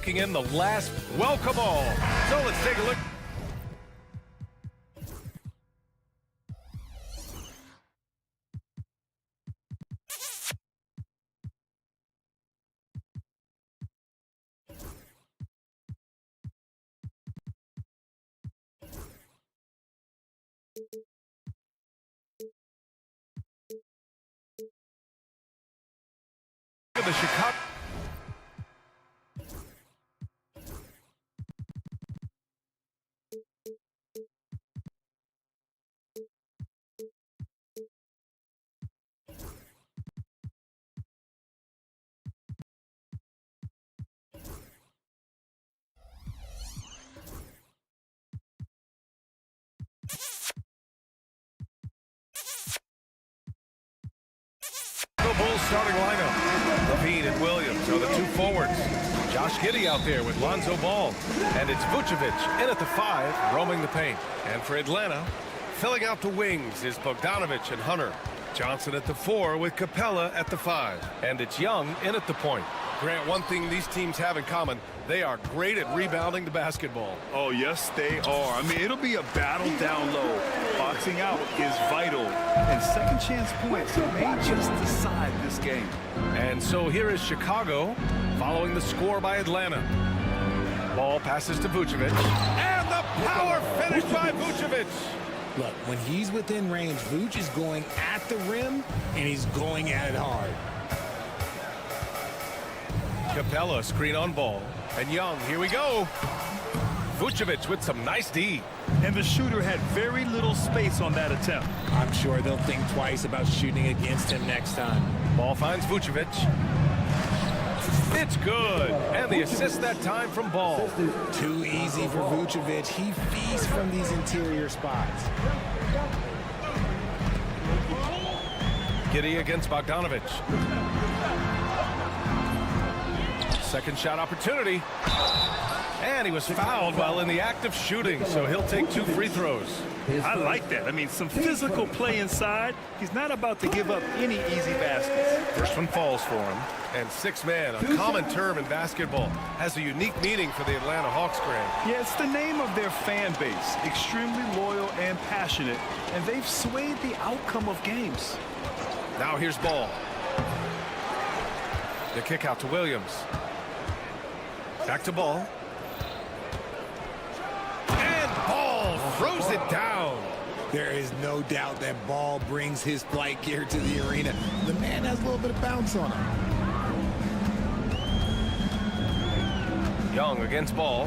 taking in the last welcome all. So let's take a look. The Chicago. Bulls starting lineup. Levine and Williams are the two forwards. Josh Giddey out there with Lonzo Ball. And it's Vucevic in at the 5, roaming the paint. And for Atlanta, filling out the wings is Bogdanovic and Hunter. Johnson at the 4 with Capella at the 5. And it's Young in at the point. Grant, one thing these teams have in common, they are great at rebounding the basketball. Oh, yes, they are. I mean, it'll be a battle down low. Boxing out is vital. And second chance points may just decide this game. And so here is Chicago following the score by Atlanta. Ball passes to Vucevic. And the power finish by Vucevic. Look, when he's within range, Vuce is going at the rim, and he's going at it hard. Capella screen on Ball. And Young, here we go. Vucevic with some nice D. And the shooter had very little space on that attempt. I'm sure they'll think twice about shooting against him next time. Ball finds Vucevic. It's good. And the assist that time from Ball. Too easy for Vucevic. He feasts from these interior spots. Giddey against Bogdanovic. Second shot opportunity. And he was fouled while in the act of shooting, so he'll take 2 free throws. I like that. I mean, some physical play inside. He's not about to give up any easy baskets. First one falls for him. And 6-man, a common term in basketball, has a unique meaning for the Atlanta Hawks, Grant. Yeah, it's the name of their fan base. Extremely loyal and passionate. And they've swayed the outcome of games. Now here's Ball. The kick out to Williams. Back to Ball. And Ball throws it down. There is no doubt that Ball brings his flight gear to the arena. The man has a little bit of bounce on him. Young against Ball.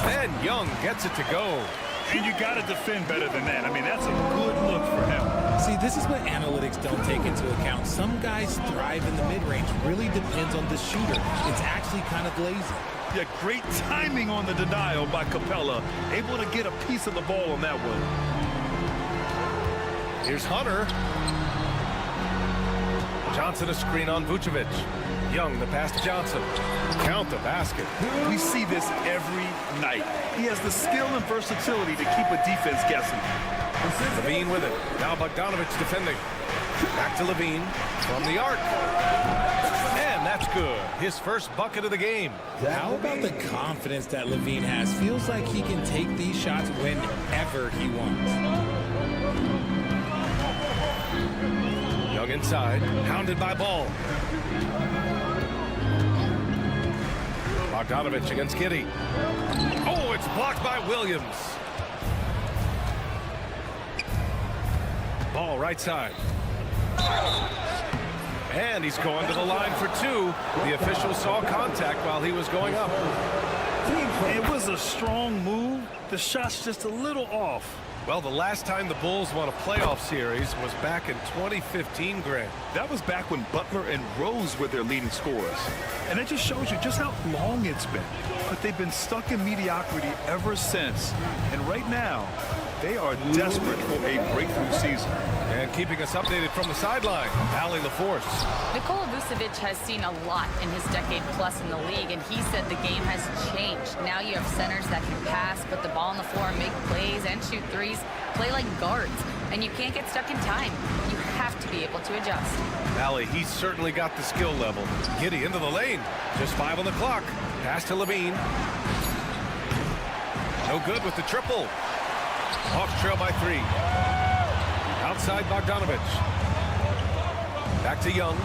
And Young gets it to go. And you got to defend better than that. I mean, that's a good look for him. See, this is what analytics don't take into account. Some guys thrive in the mid-range. Really depends on the shooter. It's actually kind of lazy. Yeah, great timing on the denial by Capella. Able to get a piece of the ball on that one. Here's Hunter. Johnson a screen on Vucevic. Young, the pass to Johnson. Count the basket. We see this every night. He has the skill and versatility to keep a defense guessing. Levine with it. Now Bogdanovic defending. Back to Levine from the arc. And that's good. His first bucket of the game. How about the confidence that Levine has? Feels like he can take these shots whenever he wants. Young inside. Hounded by Ball. Bogdanovic against Giddey. Oh, it's blocked by Williams. Ball right side. And he's going to the line for 2. The official saw contact while he was going up. It was a strong move. The shot's just a little off. Well, the last time the Bulls won a playoff series was back in 2015, Grant. That was back when Butler and Rose were their leading scorers. And it just shows you just how long it's been. But they've been stuck in mediocrity ever since. And right now, they are desperate for a breakthrough season. And keeping us updated from the sideline, Allie LaForce. Nikola Vucevic has seen a lot in his decade plus in the league, and he said the game has changed. Now you have centers that can pass, put the ball on the floor, make plays, and shoot threes, play like guards. And you can't get stuck in time. You have to be able to adjust. Allie, he's certainly got the skill level. Giddey into the lane. Just 5 on the clock. Pass to Levine. No good with the triple. Hawks trail by 3. Outside Bogdanovich. Back to Young.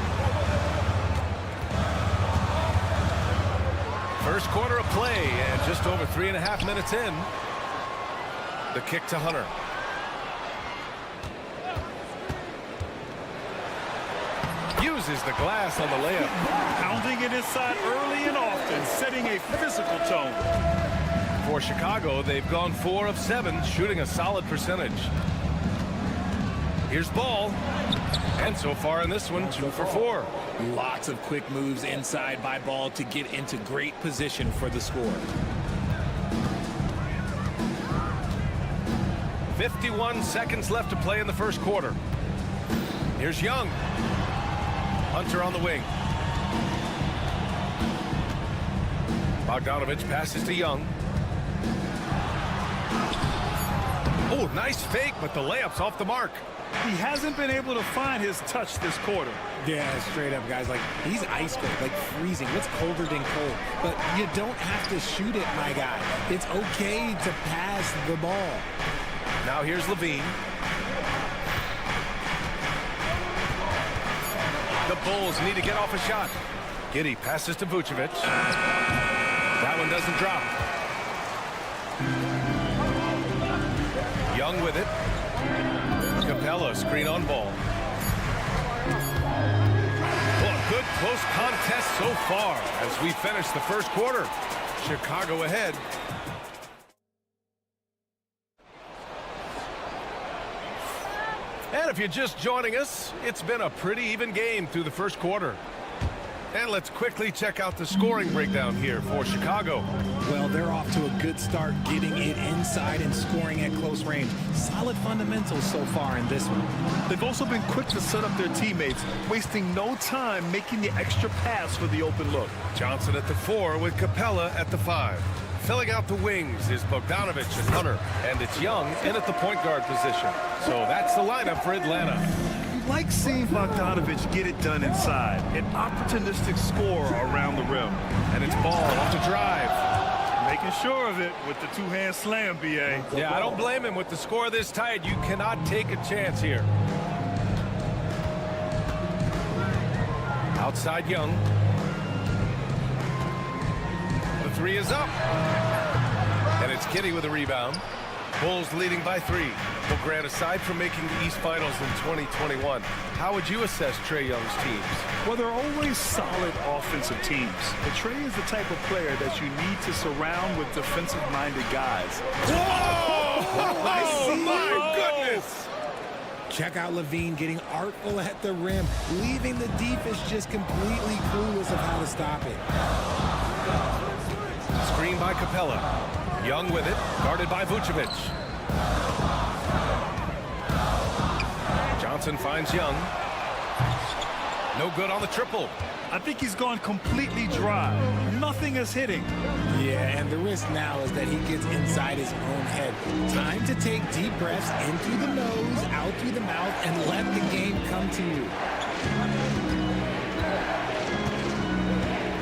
First quarter of play, and just over 3.5 minutes in. The kick to Hunter. Uses the glass on the layup. Pounding it inside early and often, setting a physical tone. For Chicago, they've gone 4 of 7, shooting a solid percentage. Here's Ball. And so far in this one, 2 for 4. Lots of quick moves inside by Ball to get into great position for the score. 51 seconds left to play in the first quarter. Here's Young. Hunter on the wing. Bogdanovich passes to Young. Oh, nice fake, but the layup's off the mark. He hasn't been able to find his touch this quarter. Yeah, straight up, guys. Like, he's ice cold, like freezing. What's colder than cold? But you don't have to shoot it, my guy. It's okay to pass the ball. Now here's Levine. The Bulls need to get off a shot. Giddey passes to Vucevic. That one doesn't drop. Young with it. Capella screen on Ball. Well, a good close contest so far as we finish the first quarter. Chicago ahead. And if you're just joining us, it's been a pretty even game through the first quarter. And let's quickly check out the scoring breakdown here for Chicago. Well, they're off to a good start getting it inside and scoring at close range. Solid fundamentals so far in this one. They've also been quick to set up their teammates, wasting no time making the extra pass for the open look. Johnson at the 4 with Capella at the 5. Filling out the wings is Bogdanovich and Hunter, and it's Young in at the point guard position. So that's the lineup for Atlanta. You like seeing Bogdanovich get it done inside, an opportunistic scorer around the rim. And it's Ball off the drive. Making sure of it with the two-hand slam, B.A. Yeah, I don't blame him. With the score this tight, you cannot take a chance here. Outside Young. The 3 is up. And it's Giddey with a rebound. Bulls leading by 3. Well, Grant, aside from making the East Finals in 2021, how would you assess Trae Young's teams? Well, they're always solid offensive teams. But Trae is the type of player that you need to surround with defensive-minded guys. Whoa! Oh, my goodness! Check out Levine getting artful at the rim, leaving the defense just completely clueless of how to stop it. Screen by Capella. Young with it, guarded by Vucevic. Johnson finds Young. No good on the triple. I think he's gone completely dry. Nothing is hitting. Yeah, and the risk now is that he gets inside his own head. Time to take deep breaths in through the nose, out through the mouth, and let the game come to you.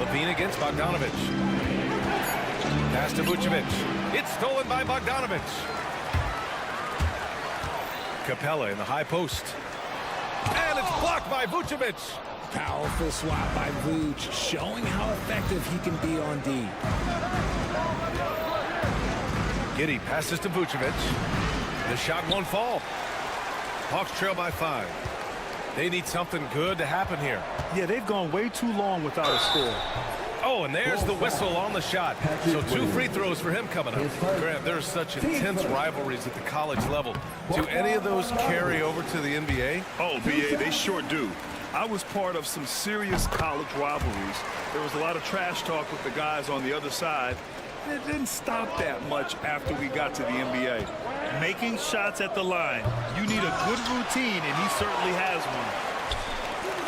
Levine against Bogdanovich. Pass to Vucevic. It's stolen by Bogdanovich. Capella in the high post. And it's blocked by Vucevic. Powerful swat by Vuce, showing how effective he can be on D. Giddey passes to Vucevic. The shot won't fall. Hawks trail by 5. They need something good to happen here. Yeah, they've gone way too long without a score. Oh, and there's the whistle on the shot. So 2 free throws for him coming up. Grant, there are such intense rivalries at the college level. Do any of those carry over to the NBA? Oh, B.A., they sure do. I was part of some serious college rivalries. There was a lot of trash talk with the guys on the other side. And it didn't stop that much after we got to the NBA. Making shots at the line. You need a good routine, and he certainly has one.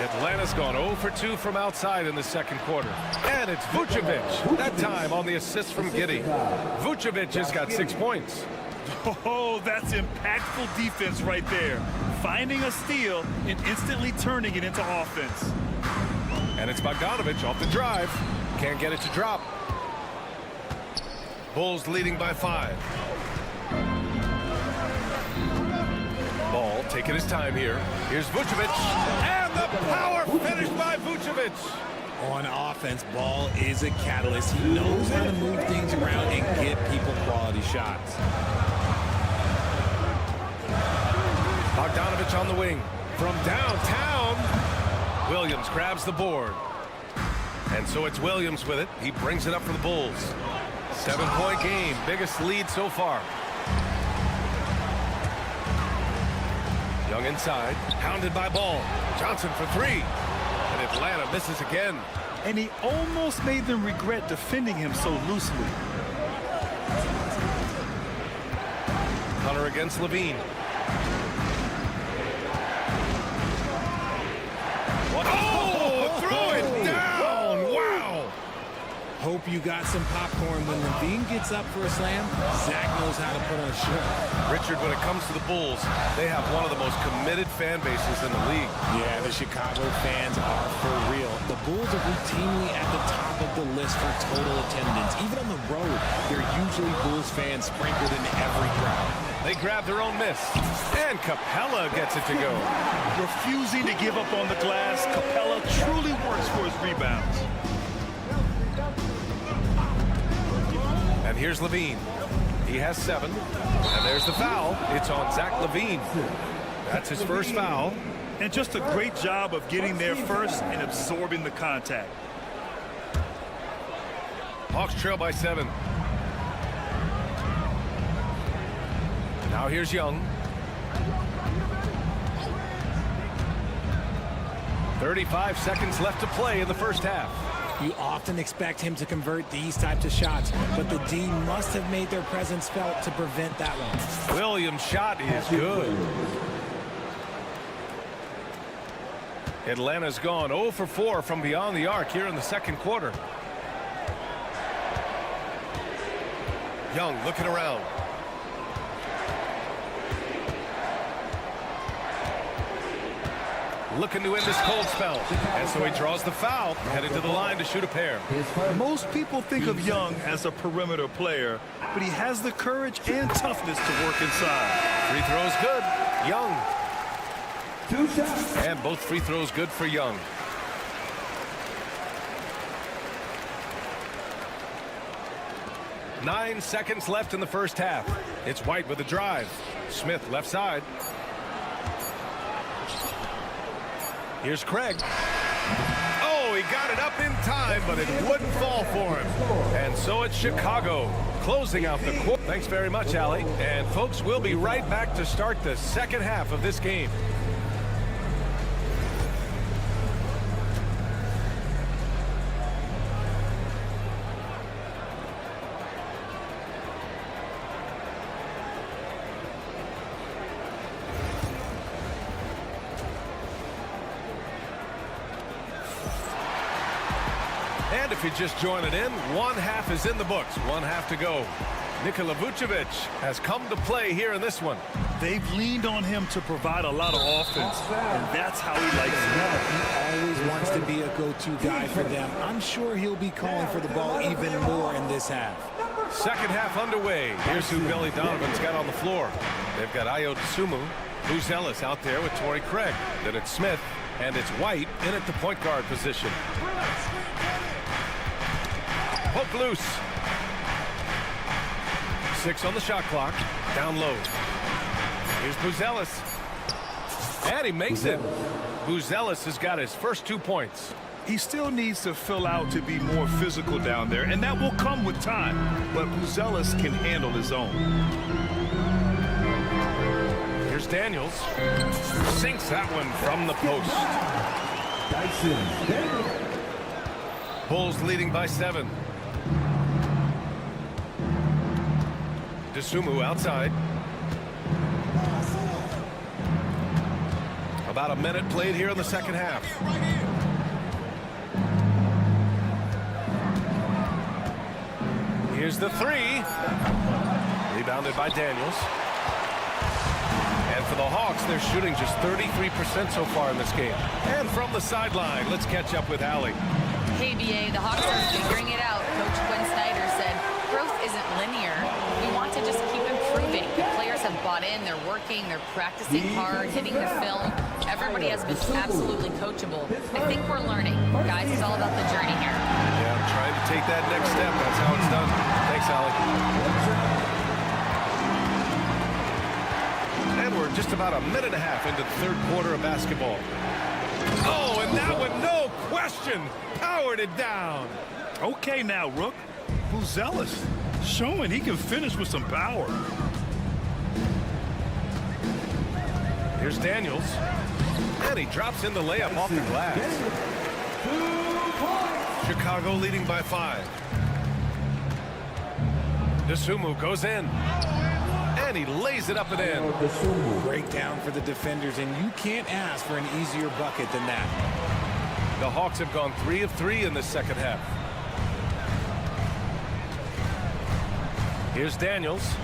Atlanta's gone 0 for 2 from outside in the second quarter. And it's Vucevic, that time on the assist from Giddey. Vucevic has got 6 points. Oh, that's impactful defense right there. Finding a steal and instantly turning it into offense. And it's Bogdanovich off the drive. Can't get it to drop. Bulls leading by 5. Ball taking his time here. Here's Vucevic. And the power finish by Vucevic. On offense, Ball is a catalyst. He knows how to move things around and get people quality shots. Bogdanovich on the wing. From downtown, Williams grabs the board. And so it's Williams with it. He brings it up for the Bulls. 7-point game, biggest lead so far. Young inside, pounded by Ball. Johnson for 3. And Atlanta misses again. And he almost made them regret defending him so loosely. Hunter against Levine. Oh, throw it down. Wow. Hope you got some popcorn. When Levine gets up for a slam, Zach knows how to put on a show. Richard, when it comes to the Bulls, they have one of the most committed fan bases in the league. Yeah, the Chicago fans are for real. The Bulls are routinely at the top of the list for total attendance. Even on the road, they're usually Bulls fans sprinkled in every crowd. They grab their own miss. And Capella gets it to go. Refusing to give up on the glass, Capella truly works for his rebounds. And here's Levine. He has 7. And there's the foul. It's on Zach Levine. That's his first foul. And just a great job of getting there first and absorbing the contact. Hawks trail by 7. Now here's Young. 35 seconds left to play in the first half. You often expect him to convert these types of shots, but the D must have made their presence felt to prevent that one. Williams' shot is good. Atlanta's gone 0 for 4 from beyond the arc here in the second quarter. Young looking around. Looking to end this cold spell. And so he draws the foul, headed to the line to shoot a pair. Most people think of Young as a perimeter player, but he has the courage and toughness to work inside. Free throws good. Young. And both free throws good for Young. Nine seconds left in the first half. It's White with a drive. Smith left side. Here's Craig. Oh, he got it up in time, but it wouldn't fall for him. And so it's Chicago closing out the quarter. Thanks very much, Allie. And folks, we'll be right back to start the second half of this game. And if you just join it in, one half is in the books. One half to go. Nikola Vucevic has come to play here in this one. They've leaned on him to provide a lot of offense, and that's how he likes it. He always wants to be a go-to guy for them. I'm sure he'll be calling for the ball even more in this half. Second half underway. Here's who Billy Donovan's got on the floor. They've got Ayo Dosunmu, Ellis out there with Torrey Craig. Then it's Smith, and it's White in at the point guard position. Poke loose. 6 on the shot clock. Down low. Here's Buzelis. And he makes it. Buzelis has got his first 2 points. He still needs to fill out to be more physical down there, and that will come with time. But Buzelis can handle his own. Here's Daniels. Sinks that one from the post. Bulls leading by 7. Dosunmu outside. About a minute played here in the second half. Here's the 3. Rebounded by Daniels. And for the Hawks, they're shooting just 33% so far in this game. And from the sideline, let's catch up with Allie. KBA, the Hawks are figuring it out. Coach Quinn Snyder said growth is isn't linear. We want to just keep improving. The players have bought in, they're working, they're practicing hard, hitting the film. Everybody has been absolutely coachable. I think we're learning. Guys, it's all about the journey here. Yeah, I'm trying to take that next step. That's how it's done. Thanks, Allie. And we're just about a minute and a half into the third quarter of basketball. Oh, and that one, no question, powered it down. Okay now, Rook. Buzelis showing he can finish with some power. Here's Daniels. And he drops in the layup off the glass. Chicago leading by 5. Dosunmu goes in. And he lays it up and in. Breakdown for the defenders, and you can't ask for an easier bucket than that. The Hawks have gone 3 of 3 in the second half. Here's Daniels.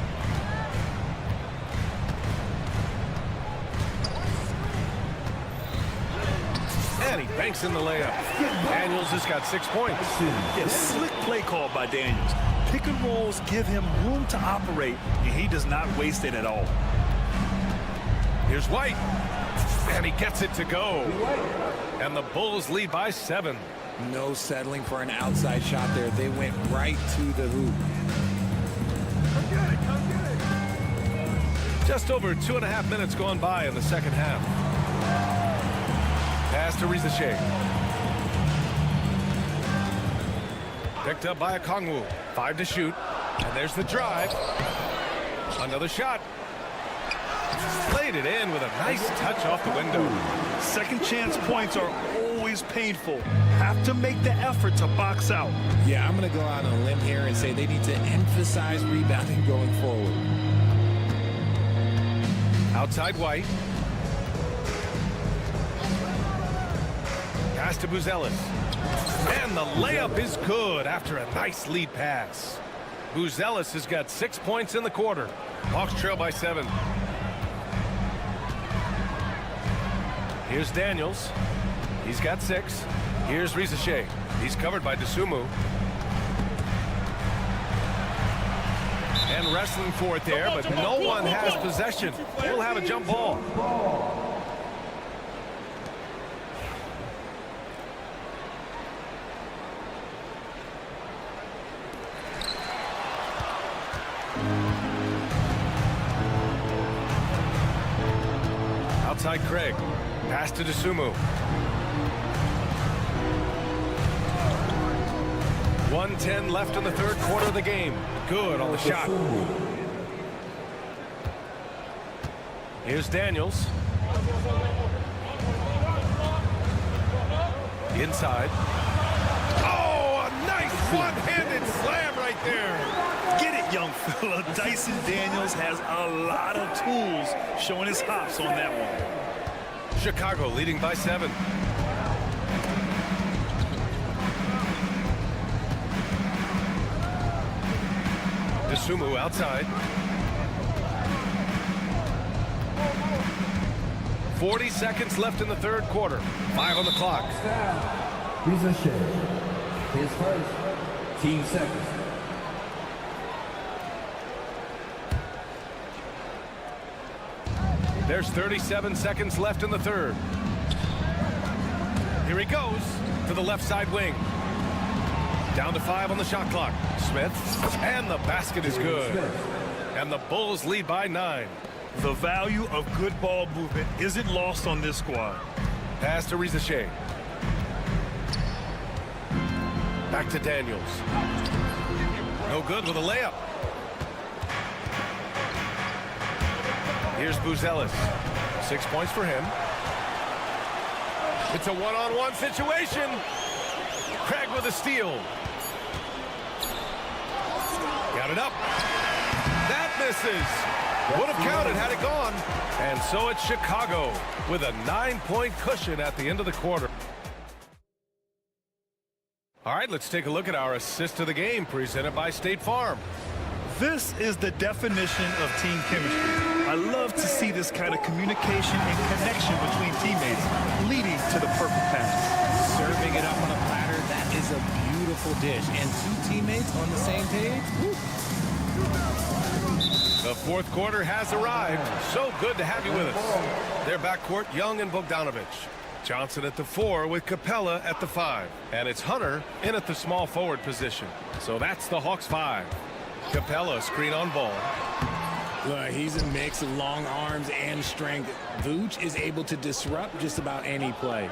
And he banks in the layup. Daniels has got 6 points. Yeah, slick play call by Daniels. Pick and rolls give him room to operate, and he does not waste it at all. Here's White. And he gets it to go. And the Bulls lead by 7. No settling for an outside shot there. They went right to the hoop. Just over 2.5 minutes gone by in the second half. Pass to Rizachet. Picked up by Okongwu. 5 to shoot. And there's the drive. Another shot. Played it in with a nice touch off the window. Second chance points are always painful. Have to make the effort to box out. Yeah, I'm going to go out on a limb here and say they need to emphasize rebounding going forward. Outside White. Pass to Buzelis. And the layup is good after a nice lead pass. Buzelis has got 6 points in the quarter. Hawks trail by 7. Here's Daniels. He's got 6. Here's Rizachet. He's covered by Dosunmu. And wrestling for it there, but no one has possession. We'll have a jump ball. Outside Craig. Pass to Dosunmu. 1:10 left in the third quarter of the game. Good on the shot. Here's Daniels. Inside. Oh, a nice one-handed slam right there. Get it, young fella. Dyson Daniels has a lot of tools, showing his hops on that one. Chicago leading by 7. Dosunmu outside. 40 seconds left in the third quarter. 5 on the clock. Rizachet. His first. Team second. There's 37 seconds left in the third. Here he goes to the left side wing. Down to 5 on the shot clock. Smith, and the basket is good. And the Bulls lead by 9. The value of good ball movement isn't lost on this squad. Pass to Rizachet. Back to Daniels. No good with a layup. Here's Buzelis. 6 points for him. It's a one-on-one situation. Craig with a steal. Got it up. That misses. Would have counted had it gone. And so it's Chicago with a 9-point cushion at the end of the quarter. All right, let's take a look at our assist of the game presented by State Farm. This is the definition of team chemistry. I love to see this kind of communication and connection between teammates leading to the perfect pass. Serving it up on a platter, that is a beautiful dish. And 2 teammates on the same page, woo, The fourth quarter has arrived. So good to have you with us. Their backcourt, Young and Bogdanovich. Johnson at the 4 with Capella at the 5. And it's Hunter in at the small forward position. So that's the Hawks 5. Capella screen on ball. Look, he's a mix of long arms and strength. Vooch is able to disrupt just about any play.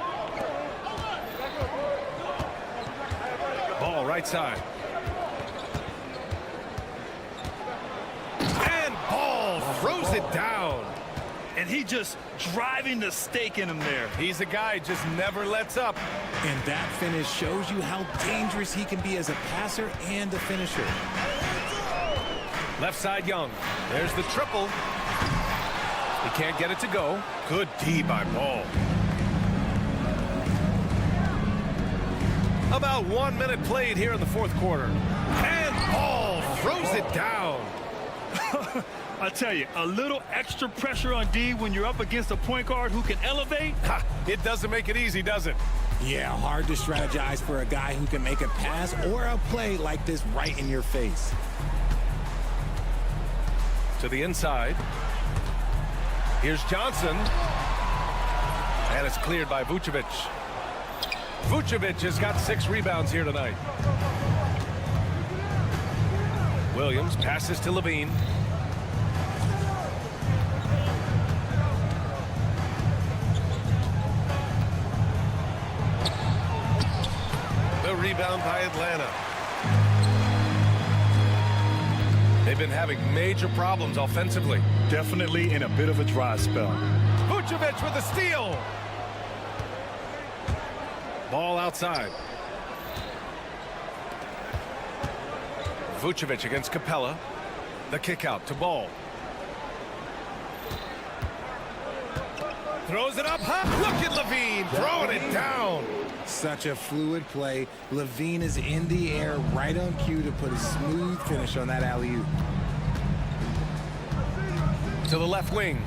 Ball right side. And Ball throws it down. And he just driving the stake in him there. He's a guy just never lets up. And that finish shows you how dangerous he can be as a passer and a finisher. Left side Young. There's the triple. He can't get it to go. Good D by Ball. About 1 minute played here in the fourth quarter. And Ball throws it down. I tell you, a little extra pressure on D when you're up against a point guard who can elevate. Ha, it doesn't make it easy, does it? Yeah, hard to strategize for a guy who can make a pass or a play like this right in your face. To the inside. Here's Johnson. And it's cleared by Vucevic. Vucevic has got 6 rebounds here tonight. Williams passes to Levine. The rebound by Atlanta. They've been having major problems offensively. Definitely in a bit of a dry spell. Vucevic with a steal. Ball outside. Vucevic against Capella. The kick out to Ball. Throws it up high. Look at Levine throwing it down. Such a fluid play. Levine is in the air right on cue to put a smooth finish on that alley-oop. To the left wing.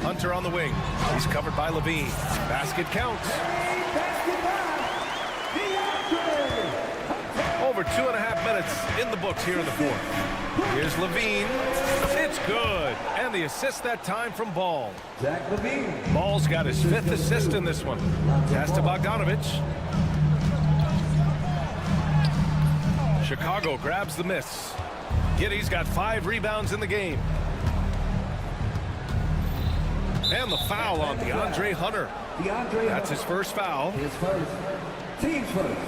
Hunter on the wing. He's covered by Levine. Basket counts. Over 2.5 minutes in the books here in the fourth. Here's Levine. It's good. And the assist that time from Ball. Zach Levine. Ball's got his 5th assist in this one. Pass to Bogdanovich. Chicago grabs the miss. Giddey's got 5 rebounds in the game. And the foul on DeAndre Hunter. That's his first foul. His first. Team's first.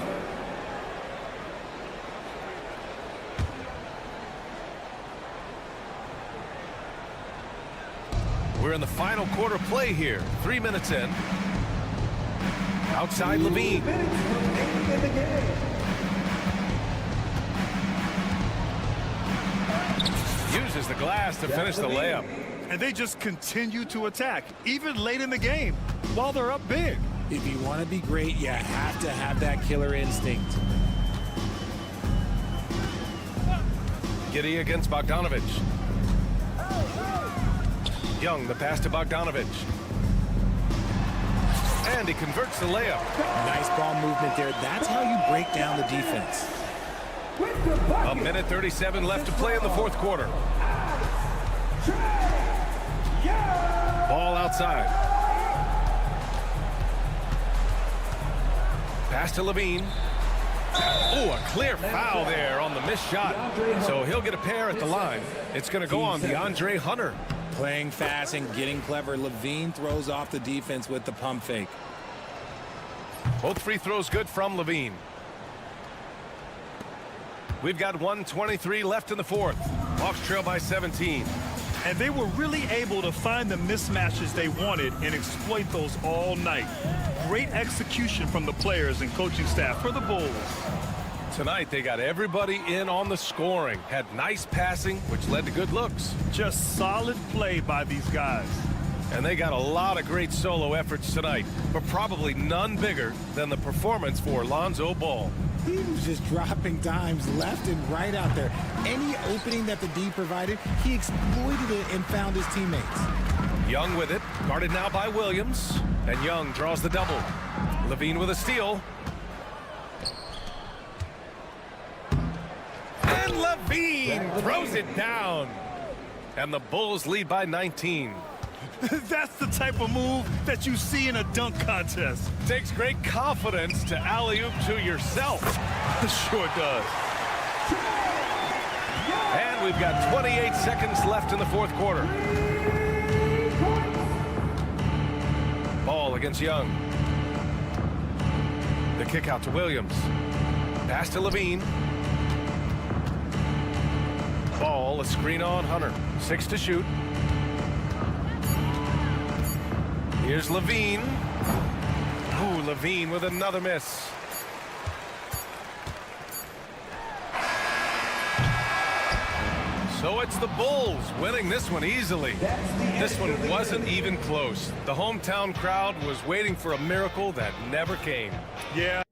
We're in the final quarter play here. 3 minutes in. Outside Levine. Uses the glass to finish the layup. And they just continue to attack, even late in the game, while they're up big. If you want to be great, you have to have that killer instinct. Giddey against Bogdanovich. Young, the pass to Bogdanovich. And he converts the layup. Nice ball movement there. That's how you break down the defense. A minute 37 left to play in the fourth quarter. Ball outside. Pass to Levine. Oh, a clear foul there on the missed shot. So he'll get a pair at the line. It's going to go on DeAndre Hunter. Playing fast and getting clever. Levine throws off the defense with the pump fake. Both free throws good from Levine. We've got 1:23 left in the fourth. Hawks trail by 17. And they were really able to find the mismatches they wanted and exploit those all night. Great execution from the players and coaching staff for the Bulls. Tonight, they got everybody in on the scoring. Had nice passing, which led to good looks. Just solid play by these guys. And they got a lot of great solo efforts tonight, but probably none bigger than the performance for Lonzo Ball. He was just dropping dimes left and right out there. Any opening that the D provided, he exploited it and found his teammates. Young with it, guarded now by Williams. And Young draws the double. Levine with a steal. Levine throws it down. And the Bulls lead by 19. That's the type of move that you see in a dunk contest. Takes great confidence to alley-oop to yourself. Sure does. And we've got 28 seconds left in the fourth quarter. Ball against Young. The kick out to Williams. Pass to Levine. Ball, a screen on Hunter. 6 to shoot. Here's Levine. Ooh, Levine with another miss. So it's the Bulls winning this one easily. This one wasn't even close. The hometown crowd was waiting for a miracle that never came. Yeah.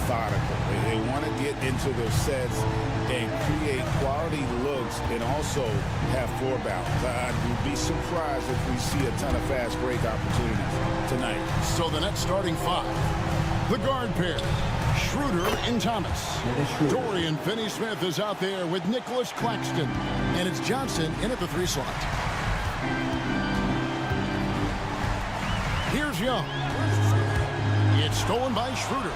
methodical. They want to get into their sets and create quality looks and also have floor balance. I would be surprised if we see a ton of fast break opportunities tonight. So the net starting five. The guard pair, Schroeder and Thomas. Dorian Finney-Smith is out there with Nicholas Claxton. And it's Johnson in at the 3 slot. Here's Young. It's stolen by Schroeder.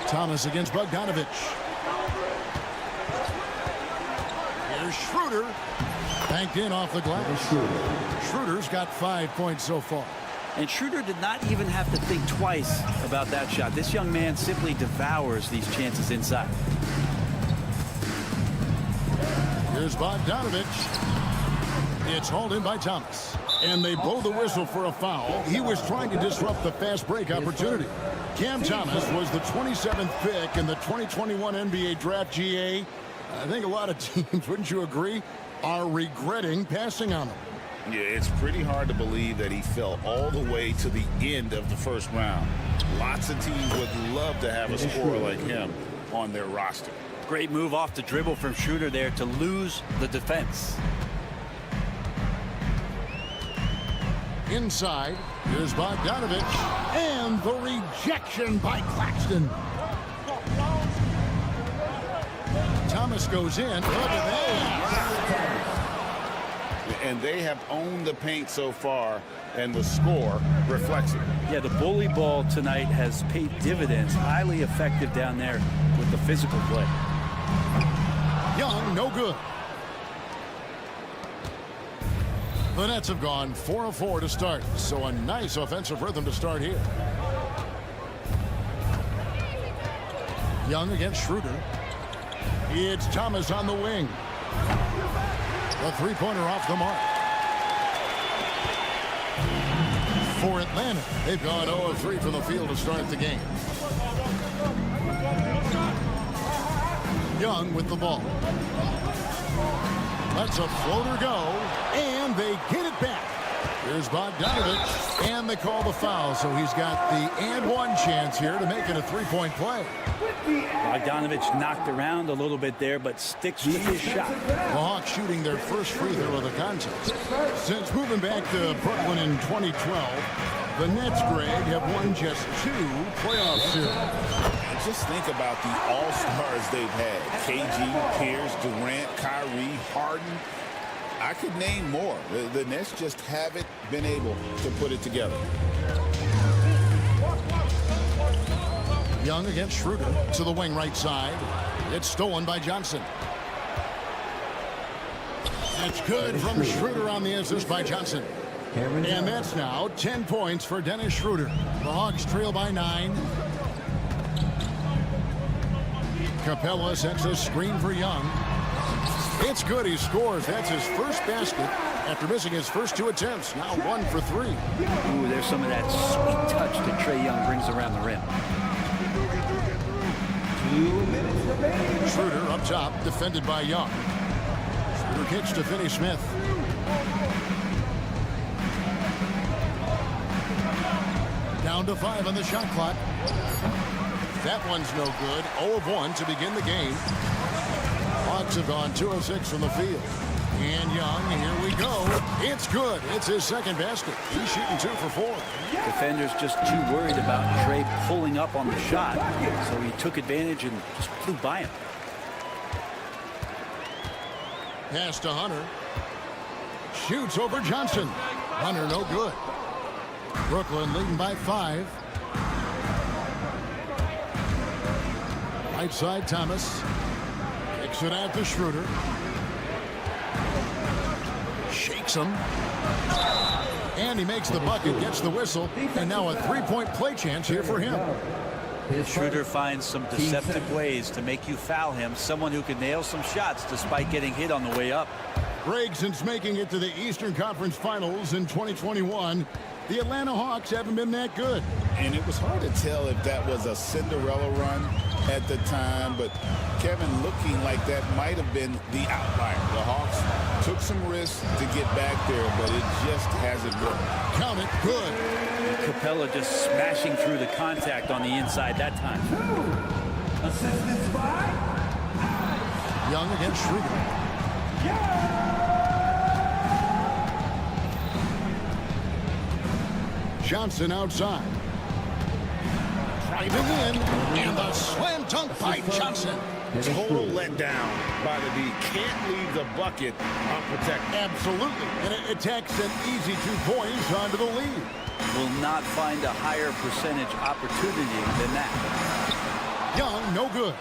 Thomas against Bogdanovich. Here's Schroeder. Banked in off the glass. Schroeder's got 5 points so far. And Schroeder did not even have to think twice about that shot. This young man simply devours these chances inside. Here's Bogdanovich. It's hauled in by Thomas. And they blow the whistle for a foul. He was trying to disrupt the fast break opportunity. Cam Thomas was the 27th pick in the 2021 NBA Draft. GA. I think a lot of teams, wouldn't you agree, are regretting passing on him. Yeah, it's pretty hard to believe that he fell all the way to the end of the first round. Lots of teams would love to have a scorer like him on their roster. Great move off the dribble from Schroeder there to lose the defense. Inside, here's Bogdanovich, and the rejection by Claxton. Thomas goes in. Look at that. And they have owned the paint so far, and the score reflects it. Yeah, the bully ball tonight has paid dividends. Highly effective down there with the physical play. Young, no good. The Nets have gone 4 of 4 to start, so a nice offensive rhythm to start here. Young against Schroeder. It's Thomas on the wing. The three-pointer off the mark. For Atlanta, they've gone 0 of 3 from the field to start the game. Young with the ball. Lets a floater go, and they get it back. Here's Bogdanovich, and they call the foul, so he's got the and-one chance here to make it a three-point play. Bogdanovich knocked around a little bit there, but sticks with his shot. The Hawks shooting their first free throw of the contest. Since moving back to Brooklyn in 2012, the Nets, Greg, have won just 2 playoff series. Just think about the all-stars they've had. KG, Pierce, Durant, Kyrie, Harden. I could name more. The Nets just haven't been able to put it together. Young against Schroeder to the wing right side. It's stolen by Johnson. It's good from Schroeder on the assist by Johnson. And that's now 10 points for Dennis Schroeder. The Hawks trail by 9. Capella sets a screen for Young. It's good. He scores. That's his first basket after missing his first 2 attempts. Now 1 for 3. Ooh, there's some of that sweet touch that Trae Young brings around the rim. 2 minutes remaining. Schroeder up top, defended by Young. Schroeder kicks to Finney-Smith. Down to 5 on the shot clock. That one's no good. 0 of 1 to begin the game. Hawks have gone 2 of 6 from the field. And Young, here we go. It's good. It's his second basket. He's shooting 2 for 4. Defenders just too worried about Trae pulling up on the shot, so he took advantage and just flew by him. Pass to Hunter. Shoots over Johnson. Hunter no good. Brooklyn leading by 5. Right side, Thomas. Kicks it out to Schroeder. Shakes him. And he makes the bucket, gets the whistle, and now a three-point play chance here for him. Schroeder finds some deceptive ways to make you foul him. Someone who can nail some shots despite getting hit on the way up. Greg, since making it to the Eastern Conference Finals in 2021, the Atlanta Hawks haven't been that good. And it was hard to tell if that was a Cinderella run at the time, but Kevin looking like that might have been the outlier. The Hawks took some risks to get back there, but it just hasn't worked. Count it, good. Capella just smashing through the contact on the inside that time. Assistance by Young against Schroeder. Johnson outside. Driving in. And the slam dunk by Johnson. Total letdown by the D. Can't leave the bucket unprotected. Absolutely. And it takes an easy 2 points onto the lead. Will not find a higher percentage opportunity than that. Young, no good.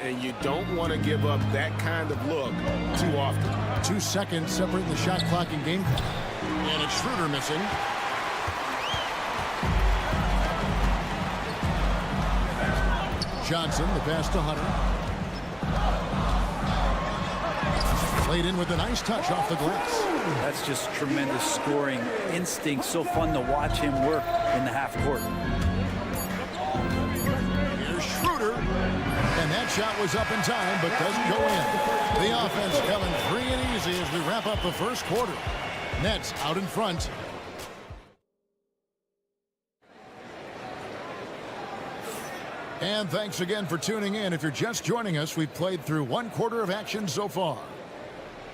And you don't want to give up that kind of look too often. 2 seconds separating the shot clock and game clock. And it's Schroeder missing. Johnson, the pass to Hunter. Played in with a nice touch off the glass. That's just tremendous scoring instinct. So fun to watch him work in the half court. Here's Schroeder. And that shot was up in time, but doesn't go in. The offense coming free and easy as we wrap up the first quarter. Nets out in front. And thanks again for tuning in. If you're just joining us, we've played through 1 quarter of action so far.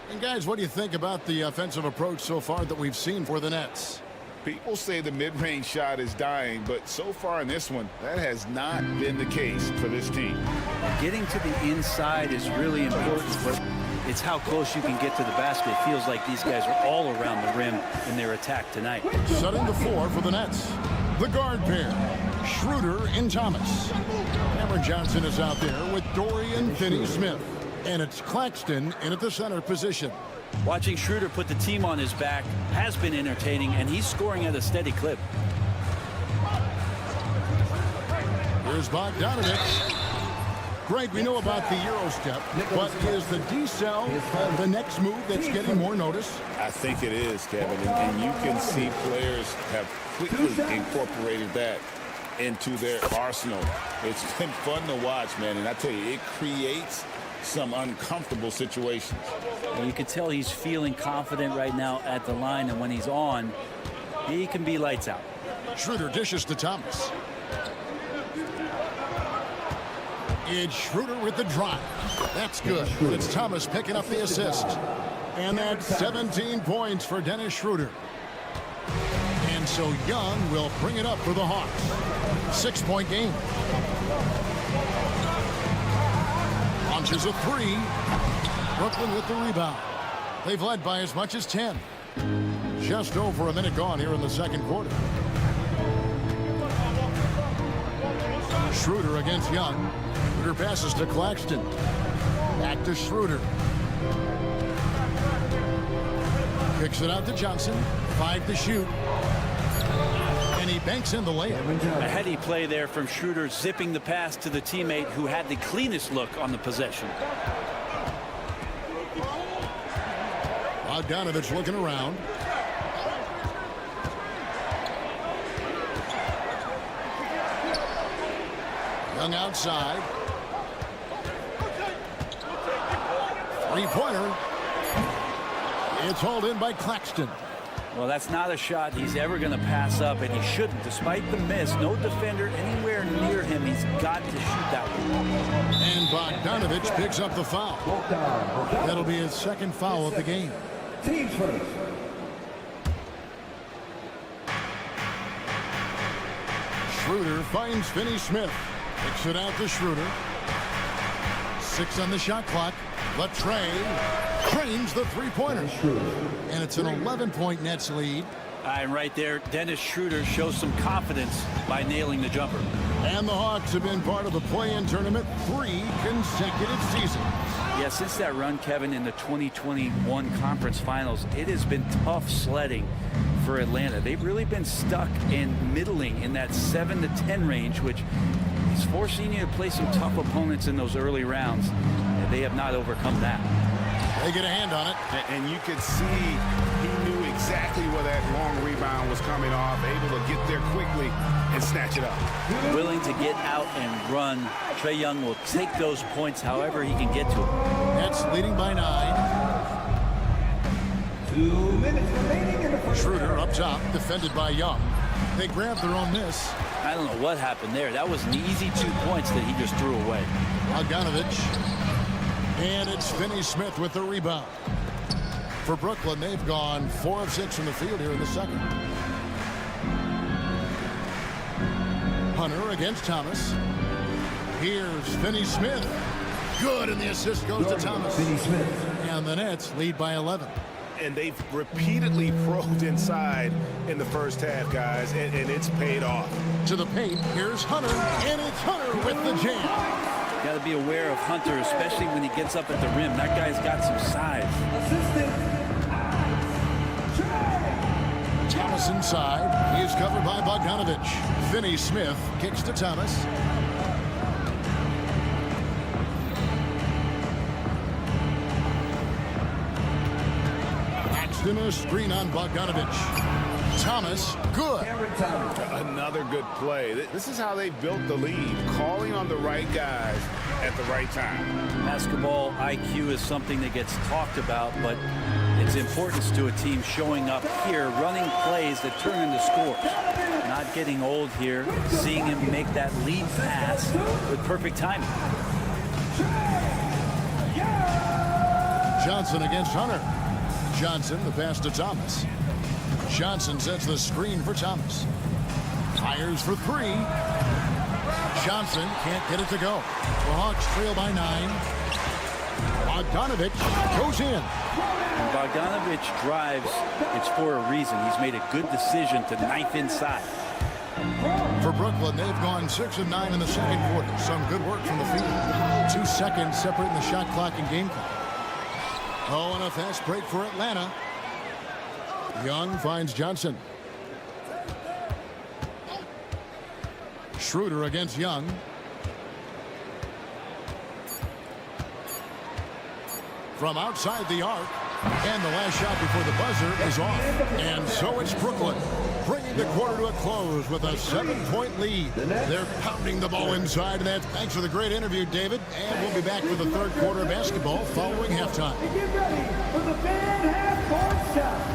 And guys, what do you think about the offensive approach so far that we've seen for the Nets? People say the mid-range shot is dying, but so far in this one, that has not been the case for this team. Getting to the inside is really important, but it's how close you can get to the basket. It feels like these guys are all around the rim in their attack tonight. Setting the floor for the Nets. The guard pair, Schroeder and Thomas. Cameron Johnson is out there with Dorian Finney-Smith. And it's Claxton in at the center position. Watching Schroeder put the team on his back has been entertaining, and he's scoring at a steady clip. Here's Bogdanovich. Greg, we know about the Euro step, but is the decel the next move that's getting more notice? I think it is, Kevin, and you can see players have quickly incorporated that into their arsenal. It's been fun to watch, man, and I tell you, it creates some uncomfortable situations. And you can tell he's feeling confident right now at the line, and when he's on, he can be lights out. Schroeder dishes to Thomas. It's Schroeder with the drive. That's good. But it's Thomas picking up the assist. And that's 17 points for Dennis Schroeder. And so Young will bring it up for the Hawks. 6-point game. Launches a 3. Brooklyn with the rebound. They've led by as much as 10. Just over a minute gone here in the second quarter. Schroeder against Young. Schroeder passes to Claxton. Back to Schroeder. Kicks it out to Johnson. 5 to shoot. And he banks in the layup. A heady play there from Schroeder, zipping the pass to the teammate who had the cleanest look on the possession. Bogdanovich looking around. Young outside. Three-pointer. It's hauled in by Claxton. Well, that's not a shot he's ever going to pass up, and he shouldn't. Despite the miss, no defender anywhere near him. He's got to shoot that one. And Bogdanovich picks up the foul. That'll be his second foul of the game. Team first. Schroeder finds Finney-Smith. Kicks it out to Schroeder. 6 on the shot clock. Latrey trains the three-pointer. And it's an 11-point Nets lead. And right there, Dennis Schroeder shows some confidence by nailing the jumper. And the Hawks have been part of the play-in tournament 3 consecutive seasons. Yeah, since that run, Kevin, in the 2021 conference finals, it has been tough sledding for Atlanta. They've really been stuck in middling in that 7 to 10 range, which is forcing you to play some tough opponents in those early rounds. And they have not overcome that. They get a hand on it. And you could see he knew exactly where that long rebound was coming off, able to get there quickly and snatch it up. Willing to get out and run. Trae Young will take those points however he can get to them. Nets leading by 9. 2 minutes remaining in the first. Schroeder up top, defended by Young. They grabbed their own miss. I don't know what happened there. That was an easy 2 points that he just threw away. Bogdanovich. And it's Finney-Smith with the rebound. For Brooklyn, they've gone 4 of 6 from the field here in the second. Hunter against Thomas. Here's Finney-Smith. Good, and the assist goes to Thomas. Finney-Smith. And the Nets lead by 11. And they've repeatedly probed inside in the first half, guys, and it's paid off. To the paint, here's Hunter, and it's Hunter with the jam. Got to be aware of Hunter, especially when he gets up at the rim. That guy's got some size. Thomas inside. He is covered by Bogdanovich. Finney-Smith kicks to Thomas. Axton a screen on Bogdanovich. Thomas, good. Another good play. This is how they built the lead, calling on the right guys at the right time. Basketball IQ is something that gets talked about, but its importance to a team showing up here, running plays that turn into scores. Not getting old here, seeing him make that lead pass with perfect timing. Johnson against Hunter. Johnson, the pass to Thomas. Johnson sets the screen for Thomas. Fires for 3. Johnson can't get it to go. The Hawks trail by 9. Bogdanovich goes in. When Bogdanovich drives, it's for a reason. He's made a good decision to knife inside. For Brooklyn, they've gone 6 of 9 in the second quarter. Some good work from the field. 2 seconds separating the shot clock and game clock. Oh, and a fast break for Atlanta. Young finds Johnson. Schroeder against Young. From outside the arc. And the last shot before the buzzer is off. And so it's Brooklyn, bringing the quarter to a close with a 7-point lead. They're pounding the ball inside. And thanks for the great interview, David. And we'll be back with the third quarter of basketball following halftime. Get ready for the fan half-court shot.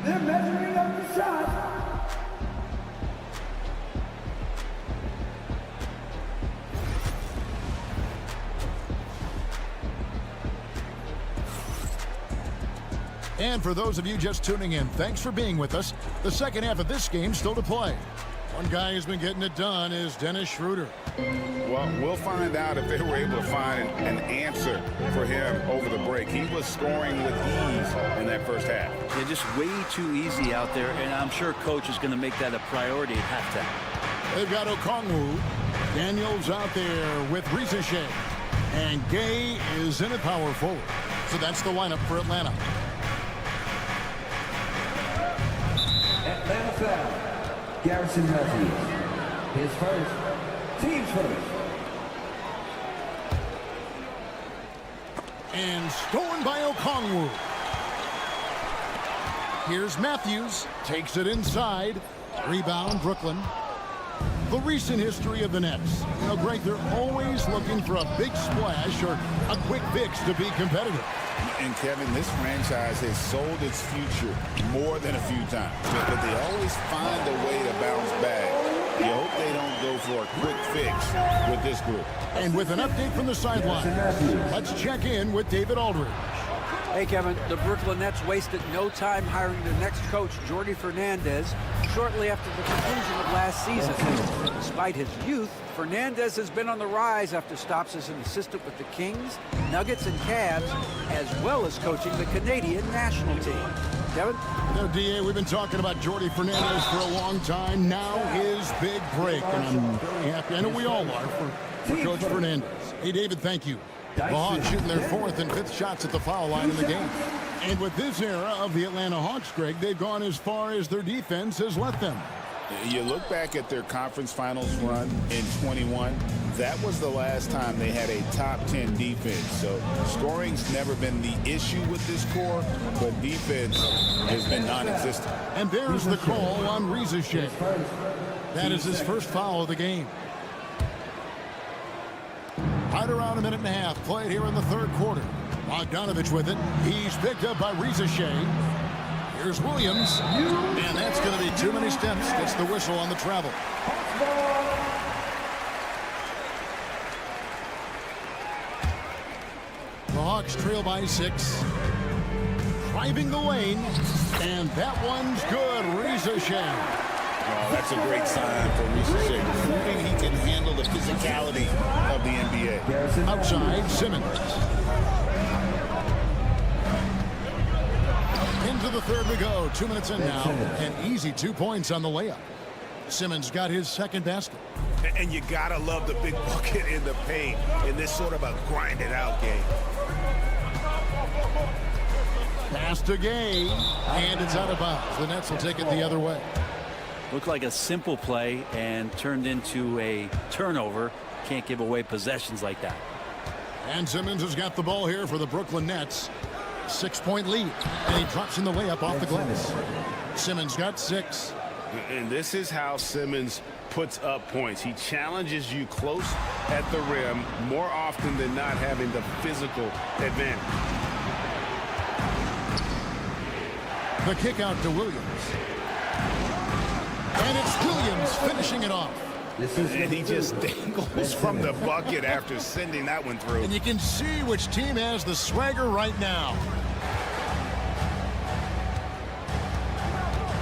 They're measuring up the shot. And for those of you just tuning in, thanks for being with us. The second half of this game still to play. One guy who's been getting it done is Dennis Schroeder. Well, we'll find out if they were able to find an answer for him over the break. He was scoring with ease in that first half. They're just way too easy out there, and I'm sure coach is going to make that a priority at halftime. They've got Okongwu. Daniels out there with Rizichet. And Gay is in at power forward. So that's the lineup for Atlanta. Atlanta foul. Garrison Matthews. His first. Team's first. And stolen by Okongwu. Here's Matthews. Takes it inside. Rebound, Brooklyn. The recent history of the Nets. You know, Greg, they're always looking for a big splash or a quick fix to be competitive. And Kevin, this franchise has sold its future more than a few times, but they always find a way to bounce back. You hope they don't go for a quick fix with this group. And with an update from the sideline, let's check in with David Aldridge. Hey, Kevin, the Brooklyn Nets wasted no time hiring their next coach, Jordi Fernandez, shortly after the conclusion of last season. Despite his youth, Fernandez has been on the rise after stops as an assistant with the Kings, Nuggets, and Cavs, as well as coaching the Canadian national team. Kevin? You know, DA, we've been talking about Jordi Fernandez for a long time. Now his big break, and I'm very happy. I know we all are for Coach Fernandez. Hey, David, thank you. The Hawks shooting their 4th and 5th shots at the foul line in the game. And with this era of the Atlanta Hawks, Greg, they've gone as far as their defense has let them. You look back at their conference finals run in 21, that was the last time they had a top 10 defense. So scoring's never been the issue with this core, but defense has been non-existent. And there's the call on Rizichet. That is his first foul of the game. Right around a minute and a half played here in the third quarter. Bogdanovich with it. He's picked up by Rizichet. Here's Williams. And that's going to be too many steps. Gets the whistle on the travel. The Hawks trail by 6. Driving the lane. And that one's good. Reza Shea. Oh, that's a great sign for Reza Shea, proving he can handle the physicality of the NBA. Outside, Simmons. Into the third we go. 2 minutes in now. An easy 2 points on the layup. Simmons got his second basket. And you gotta love the big bucket in the paint in this sort of a grind-it-out game. Pass to Gay. And it's out of bounds. The Nets will take it the other way. Looked like a simple play and turned into a turnover. Can't give away possessions like that. And Simmons has got the ball here for the Brooklyn Nets. 6-point lead. And he drops in the layup off the glass. Simmons got 6. And this is how Simmons puts up points. He challenges you close at the rim more often than not, having the physical advantage. The kick out to Williams. And it's Williams finishing it off. And he just dangles from the bucket after sending that one through. And you can see which team has the swagger right now.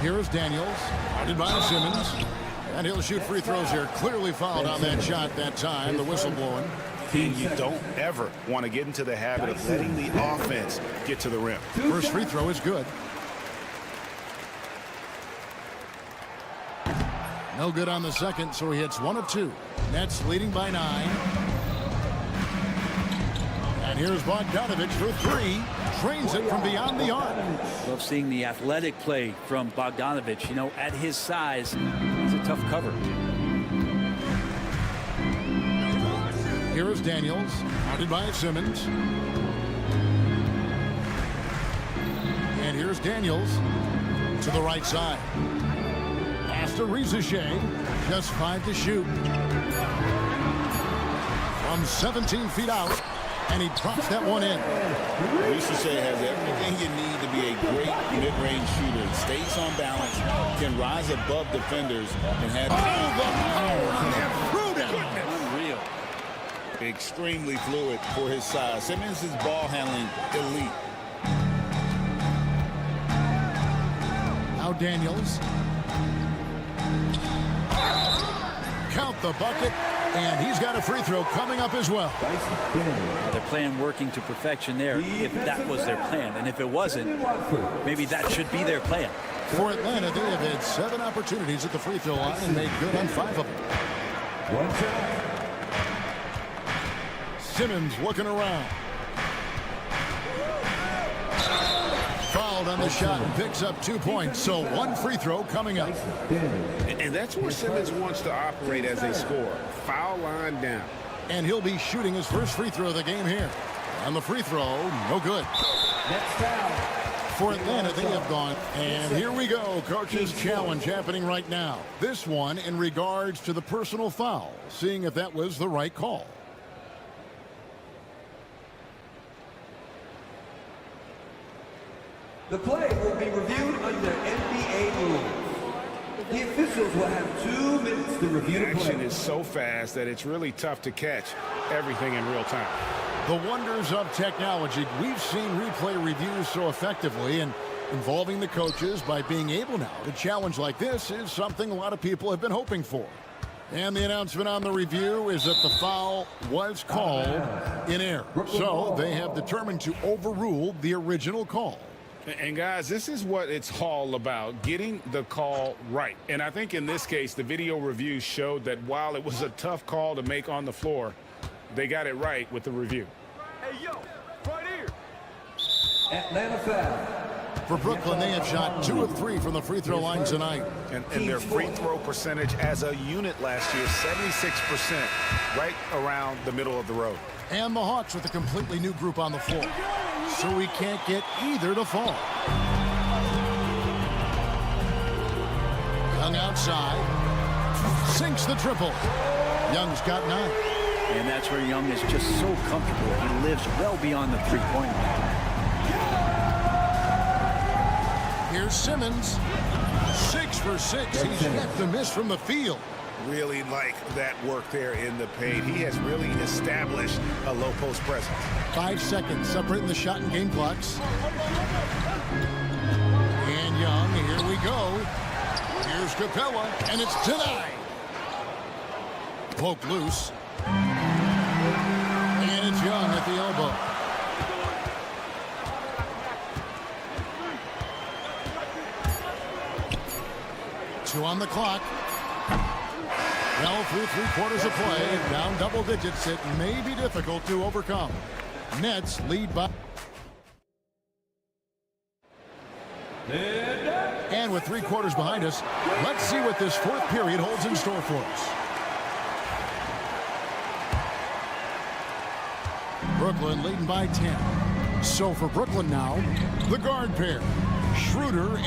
Here is Daniels, guarded by Simmons. And he'll shoot free throws here. Clearly fouled on that shot that time. The whistle blowing. And you don't ever want to get into the habit of letting the offense get to the rim. First free throw is good. No good on the second, so he hits 1 of 2. Nets leading by 9. And here's Bogdanovich for 3. Trains it from beyond the arc. Love seeing the athletic play from Bogdanovich. You know, at his size, he's a tough cover. Here is Daniels, guarded by Simmons. And here's Daniels to the right side. Pass to Reza Shea. Just 5 to shoot. From 17 feet out. And he drops that one in. Reza Shea has everything you need to be a great mid-range shooter. He stays on balance, can rise above defenders, and have the power on that Pruden. Unreal. Extremely fluid for his size. Simmons' ball handling elite. Now Daniels. Count the bucket. And he's got a free throw coming up as well. Their plan working to perfection there, if that was their plan. And if it wasn't, maybe that should be their plan. For Atlanta, they have had 7 opportunities at the free throw line and made good on 5 of them. Simmons looking around. Fouled on the shot and picks up 2 points. So 1 free throw coming up. And that's where Simmons wants to operate as a scorer. Foul line down. And he'll be shooting his first free throw of the game here. On the free throw, no good. For Atlanta, they have gone. And here we go. Coach's challenge happening right now. This one in regards to the personal foul. Seeing if that was the right call. The play will be reviewed under NBA rules. The officials will have 2 minutes to review the Action play. is so fast that it's really tough to catch everything in real time. The wonders of technology. We've seen replay reviews so effectively, and involving the coaches by being able now to challenge like this is something a lot of people have been hoping for. And the announcement on the review is that the foul was called in error. So they have determined to overrule the original call. And guys, this is what it's all about, getting the call right. And I think in this case, the video review showed that while it was a tough call to make on the floor, they got it right with the review. Hey, yo, right here. Atlanta foul. For Brooklyn, they have shot 2 of 3 from the free throw line tonight. And their free throw percentage as a unit last year, 76%, right around the middle of the road. And the Hawks with a completely new group on the floor. So we can't get either to fall. Young outside. Sinks the triple. Young's got 9. And that's where Young is just so comfortable. He lives well beyond the three-point line. Here's Simmons. 6 for 6. He's yet to miss from the field. Really like that work there in the paint. He has really established a low post presence. 5 seconds separating the shot and game clocks. And Young, here we go. Here's Capella, and it's denied. Poke loose. And it's Young at the elbow. Two on the clock. Well, through 3 quarters of play, down double digits, it may be difficult to overcome. Nets lead by. And with 3 quarters behind us, let's see what this 4th period holds in store for us. Brooklyn leading by 10. So for Brooklyn now, the guard pair, Schroeder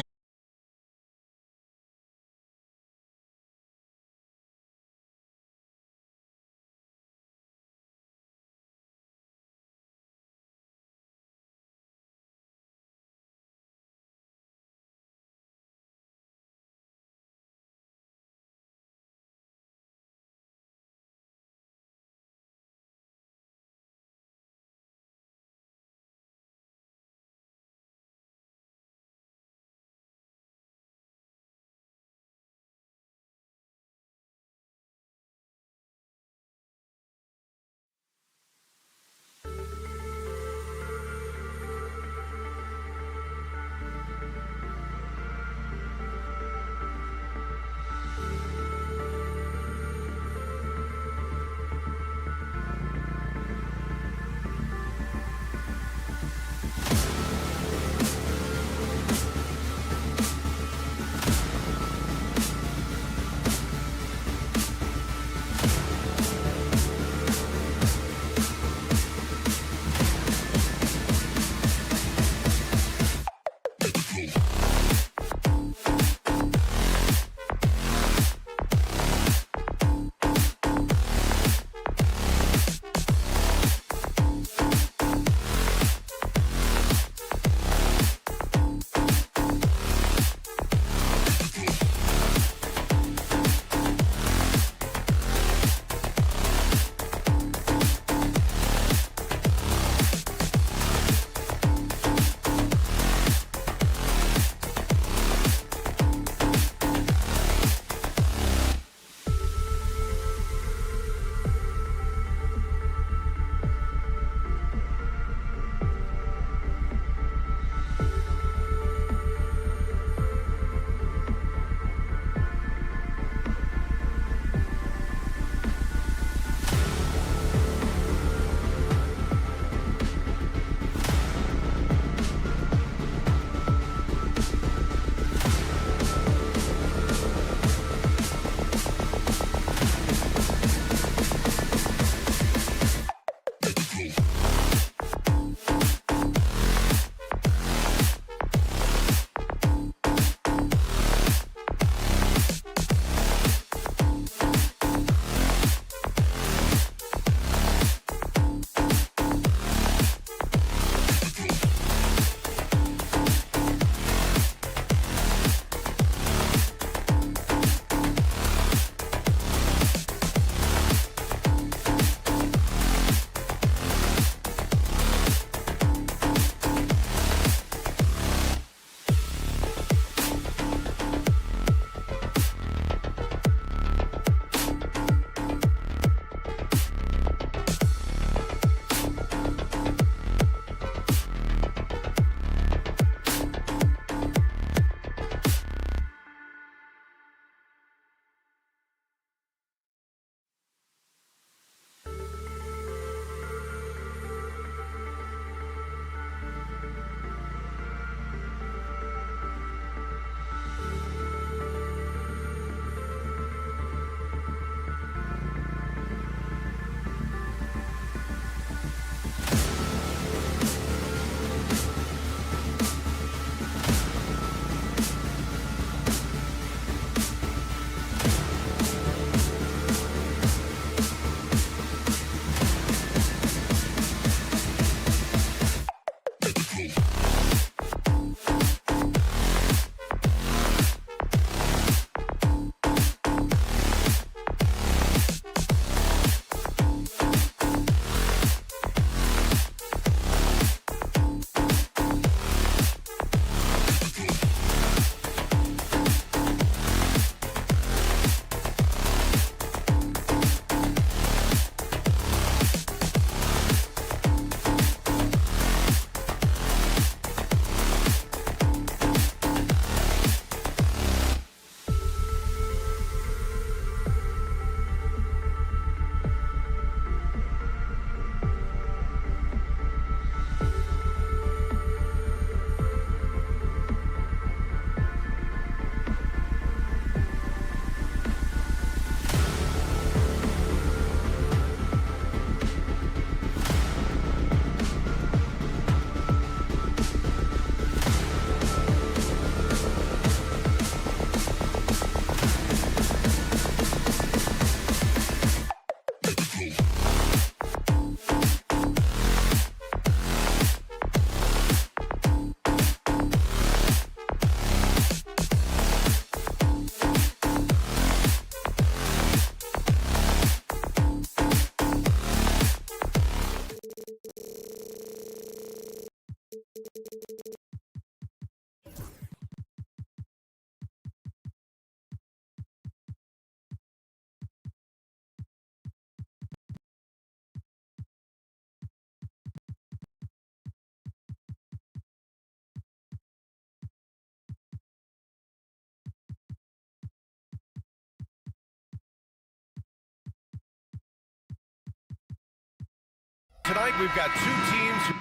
tonight, we've got two teams who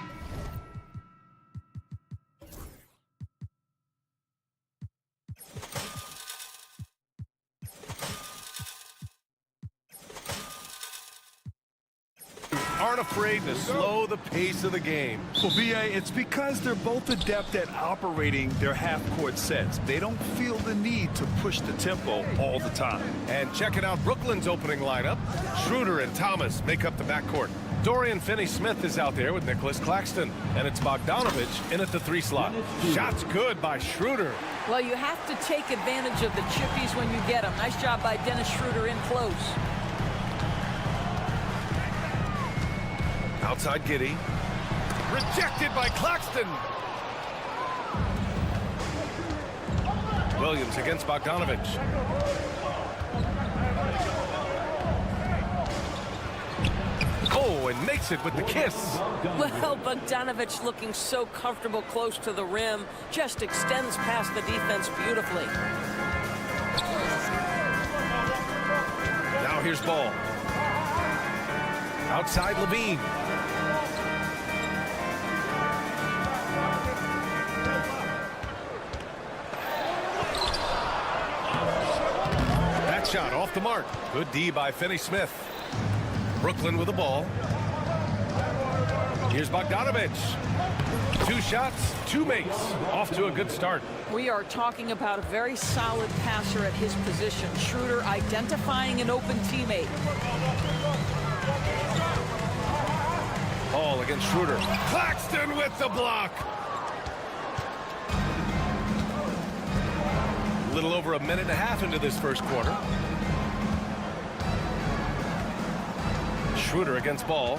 aren't afraid to slow the pace of the game. Well, BA, it's because they're both adept at operating their half-court sets. They don't feel the need to push the tempo all the time. And checking out Brooklyn's opening lineup, Schroeder and Thomas make up the backcourt. Dorian Finney-Smith is out there with Nicholas Claxton. And it's Bogdanovich in at the 3 slot. Shots good by Schroeder. Well, you have to take advantage of the chippies when you get them. Nice job by Dennis Schroeder in close. Outside Giddey. Rejected by Claxton. Williams against Bogdanovich. Oh, and makes it with the kiss. Well, Bogdanovich looking so comfortable close to the rim. Just extends past the defense beautifully. Now here's Ball. Outside Levine. Shot off the mark. Good D by Finney-Smith. Brooklyn with the ball. Here's Bogdanovich. 2 shots, 2 makes. Off to a good start. We are talking about a very solid passer at his position. Schroeder identifying an open teammate. Ball against Schroeder. Claxton with the block. A little over a minute and a half into this first quarter. Schroeder against Ball.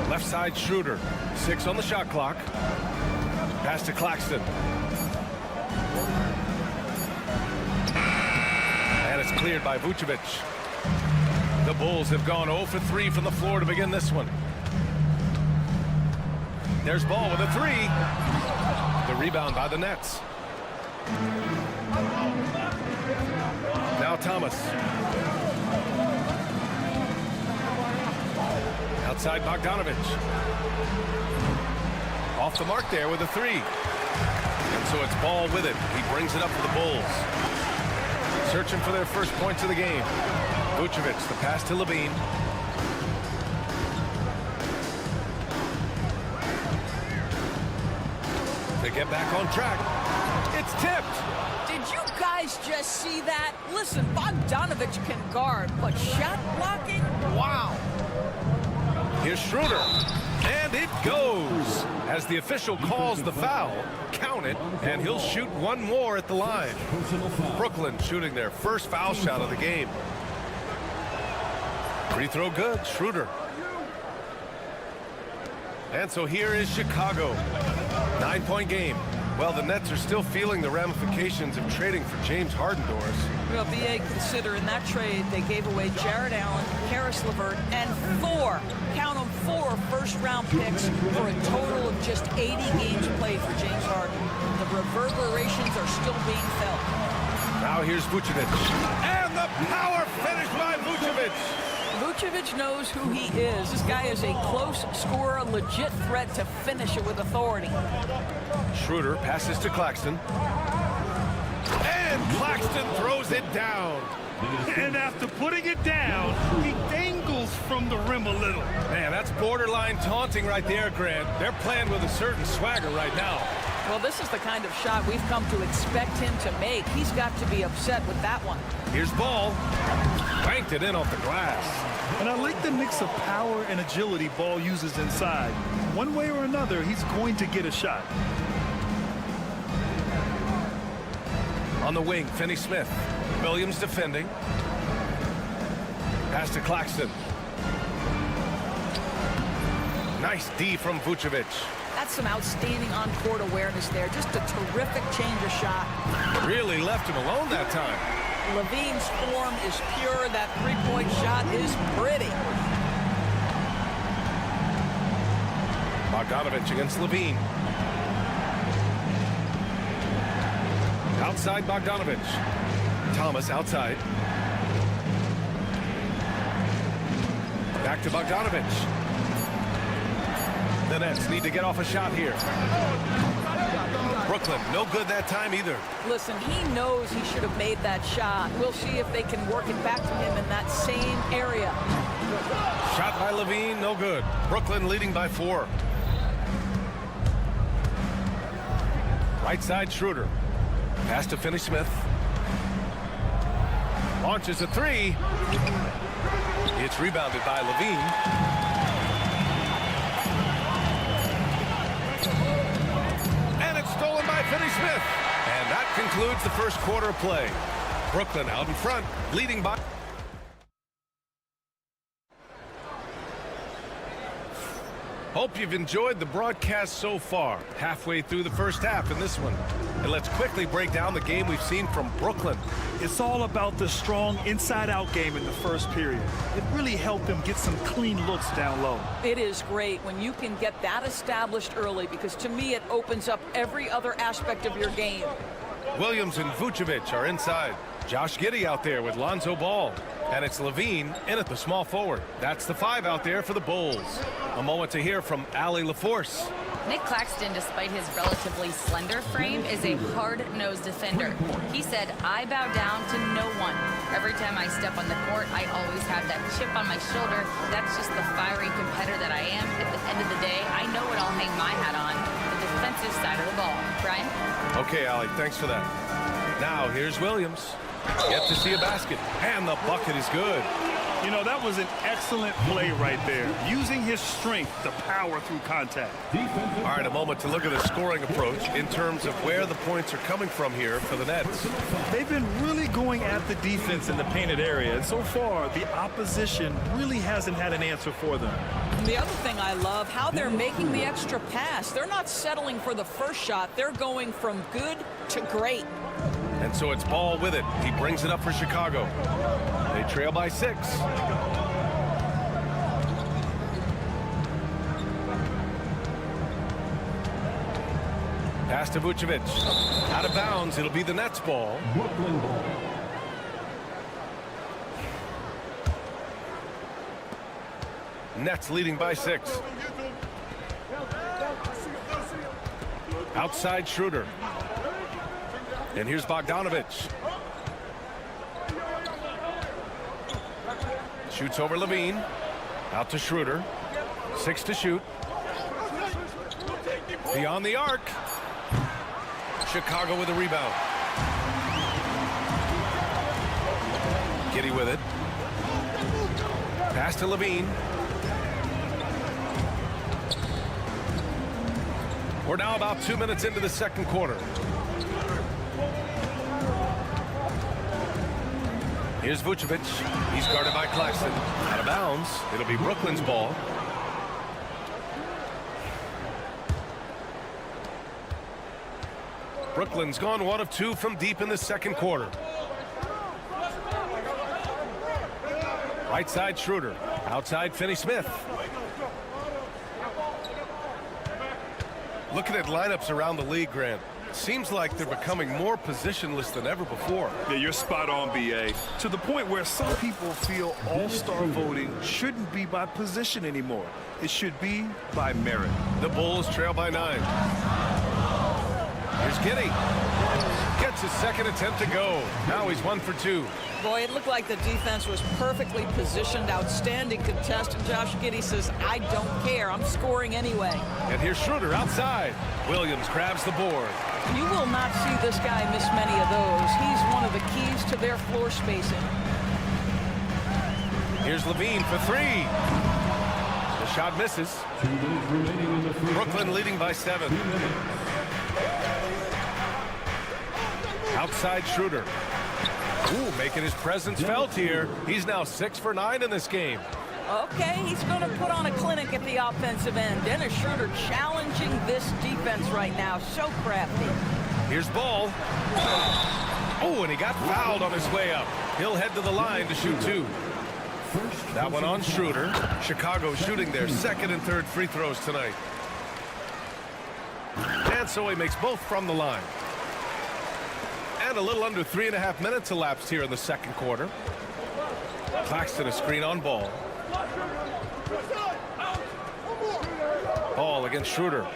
Left side Schroeder. 6 on the shot clock. Pass to Claxton. And it's cleared by Vucevic. The Bulls have gone 0 for 3 from the floor to begin this one. There's Ball with a 3. The rebound by the Nets. Now Thomas. Outside Bogdanovich. Off the mark there with a 3. And so it's Ball with it. He brings it up for the Bulls. Searching for their first points of the game. Vucevic, the pass to Levine. They get back on track. It's tipped. Did you guys just see that? Listen, Bogdanovich can guard, but shot blocking? Wow. Here's Schroeder. And it goes. As the official calls the foul, count it, and he'll shoot one more at the line. Brooklyn shooting their first foul shot of the game. Free throw good, Schroeder. And so here is Chicago. 9-point game. Well, the Nets are still feeling the ramifications of trading for James Harden, Doris. Well, BA, consider in that trade, they gave away Jared Allen, Karis LeVert, and 4, count them, 4 first-round picks for a total of just 80 games played for James Harden. The reverberations are still being felt. Now here's Vucevic. And the power finish by Vucevic. Vucevic knows who he is. This guy is a close scorer, a legit threat to finish it with authority. Schroeder passes to Claxton. And Claxton throws it down. And after putting it down, he dangles from the rim a little. Man, that's borderline taunting right there, Grant. They're playing with a certain swagger right now. Well, this is the kind of shot we've come to expect him to make. He's got to be upset with that one. Here's Ball. Banked it in off the glass. And I like the mix of power and agility Ball uses inside. One way or another, he's going to get a shot. On the wing, Finney-Smith. Williams defending. Pass to Claxton. Nice D from Vucevic. That's some outstanding on-court awareness there. Just a terrific change of shot. Really left him alone that time. Levine's form is pure. That three-point shot is pretty. Bogdanovich against Levine. Outside Bogdanovich. Thomas outside. Back to Bogdanovich. The Nets need to get off a shot here. Brooklyn, no good that time either. Listen, he knows he should have made that shot. We'll see if they can work it back to him in that same area. Shot by Levine, no good. Brooklyn leading by 4. Right side, Schroeder. Pass to Finney-Smith. Launches a 3. It's rebounded by Levine. And it's stolen by Finney-Smith. And that concludes the first quarter of play. Brooklyn out in front, leading by... Hope you've enjoyed the broadcast so far. Halfway through the first half in this one. And let's quickly break down the game we've seen from Brooklyn. It's all about the strong inside-out game in the first period. It really helped them get some clean looks down low. It is great when you can get that established early, because to me it opens up every other aspect of your game. Williams and Vucevic are inside. Josh Giddey out there with Lonzo Ball. And it's Levine in at the small forward. That's the 5 out there for the Bulls. A moment to hear from Allie LaForce. Nick Claxton, despite his relatively slender frame, is a hard-nosed defender. He said, "I bow down to no one. Every time I step on the court, I always have that chip on my shoulder. That's just the fiery competitor that I am. At the end of the day, I know what I'll hang my hat on, the defensive side of the ball." Brian? Okay, Allie, thanks for that. Now, here's Williams. Get to see a basket, and the bucket is good. You know, that was an excellent play right there, using his strength to power through contact. All right, a moment to look at the scoring approach in terms of where the points are coming from here for the Nets. They've been really going at the defense in the painted area, and so far, the opposition really hasn't had an answer for them. The other thing I love, how they're making the extra pass. They're not settling for the first shot. They're going from good to great. And so it's Ball with it. He brings it up for Chicago. They trail by 6. Pass to Vucevic. Out of bounds. It'll be the Nets ball. Nets leading by 6. Outside Schroeder. And here's Bogdanovich. Shoots over Levine. Out to Schroeder. 6 to shoot. Beyond the arc. Chicago with a rebound. Giddey with it. Pass to Levine. We're now about 2 minutes into the second quarter. Here's Vucevic. He's guarded by Claxton. Out of bounds. It'll be Brooklyn's ball. Brooklyn's gone 1 of 2 from deep in the second quarter. Right side Schroeder. Outside Finney-Smith. Looking at lineups around the league, Grant. Seems like they're becoming more positionless than ever before. Yeah, you're spot on, B.A. To the point where some people feel all-star voting shouldn't be by position anymore. It should be by merit. The Bulls trail by 9. Here's Giddey. Gets his second attempt to go. Now he's 1 for 2. Boy, it looked like the defense was perfectly positioned. Outstanding contest. And Josh Giddey says, "I don't care. I'm scoring anyway." And here's Schroeder outside. Williams grabs the board. You will not see this guy miss many of those. He's one of the keys to their floor spacing. Here's Levine for 3. The shot misses. Brooklyn leading by 7. Outside Schroeder. Ooh, making his presence felt here. He's now 6 for 9 in this game. Okay, he's going to put on a clinic at the offensive end. Dennis Schroeder challenging this defense right now. So crafty. Here's Ball. Oh, and he got fouled on his way up. He'll head to the line to shoot 2. That one on Schroeder. Chicago shooting their second and third free throws tonight. And so he makes both from the line. And a little under 3.5 minutes elapsed here in the second quarter. Claxton a screen on Ball. Ball against Schroeder.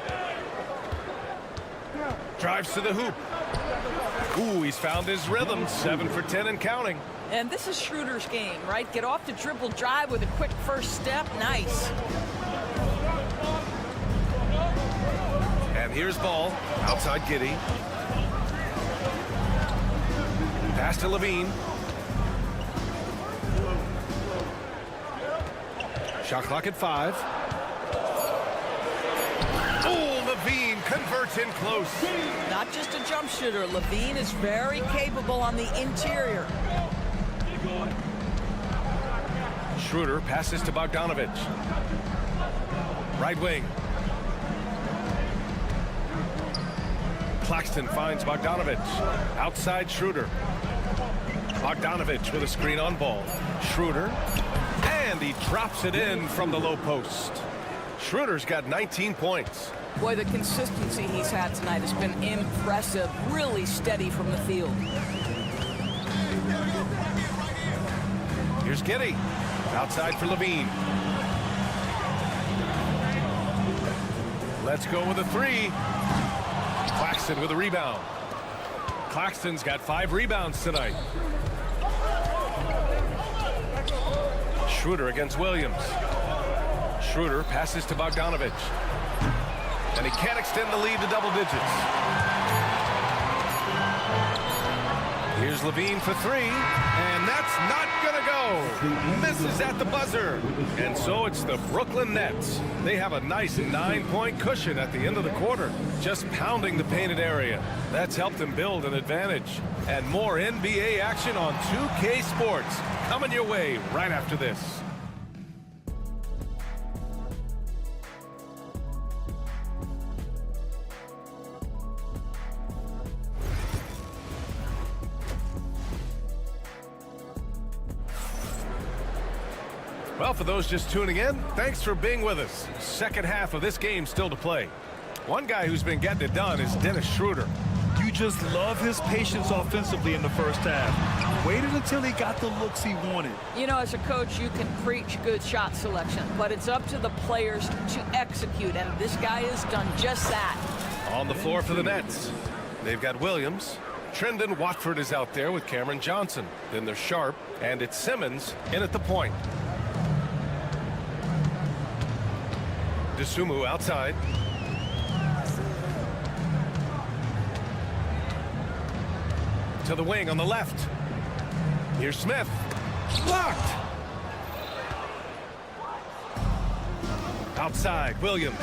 Drives to the hoop. Ooh, he's found his rhythm. 7 for 10 and counting. And this is Schroeder's game, right? Get off the dribble drive with a quick first step. Nice. And here's Ball. Outside Giddey. Pass to Levine. Shot clock at 5. Oh, Levine converts in close. Not just a jump shooter. Levine is very capable on the interior. Schroeder passes to Bogdanovich. Right wing. Claxton finds Bogdanovich. Outside Schroeder. Bogdanovich with a screen on Ball. Schroeder. And he drops it in from the low post. Schroeder's got 19 points. Boy, the consistency he's had tonight has been impressive. Really steady from the field. Here's Giddey. Outside for Levine. Let's go with a 3. Claxton with a rebound. Claxton's got 5 rebounds tonight. Schroeder against Williams. Schroeder passes to Bogdanovich. And he can't extend the lead to double digits. Here's Levine for 3. And that's not going to go. Misses at the buzzer. And so it's the Brooklyn Nets. They have a nice 9-point cushion at the end of the quarter. Just pounding the painted area. That's helped them build an advantage. And more NBA action on 2K Sports. Coming your way right after this. Well, for those just tuning in, thanks for being with us. Second half of this game still to play. One guy who's been getting it done is Dennis Schroeder. You just love his patience offensively in the first half. Waited until he got the looks he wanted. You know, as a coach, you can preach good shot selection, but it's up to the players to execute, and this guy has done just that. On the floor for the Nets, they've got Williams. Trendon Watford is out there with Cameron Johnson. Then they're Sharp, and it's Simmons in at the point. Dosunmu outside. To the wing on the left. Here's Smith. Blocked. Outside, Williams.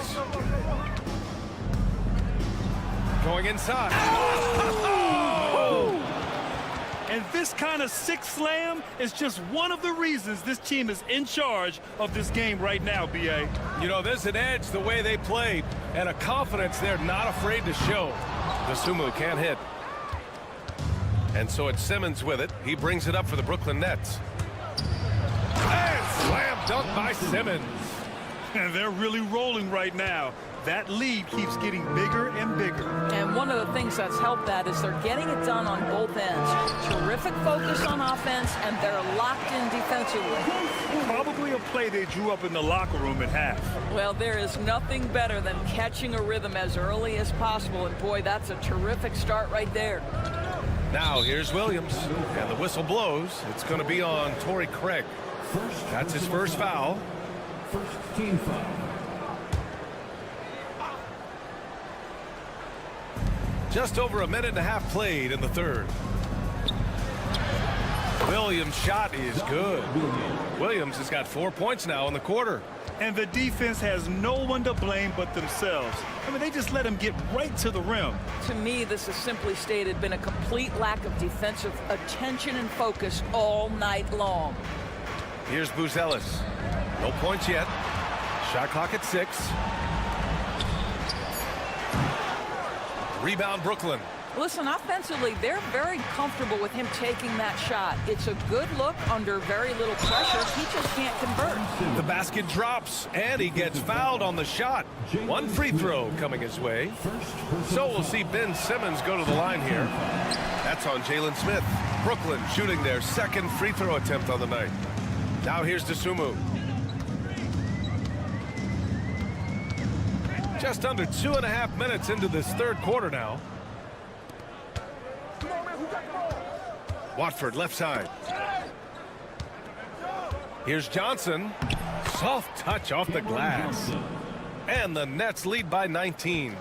Going inside. Oh! And this kind of six slam is just one of the reasons this team is in charge of this game right now, B.A. You know, there's an edge the way they played and a confidence they're not afraid to show. Dosunmu can't hit. And so it's Simmons with it. He brings it up for the Brooklyn Nets. And slam dunk by Simmons. And they're really rolling right now. That lead keeps getting bigger and bigger. And one of the things that's helped that is they're getting it done on both ends. Terrific focus on offense, and they're locked in defensively. Probably a play they drew up in the locker room at half. Well, there is nothing better than catching a rhythm as early as possible. And boy, that's a terrific start right there. Now here's Williams, and the whistle blows. It's going to be on Torrey Craig. That's his first foul. First team foul. Just over a minute and a half played in the third. Williams' shot is good. Williams has got 4 points now in the quarter. And the defense has no one to blame but themselves. I mean, they just let him get right to the rim. To me, this has simply stated been a complete lack of defensive attention and focus all night long. Here's Buzelis. No points yet. Shot clock at 6. Rebound Brooklyn. Listen, offensively, they're very comfortable with him taking that shot. It's a good look under very little pressure. He just can't convert. The basket drops, and he gets fouled on the shot. One free throw coming his way. So we'll see Ben Simmons go to the line here. That's on Jalen Smith. Brooklyn shooting their second free throw attempt on the night. Now here's Dosunmu. Just under 2.5 minutes into this third quarter now. Watford left side. Here's Johnson. Soft touch off the glass. And the Nets lead by 19.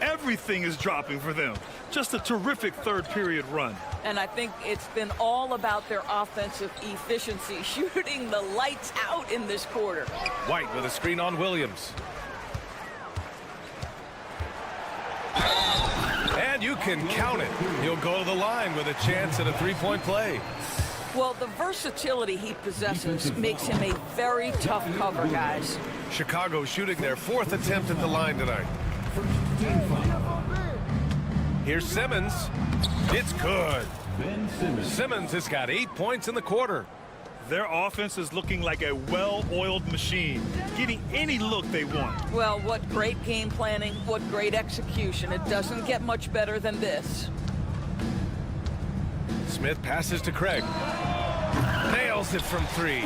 Everything is dropping for them. Just a terrific third period run. And I think it's been all about their offensive efficiency, shooting the lights out in this quarter. White with a screen on Williams. And you can count it. He'll go to the line with a chance at a three-point play. Well, the versatility he possesses makes him a very tough cover, guys. Chicago shooting their 4th attempt at the line tonight. Here's Simmons. It's good. Simmons has got 8 points in the quarter. Their offense is looking like a well-oiled machine, getting any look they want. Well, what great game planning, what great execution. It doesn't get much better than this. Smith passes to Craig. Nails it from 3.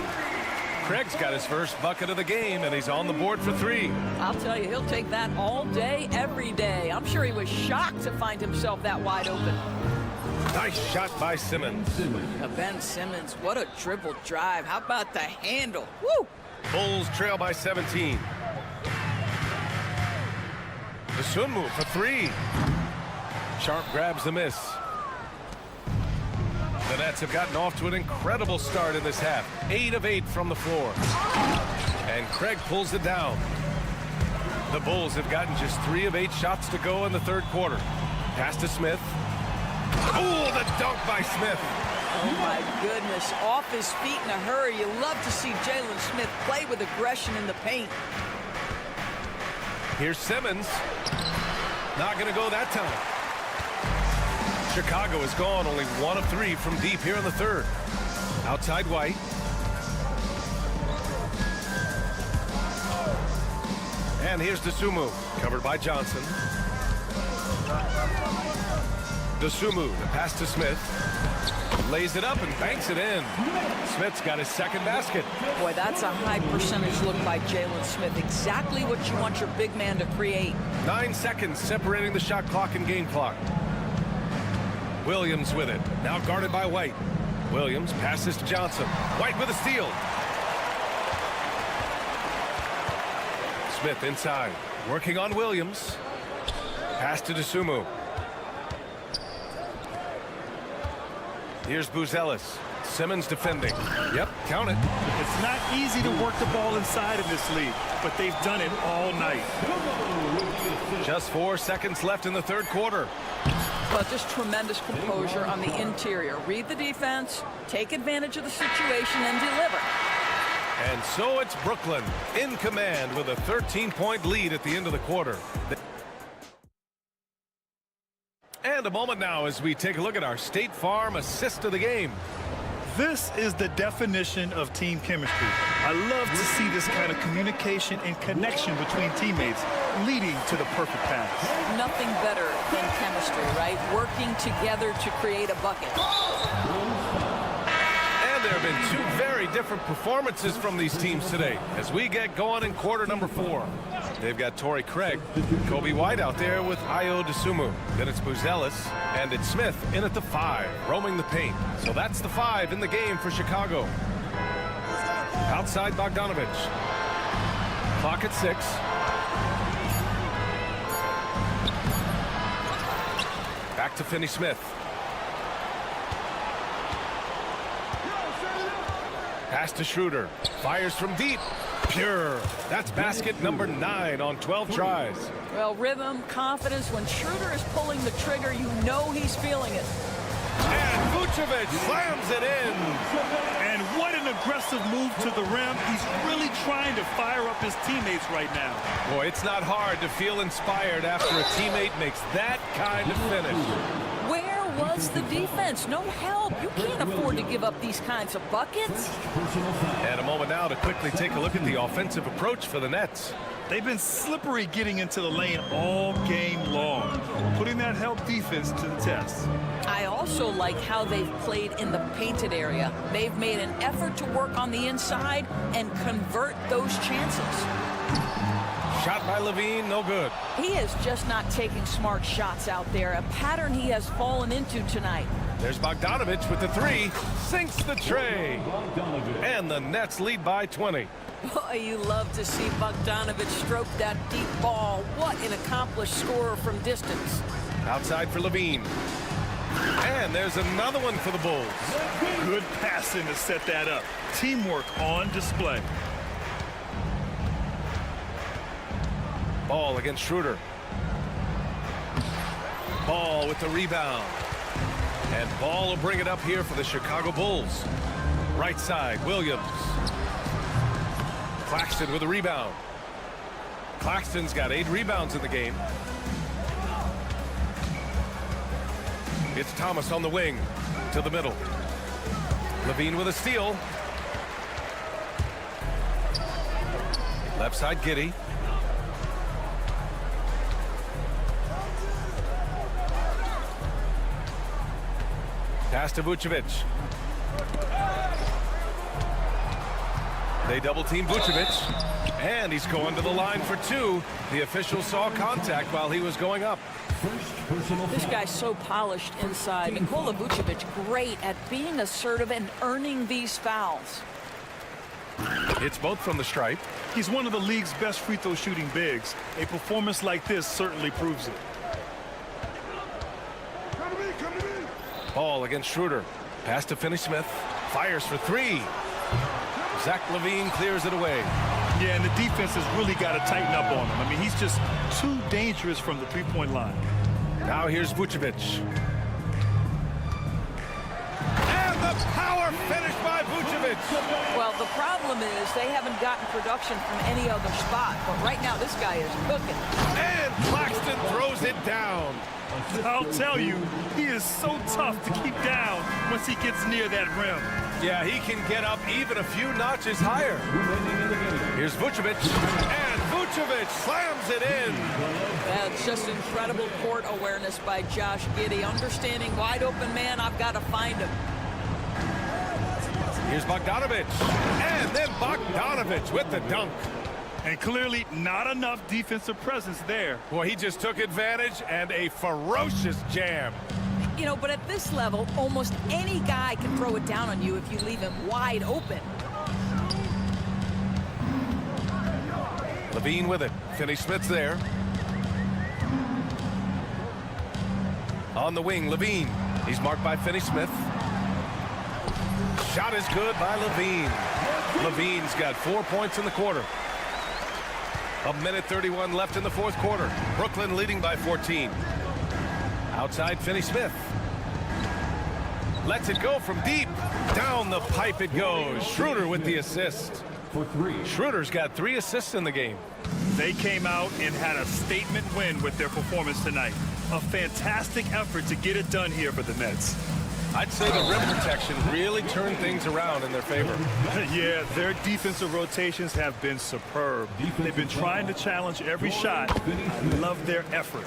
Craig's got his first bucket of the game, and he's on the board for 3. I'll tell you, he'll take that all day, every day. I'm sure he was shocked to find himself that wide open. Nice shot by Simmons. Ben Simmons, what a dribble drive. How about the handle? Woo! Bulls trail by 17. The Sunmu for 3. Sharp grabs the miss. The Nets have gotten off to an incredible start in this half. 8 of 8 from the floor. And Craig pulls it down. The Bulls have gotten just 3 of 8 shots to go in the third quarter. Pass to Smith. Oh, the dunk by Smith. Oh, my goodness. Off his feet in a hurry. You love to see Jalen Smith play with aggression in the paint. Here's Simmons. Not going to go that time. Chicago has gone only 1 of 3 from deep here in the third. Outside White. And here's Dosunmu, covered by Johnson. Dosunmu, the pass to Smith. Lays it up and banks it in. Smith's got his second basket. Boy, that's a high percentage look by Jalen Smith. Exactly what you want your big man to create. 9 seconds separating the shot clock and game clock. Williams with it. Now guarded by White. Williams passes to Johnson. White with a steal. Smith inside. Working on Williams. Pass to Dosunmu. Here's Buzelis. Simmons defending. Yep, count it. It's not easy to work the ball inside in this league, but they've done it all night. Just 4 seconds left in the third quarter. But just tremendous composure on the interior. Read the defense, take advantage of the situation, and deliver. And so it's Brooklyn in command with a 13-point lead at the end of the quarter. And a moment now as we take a look at our State Farm assist of the game. This is the definition of team chemistry. I love to see this kind of communication and connection between teammates leading to the perfect pass. Nothing better than chemistry, right? Working together to create a bucket. And there have been 2 very different performances from these teams today as we get going in quarter number 4. They've got Torrey Craig, Kobe White out there with Ayo Dosunmu. Then it's Buzelis, and it's Smith in at the 5, roaming the paint. So that's the 5 in the game for Chicago. Outside Bogdanovich. Clock at 6. Back to Finney-Smith. Pass to Schroeder. Fires from deep. Pure. That's basket number 9 on 12 tries. Well, rhythm, confidence. When Schroeder is pulling the trigger, you know he's feeling it. And Vucevic slams it in. And what an aggressive move to the rim. He's really trying to fire up his teammates right now. Boy, it's not hard to feel inspired after a teammate makes that kind of finish. Where was the defense? No help. You can't afford to give up these kinds of buckets. And a moment now to quickly take a look at the offensive approach for the Nets. They've been slippery getting into the lane all game long, putting that help defense to the test. I also like how they've played in the painted area. They've made an effort to work on the inside and convert those chances. Shot by Levine, no good. He is just not taking smart shots out there, a pattern he has fallen into tonight. There's Bogdanovich with the three, sinks the tray. And the Nets lead by 20. Boy, you love to see Bogdanovich stroke that deep ball. What an accomplished scorer from distance. Outside for Levine. And there's another one for the Bulls. Good passing to set that up. Teamwork on display. Ball against Schroeder. Ball with the rebound. And Ball will bring it up here for the Chicago Bulls. Right side, Williams. Claxton with a rebound. Claxton's got 8 rebounds in the game. It's Thomas on the wing to the middle. Levine with a steal. Left side, Giddey. Pass to Vucevic. They double team Vucevic. And he's going to the line for 2. The official saw contact while he was going up. This guy's so polished inside. Nikola Vucevic, great at being assertive and earning these fouls. It's both from the stripe. He's one of the league's best free throw shooting bigs. A performance like this certainly proves it. Ball against Schroeder. Pass to Finney-Smith. Fires for 3. Zach LaVine clears it away. Yeah, and the defense has really got to tighten up on him. I mean, he's just too dangerous from the three-point line. Now here's Vucevic. And the power finish by Vucevic. Well, the problem is they haven't gotten production from any other spot. But right now, this guy is cooking. And Claxton throws it down. I'll tell you, he is so tough to keep down once he gets near that rim. Yeah, he can get up even a few notches higher. Here's Vucevic, and Vucevic slams it in. That's just incredible court awareness by Josh Giddey. Understanding wide open man, I've got to find him. Here's Bogdanovich, and then Bogdanovich with the dunk. And clearly not enough defensive presence there. Boy, he just took advantage and a ferocious jam. You know, but at this level, almost any guy can throw it down on you if you leave him wide open. Levine with it. Finney-Smith's there. On the wing, Levine. He's marked by Finney-Smith. Shot is good by Levine. Levine's got 4 points in the quarter. 1:31 left in the fourth quarter. Brooklyn leading by 14. Outside, Finney-Smith. Lets it go from deep. Down the pipe it goes. Schroeder with the assist. Schroeder's got 3 assists in the game. They came out and had a statement win with their performance tonight. A fantastic effort to get it done here for the Nets. I'd say the rim protection really turned things around in their favor. Yeah, their defensive rotations have been superb. They've been trying to challenge every shot. I love their effort.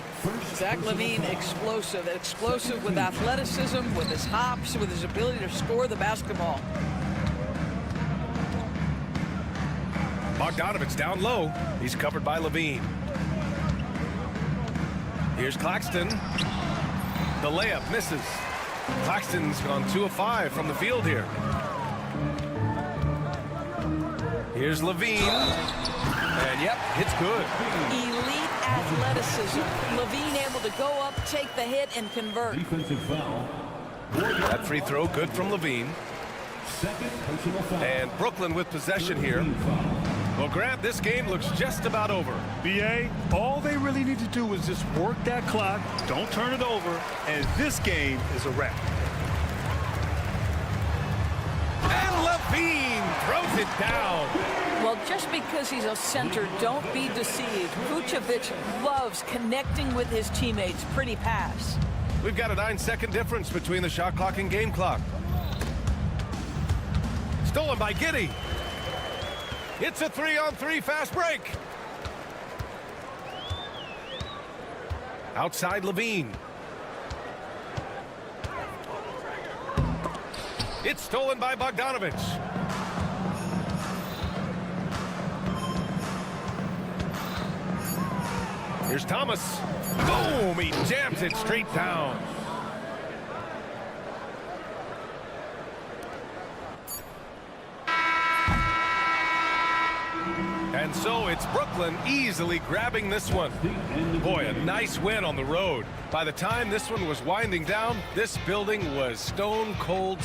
Zach LaVine, explosive. Explosive with athleticism, with his hops, with his ability to score the basketball. Bogdanovich down low. He's covered by Levine. Here's Claxton. The layup misses. Claxton's gone 2 of 5 from the field here. Here's Levine. And yep, it's good. Elite athleticism. Levine able to go up, take the hit, and convert. That free throw good from Levine. And Brooklyn with possession here. Well, Grant, this game looks just about over. BA, all they really need to do is just work that clock, don't turn it over, and this game is a wrap. And Levine throws it down. Well, just because he's a center, don't be deceived. Vucevic loves connecting with his teammates. Pretty pass. We've got a 9-second difference between the shot clock and game clock. Stolen by Giddey. It's a 3-on-3 fast break. Outside Levine. It's stolen by Bogdanovich. Here's Thomas. Boom! He jams it straight down. And so it's Brooklyn easily grabbing this one. Boy, a nice win on the road. By the time this one was winding down, this building was stone cold.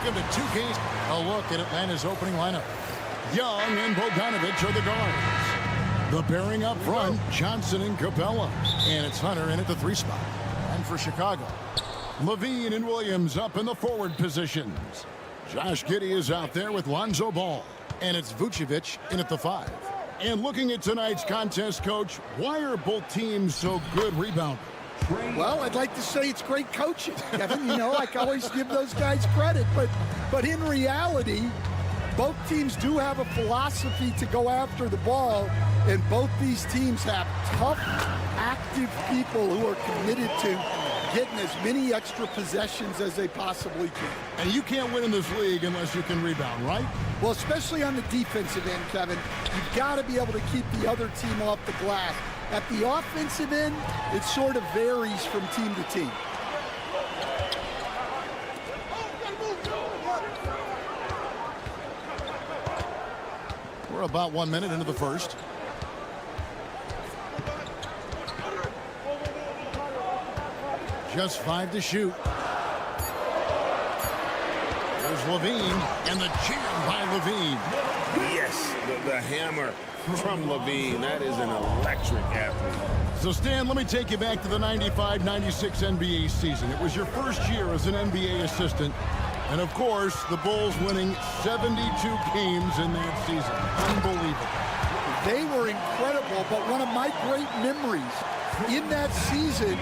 Welcome to 2K. A look at Atlanta's opening lineup. Young and Bogdanovich are the guards. The pairing up front, Johnson and Capella. And it's Hunter in at the 3 spot. And for Chicago, Levine and Williams up in the forward positions. Josh Giddey is out there with Lonzo Ball. And it's Vucevic in at the 5. And looking at tonight's contest, Coach, why are both teams so good rebounding? Well, I'd like to say it's great coaching, Kevin. You know, I can always give those guys credit. But in reality, both teams do have a philosophy to go after the ball. And both these teams have tough, active people who are committed to getting as many extra possessions as they possibly can. And you can't win in this league unless you can rebound, right? Well, especially on the defensive end, Kevin, you've got to be able to keep the other team off the glass. At the offensive end, it sort of varies from team to team. We're about 1 minute into the first. Just 5 to shoot. There's Levine, and the jam by Levine. Yes, the hammer from Levine. That is an electric athlete. So, Stan, let me take you back to the 95-96 NBA season. It was your first year as an NBA assistant. And, of course, the Bulls winning 72 games in that season. Unbelievable. They were incredible, but one of my great memories in that season,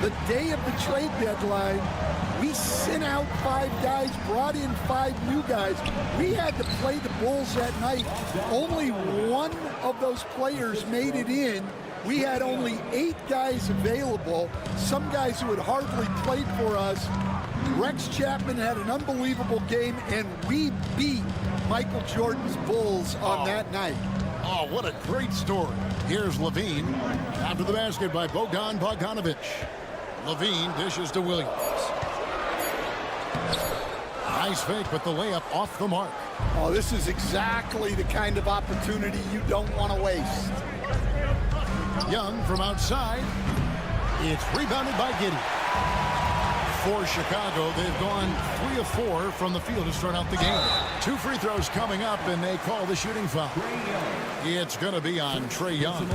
the day of the trade deadline, we sent out 5 guys, brought in 5 new guys. We had to play the Bulls that night. Only one of those players made it in. We had only 8 guys available, some guys who had hardly played for us. Rex Chapman had an unbelievable game, and we beat Michael Jordan's Bulls on that night. Oh, what a great story. Here's Levine. After the basket by Bogdanovich. Levine dishes to Williams. Nice fake, but the layup off the mark. Oh, this is exactly the kind of opportunity you don't want to waste. Young from outside. It's rebounded by Giddey. For Chicago, they've gone 3 of 4 from the field to start out the game. 2 free throws coming up, and they call the shooting foul. It's going to be on Trae Young.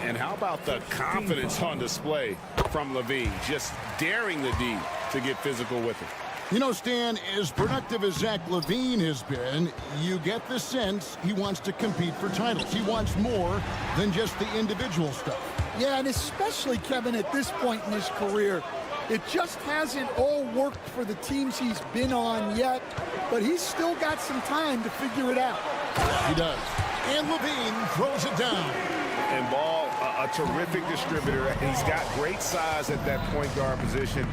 And how about the confidence on display from Levine, just daring the D to get physical with it. You know, Stan, as productive as Zach LaVine has been, you get the sense he wants to compete for titles. He wants more than just the individual stuff. Yeah, and especially, Kevin, at this point in his career, it just hasn't all worked for the teams he's been on yet, but he's still got some time to figure it out. He does. And LaVine throws it down. And Ball, a terrific distributor. He's got great size at that point guard position,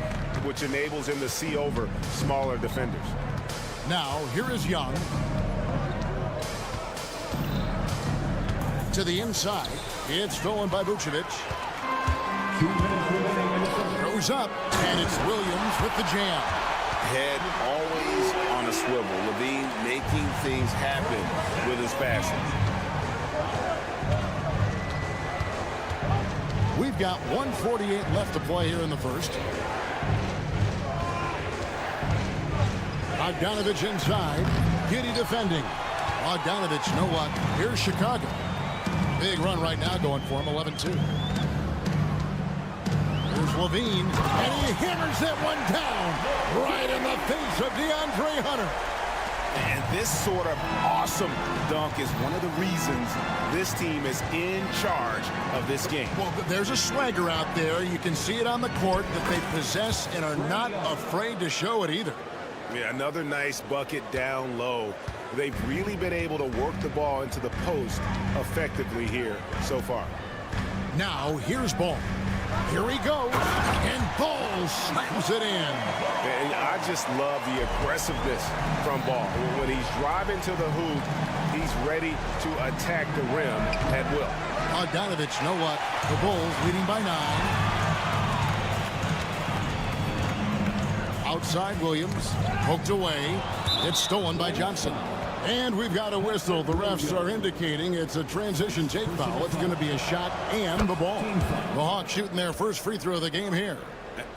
which enables him to see over smaller defenders. Now, here is Young. To the inside. It's stolen by Vucevic. Throws up, and it's Williams with the jam. Head always on a swivel. Levine making things happen with his passing. We've got 1:48 left to play here in the first. Bogdanovich inside. Giddey defending. Bogdanovich, you know what? Here's Chicago. Big run right now going for him, 11-2. Here's Levine, and he hammers that one down right in the face of DeAndre Hunter. And this sort of awesome dunk is one of the reasons this team is in charge of this game. Well, there's a swagger out there. You can see it on the court that they possess and are not afraid to show it either. Yeah, another nice bucket down low. They've really been able to work the ball into the post effectively here so far. Now, here's Ball. Here he goes, and Ball slams it in. And I just love the aggressiveness from Ball. When he's driving to the hoop, he's ready to attack the rim at will. Bogdanovich, you know what? The Bulls leading by 9. Outside Williams, poked away. It's stolen by Johnson. And we've got a whistle. The refs are indicating it's a transition take foul. It's going to be a shot and the ball. The Hawks shooting their first free throw of the game here.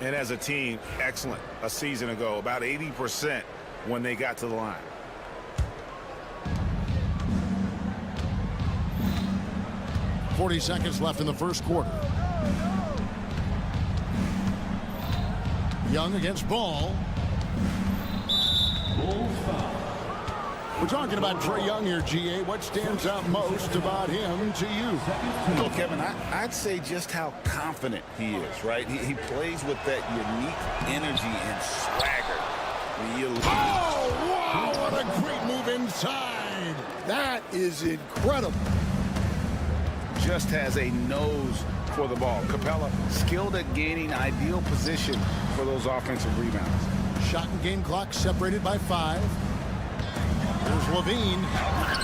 And as a team, excellent. A season ago, about 80% when they got to the line. .40 seconds left in the first quarter. Young against Ball. We're talking about Trae Young here, GA. What stands out most about him to you? Well, Kevin, I'd say just how confident he is, right? He plays with that unique energy and swagger. Oh, wow, what a great move inside. That is incredible. Just has a nose for the ball. Capella skilled at gaining ideal position for those offensive rebounds. Shot and game clock separated by 5. Here's Levine.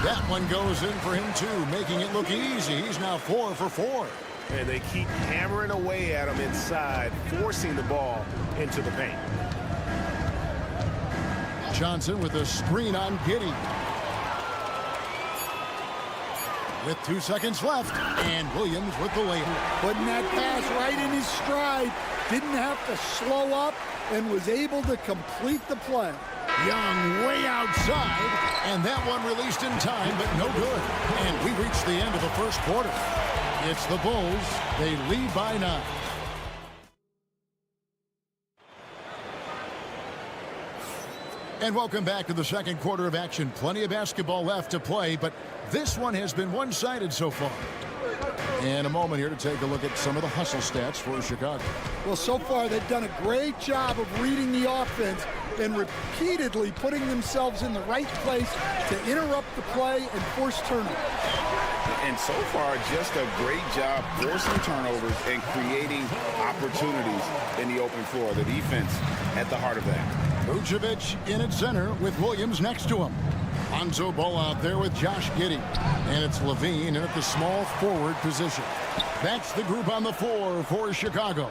That one goes in for him, too, making it look easy. He's now 4 for 4. And they keep hammering away at him inside, forcing the ball into the paint. Johnson with a screen on Giddey. With 2 seconds left, and Williams with the layup. Putting that pass right in his stride. Didn't have to slow up and was able to complete the play. Young way outside, and that one released in time, but no good. And we reach the end of the first quarter. It's the Bulls. They lead by 9. And welcome back to the second quarter of action. Plenty of basketball left to play, but this one has been one-sided so far. And a moment here to take a look at some of the hustle stats for Chicago. Well, so far they've done a great job of reading the offense and repeatedly putting themselves in the right place to interrupt the play and force turnovers. And so far, just a great job forcing turnovers and creating opportunities in the open floor. The defense at the heart of that. Vucevic in at center with Williams next to him. Lonzo Ball out there with Josh Giddey. And it's Levine in at the small forward position. That's the group on the floor for Chicago.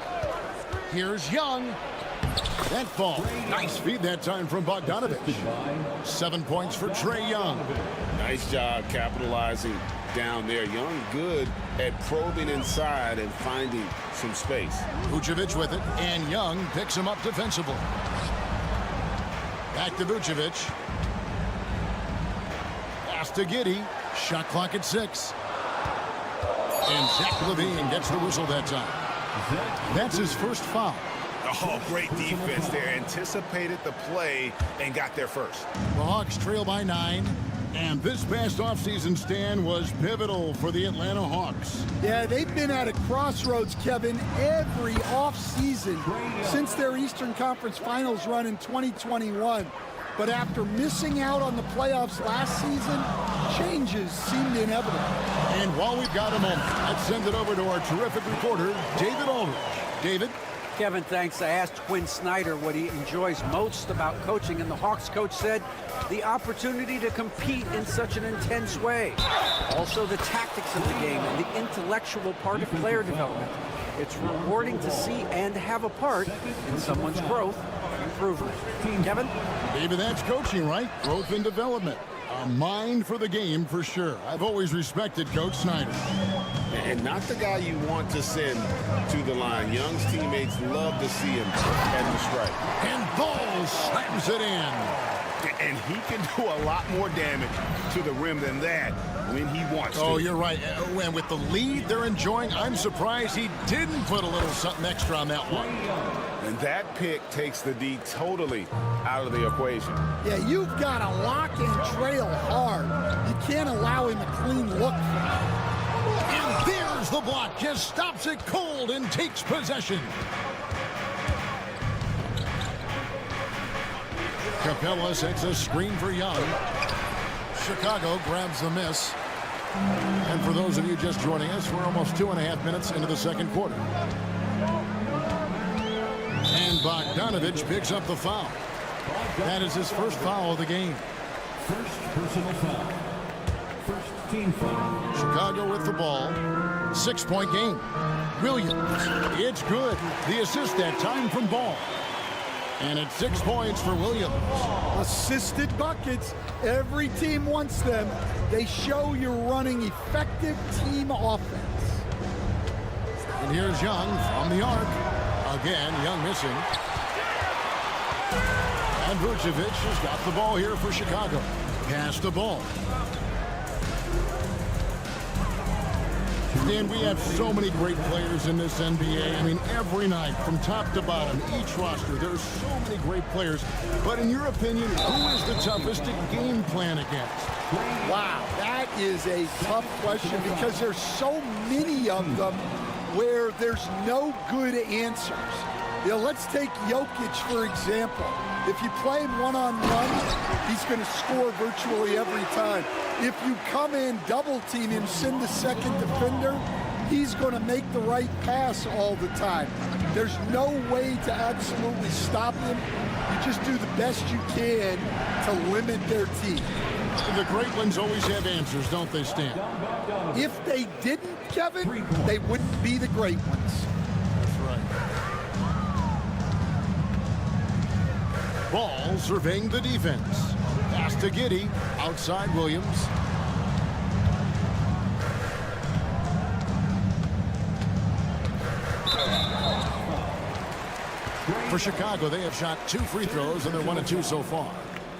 Here's Young. That fall. Nice feed that time from Bogdanovich. 7 points for Trae Young. Nice job capitalizing down there. Young good at probing inside and finding some space. Vucevic with it, and Young picks him up defensively. Back to Vucevic. Pass to Giddey. Shot clock at 6. And Zach Levine gets the whistle that time. That's his first foul. Oh, great defense there. Anticipated the play and got there first. The Hawks trail by 9. And this past offseason stand was pivotal for the Atlanta Hawks. Yeah, they've been at a crossroads, Kevin, every offseason since their Eastern Conference Finals run in 2021. But after missing out on the playoffs last season, changes seemed inevitable. And while we've got a moment, let's send it over to our terrific reporter, David Aldridge. David? Kevin, thanks. I asked Quinn Snyder what he enjoys most about coaching, and the Hawks coach said the opportunity to compete in such an intense way. Also, the tactics of the game and the intellectual part of player development. It's rewarding to see and have a part in someone's growth and improvement. Kevin? Maybe that's coaching, right? Growth and development. A mind for the game for sure. I've always respected Coach Snyder. And not the guy you want to send to the line. Young's teammates love to see him at the stripe. And Ball slams it in. And he can do a lot more damage to the rim than that when he wants to. Oh, you're right. And with the lead they're enjoying, I'm surprised he didn't put a little something extra on that one. And that pick takes the D totally out of the equation. Yeah, you've got to lock and trail hard. You can't allow him a clean look. And there's the block. Just stops it cold and takes possession. Capella sets a screen for Young. Chicago grabs the miss. And for those of you just joining us, we're almost 2.5 minutes into the second quarter. And Bogdanovich picks up the foul. That is his first foul of the game. First personal foul. First team foul. Chicago with the ball. 6-point game. Williams. It's good. The assist that time from Ball. And it's 6 points for Williams. Assisted buckets. Every team wants them. They show you're running effective team offense. And here's Young from the arc. Again, Young missing. And Vucevic has got the ball here for Chicago. Pass the ball. Dan, we have so many great players in this NBA. I mean, every night, from top to bottom, each roster, there's so many great players. But in your opinion, who is the toughest to game plan against? Wow, that is a tough question because there's so many of them where there's no good answers. You know, let's take Jokic, for example. If you play him one-on-one, he's going to score virtually every time. If you come in, double-team him, send the second defender, he's going to make the right pass all the time. There's no way to absolutely stop him. You just do the best you can to limit their team. The great ones always have answers, don't they, Stan? If they didn't, Kevin, they wouldn't be the great ones. That's right. Ball surveying the defense. Pass to Giddey. Outside Williams. For Chicago, they have shot 2 free throws, and they're 1 of 2 so far.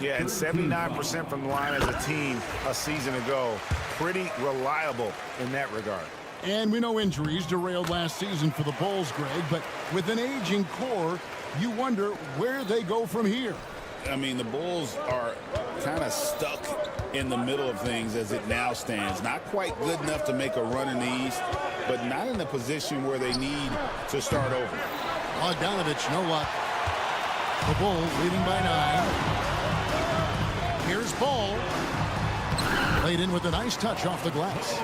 Yeah, and 79% from the line as a team a season ago. Pretty reliable in that regard. And we know injuries derailed last season for the Bulls, Greg, but with an aging core, you wonder where they go from here. I mean, the Bulls are kind of stuck in the middle of things as it now stands. Not quite good enough to make a run in the East, but not in a position where they need to start over. Bogdanovich, no luck. The Bulls leading by 9. Here's Ball. Played in with a nice touch off the glass.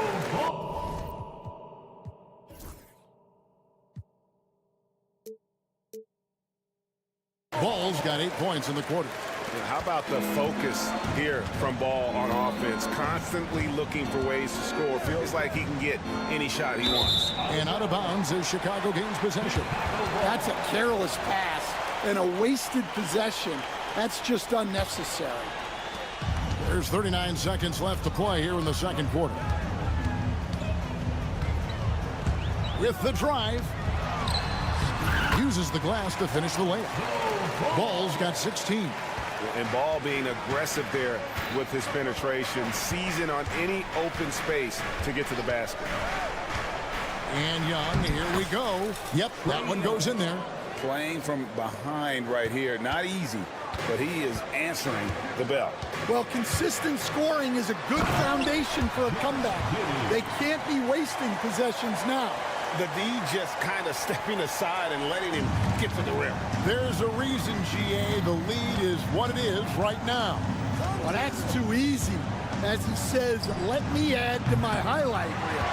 Ball's got 8 points in the quarter. And how about the focus here from Ball on offense? Constantly looking for ways to score. Feels like he can get any shot he wants. And out of bounds as Chicago gains possession. That's a careless pass and a wasted possession. That's just unnecessary. There's 39 seconds left to play here in the second quarter. With the drive. Uses the glass to finish the layup. Ball's got 16. And Ball being aggressive there with his penetration, seizing on any open space to get to the basket. And Young, here we go. Yep, that one goes in there. Playing from behind right here, not easy, but he is answering the bell. Well, consistent scoring is a good foundation for a comeback. They can't be wasting possessions now. The D just kind of stepping aside and letting him get to the rim. There's a reason, GA, the lead is what it is right now. Well, that's too easy. As he says, let me add to my highlight reel.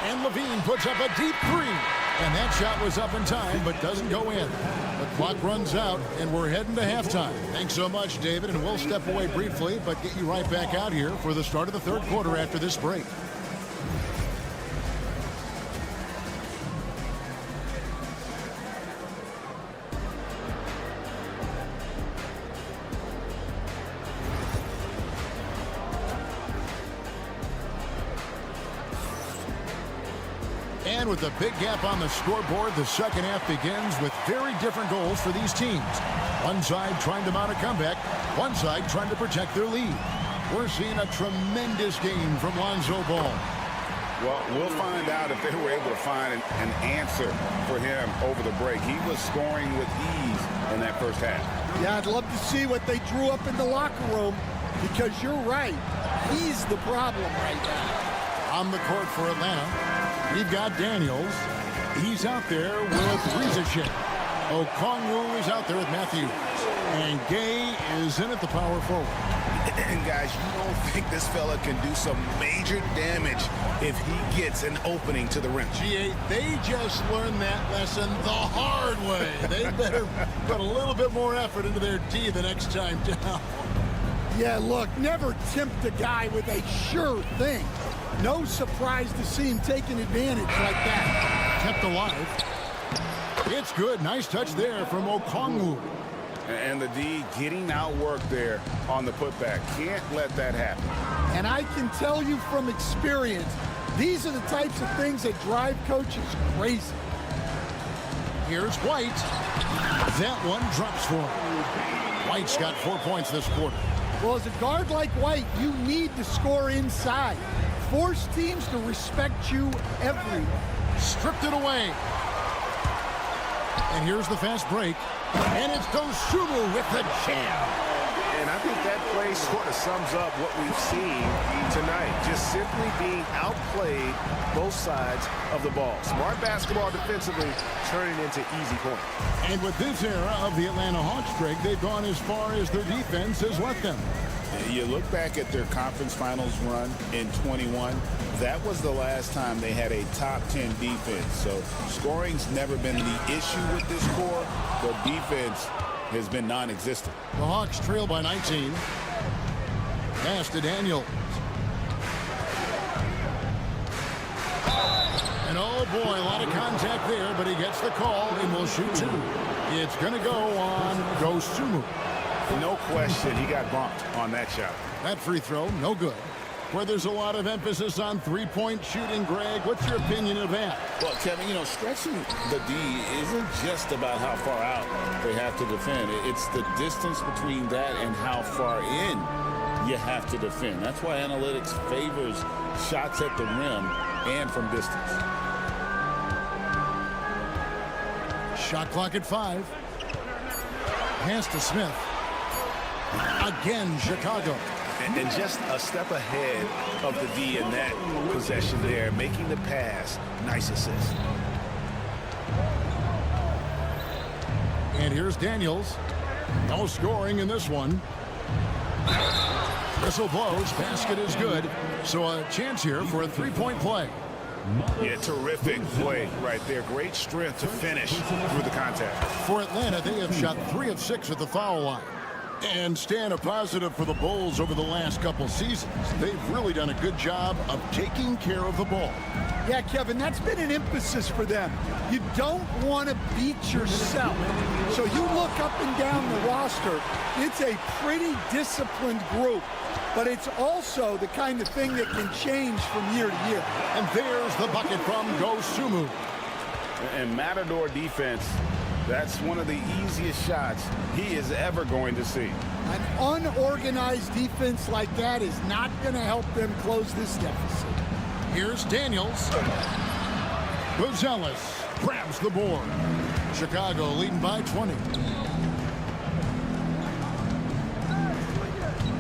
And Levine puts up a deep 3. And that shot was up in time, but doesn't go in. The clock runs out, and we're heading to halftime. Thanks so much, David, and we'll step away briefly, but get you right back out here for the start of the third quarter after this break. And with a big gap on the scoreboard, the second half begins with very different goals for these teams. One side trying to mount a comeback, one side trying to protect their lead. We're seeing a tremendous game from Lonzo Ball. Well, we'll find out if they were able to find an answer for him over the break. He was scoring with ease in that first half. Yeah, I'd love to see what they drew up in the locker room because you're right. He's the problem right now. On the court for Atlanta, we've got Daniels. He's out there with Rizicek. Okongwu is out there with Matthews. And Gay is in at the power forward. And guys, you don't think this fella can do some major damage if he gets an opening to the rim. GA, they just learned that lesson the hard way. They better put a little bit more effort into their D the next time down. Yeah, look, never tempt a guy with a sure thing. No surprise to see him taking advantage like that. Kept alive. It's good. Nice touch there from Okongwu. And the D getting outworked there on the putback. Can't let that happen. And I can tell you from experience, these are the types of things that drive coaches crazy. Here's White. That one drops for him. White's got 4 points this quarter. Well, as a guard like White, you need to score inside. Force teams to respect you everywhere. Stripped it away. And here's the fast break. And it's Dosunmu with the jam. And I think that play sort of sums up what we've seen tonight. Just simply being outplayed both sides of the ball. Smart basketball defensively turning into easy points. And with this era of the Atlanta Hawks, Greg, they've gone as far as their defense has let them. You look back at their conference finals run in 21, that was the last time they had a top 10 defense. So scoring's never been the issue with this core. The defense has been non-existent. The Hawks trail by 19. Pass to Daniels. And oh boy, a lot of contact there, but he gets the call and will shoot two. It's going to go on Dosunmu. No question, he got bumped on that shot. That free throw, no good. Where there's a lot of emphasis on three-point shooting, Greg, what's your opinion of that? Well, Kevin, you know, stretching the D isn't just about how far out they have to defend. It's the distance between that and how far in you have to defend. That's why analytics favors shots at the rim and from distance. Shot clock at 5. Pass to Smith. Again, Chicago. And just a step ahead of the D in that possession there, making the pass. Nice assist. And here's Daniels. No scoring in this one. Whistle blows. Basket is good. So a chance here for a three-point play. Yeah, terrific play right there. Great strength to finish through the contact. For Atlanta, they have shot 3 of 6 at the foul line. And staying a positive for the Bulls over the last couple seasons. They've really done a good job of taking care of the ball. Yeah, Kevin, that's been an emphasis for them. You don't want to beat yourself. So you look up and down the roster, it's a pretty disciplined group. But it's also the kind of thing that can change from year to year. And there's the bucket from Dosunmu. And Matador defense, that's one of the easiest shots he is ever going to see. An unorganized defense like that is not going to help them close this deficit. Here's Daniels. Buzelis grabs the board. Chicago leading by 20.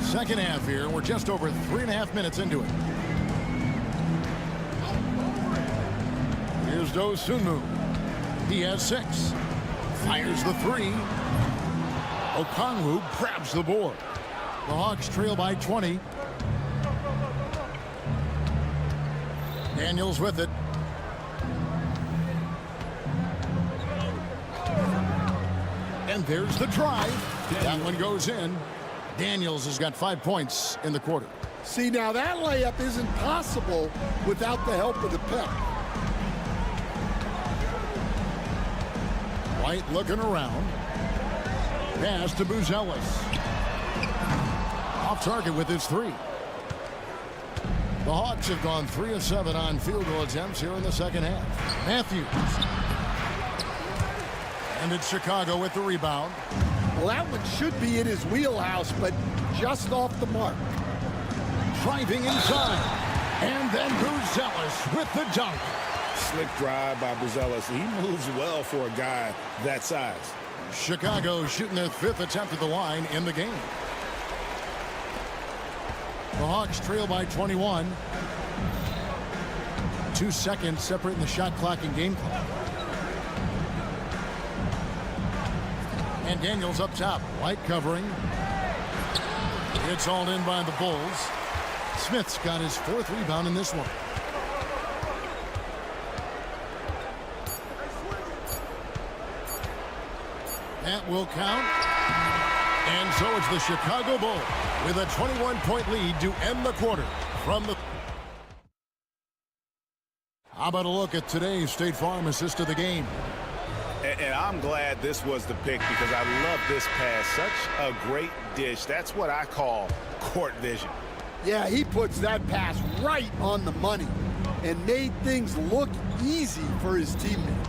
Second half here. We're just over 3.5 minutes into it. Here's Dosunmu. He has 6. Fires the 3. Okongwu grabs the board. The Hawks trail by 20. Daniels with it. And there's the drive. That one goes in. Daniels has got 5 points in the quarter. See, now that layup isn't possible without the help of the pick. White looking around. Pass to Buzelis. Off target with his 3. The Hawks have gone 3 of 7 on field goal attempts here in the second half. Matthews. And it's Chicago with the rebound. Well, that one should be in his wheelhouse, but just off the mark. Driving inside. And then Buzelis with the dunk. Slick drive by Buzelis. He moves well for a guy that size. Chicago shooting their 5th attempt at the line in the game. The Hawks trail by 21. 2 seconds separating the shot clock and game clock. And Daniels up top. White covering. It's hauled in by the Bulls. Smith's got his 4th rebound in this one. That will count. And so it's the Chicago Bulls with a 21-point lead to end the quarter from the... How about a look at today's State Farm assist of the game? And I'm glad this was the pick because I love this pass. Such a great dish. That's what I call court vision. Yeah, he puts that pass right on the money and made things look easy for his teammate.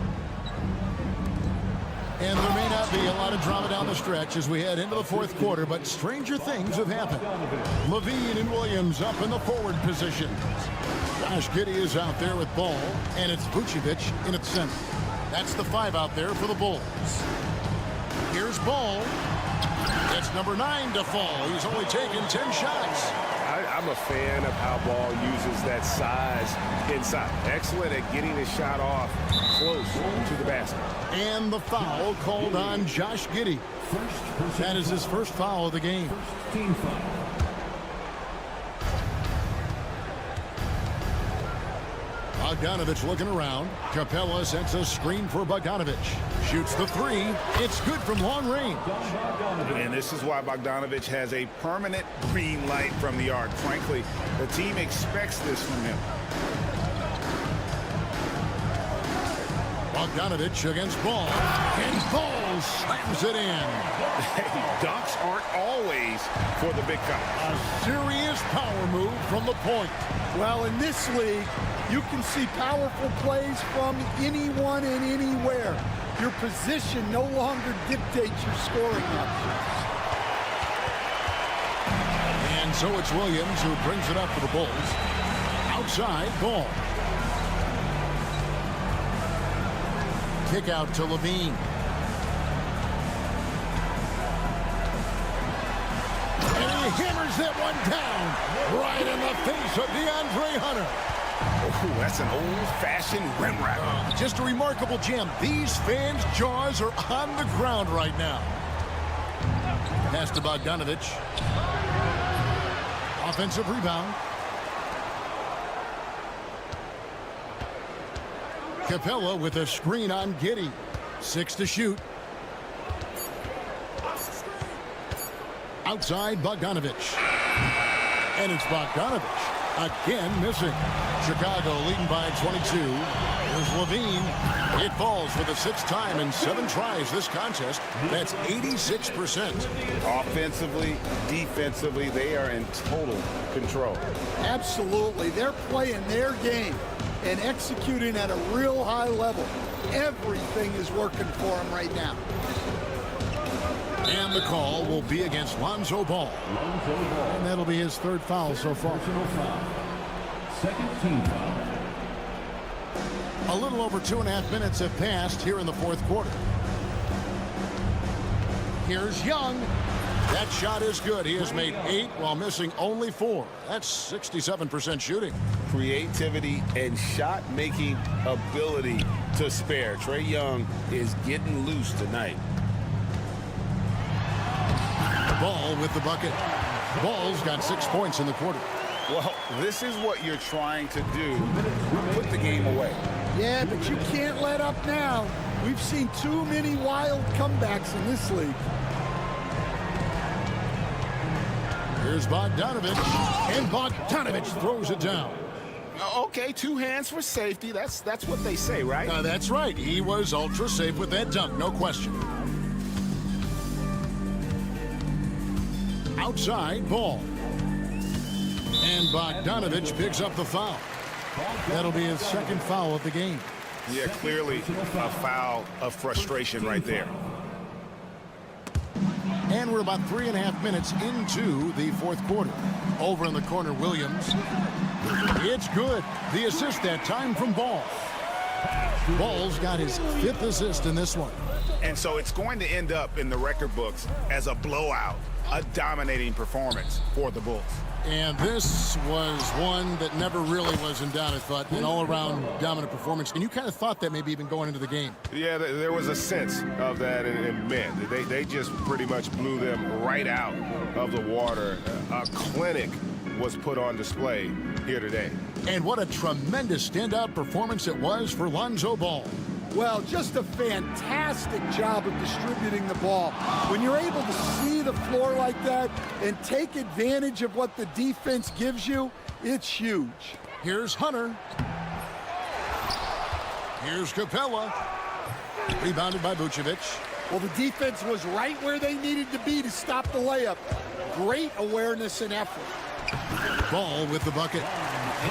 And there may not be a lot of drama down the stretch as we head into the fourth quarter, but stranger things have happened. Levine and Williams up in the forward position. Josh Giddey is out there with ball, and it's Vucevic in its center. That's the 5 out there for the Bulls. Here's Ball. It's number 9 to fall. He's only taken 10 shots. I'm a fan of how Ball uses that size inside. Excellent at getting his shot off close to the basket. And the foul called on Josh Giddey. That is his first foul of the game. First team foul. Bogdanovich looking around. Capella sets a screen for Bogdanovich. Shoots the 3. It's good from long range. And this is why Bogdanovich has a permanent green light from the arc. Frankly, the team expects this from him. Bogdanovich against Ball. And Ball slams it in. Hey, dunks aren't always for the big fellas. A serious power move from the point. Well, in this league, you can see powerful plays from anyone and anywhere. Your position no longer dictates your scoring options. And so it's Williams who brings it up for the Bulls. Outside, Ball. Kick out to Levine. And he hammers that one down right in the face of DeAndre Hunter. Oh, that's an old-fashioned rim wrap. Just a remarkable jam. These fans' jaws are on the ground right now. Pass to Bogdanovich. Offensive rebound. Capella with a screen on Giddey. 6 to shoot. Outside Bogdanovich. And it's Bogdanovich. Again missing. Chicago leading by 22. Here's Levine. It falls for the 6th time in 7 tries this contest. That's 86%. Offensively, defensively, they are in total control. Absolutely. They're playing their game and executing at a real high level. Everything is working for them right now. And the call will be against Lonzo Ball. And that'll be his 3rd foul so far. Second team foul. A little over 2.5 minutes have passed here in the 4th quarter. Here's Young. That shot is good. He has made 8 while missing only 4. That's 67% shooting. Creativity and shot-making ability to spare. Trae Young is getting loose tonight. Ball with the bucket. Ball's got 6 points in the quarter. Well, this is what you're trying to do. Put the game away. Yeah, but you can't let up now. We've seen too many wild comebacks in this league. Here's Bogdanovich. And Bogdanovich throws it down. Okay, 2 hands for safety. That's what they say, right? That's right. He was ultra safe with that dunk, no question. Outside, Ball. And Bogdanovich picks up the foul. That'll be his 2nd foul of the game. Yeah, clearly a foul of frustration right there. And we're about 3.5 minutes into the 4th quarter. Over in the corner, Williams. It's good. The assist that time from Ball. Ball's got his 5th assist in this one. And so it's going to end up in the record books as a blowout, a dominating performance for the Bulls. And this was one that never really was in doubt, I thought, an all-around dominant performance. And you kind of thought that maybe even going into the game. Yeah, there was a sense of that in men. They just pretty much blew them right out of the water. A clinic was put on display here today. And what a tremendous standout performance it was for Lonzo Ball. Well, just a fantastic job of distributing the ball. When you're able to see the floor like that and take advantage of what the defense gives you, it's huge. Here's Hunter. Here's Capella. Rebounded by Vucevic. Well, the defense was right where they needed to be to stop the layup. Great awareness and effort. Ball with the bucket.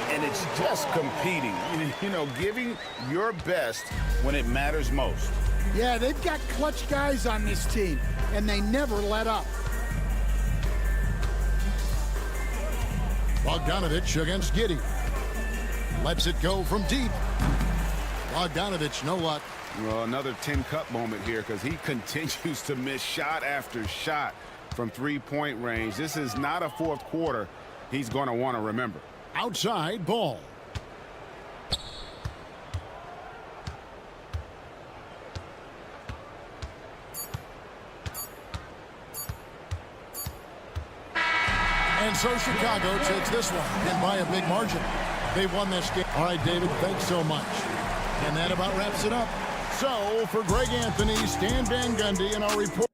And it's just competing, you know, giving your best when it matters most. Yeah, they've got clutch guys on this team, and they never let up. Bogdanovich against Giddey. Lets it go from deep. Bogdanovich, no luck. Well, another tin cup moment here because he continues to miss shot after shot from three-point range. This is not a fourth quarter he's going to want to remember. Outside ball. And so Chicago takes this one, and by a big margin. They've won this game. All right, David, thanks so much. And that about wraps it up. So, for Greg Anthony, Stan Van Gundy, and our report.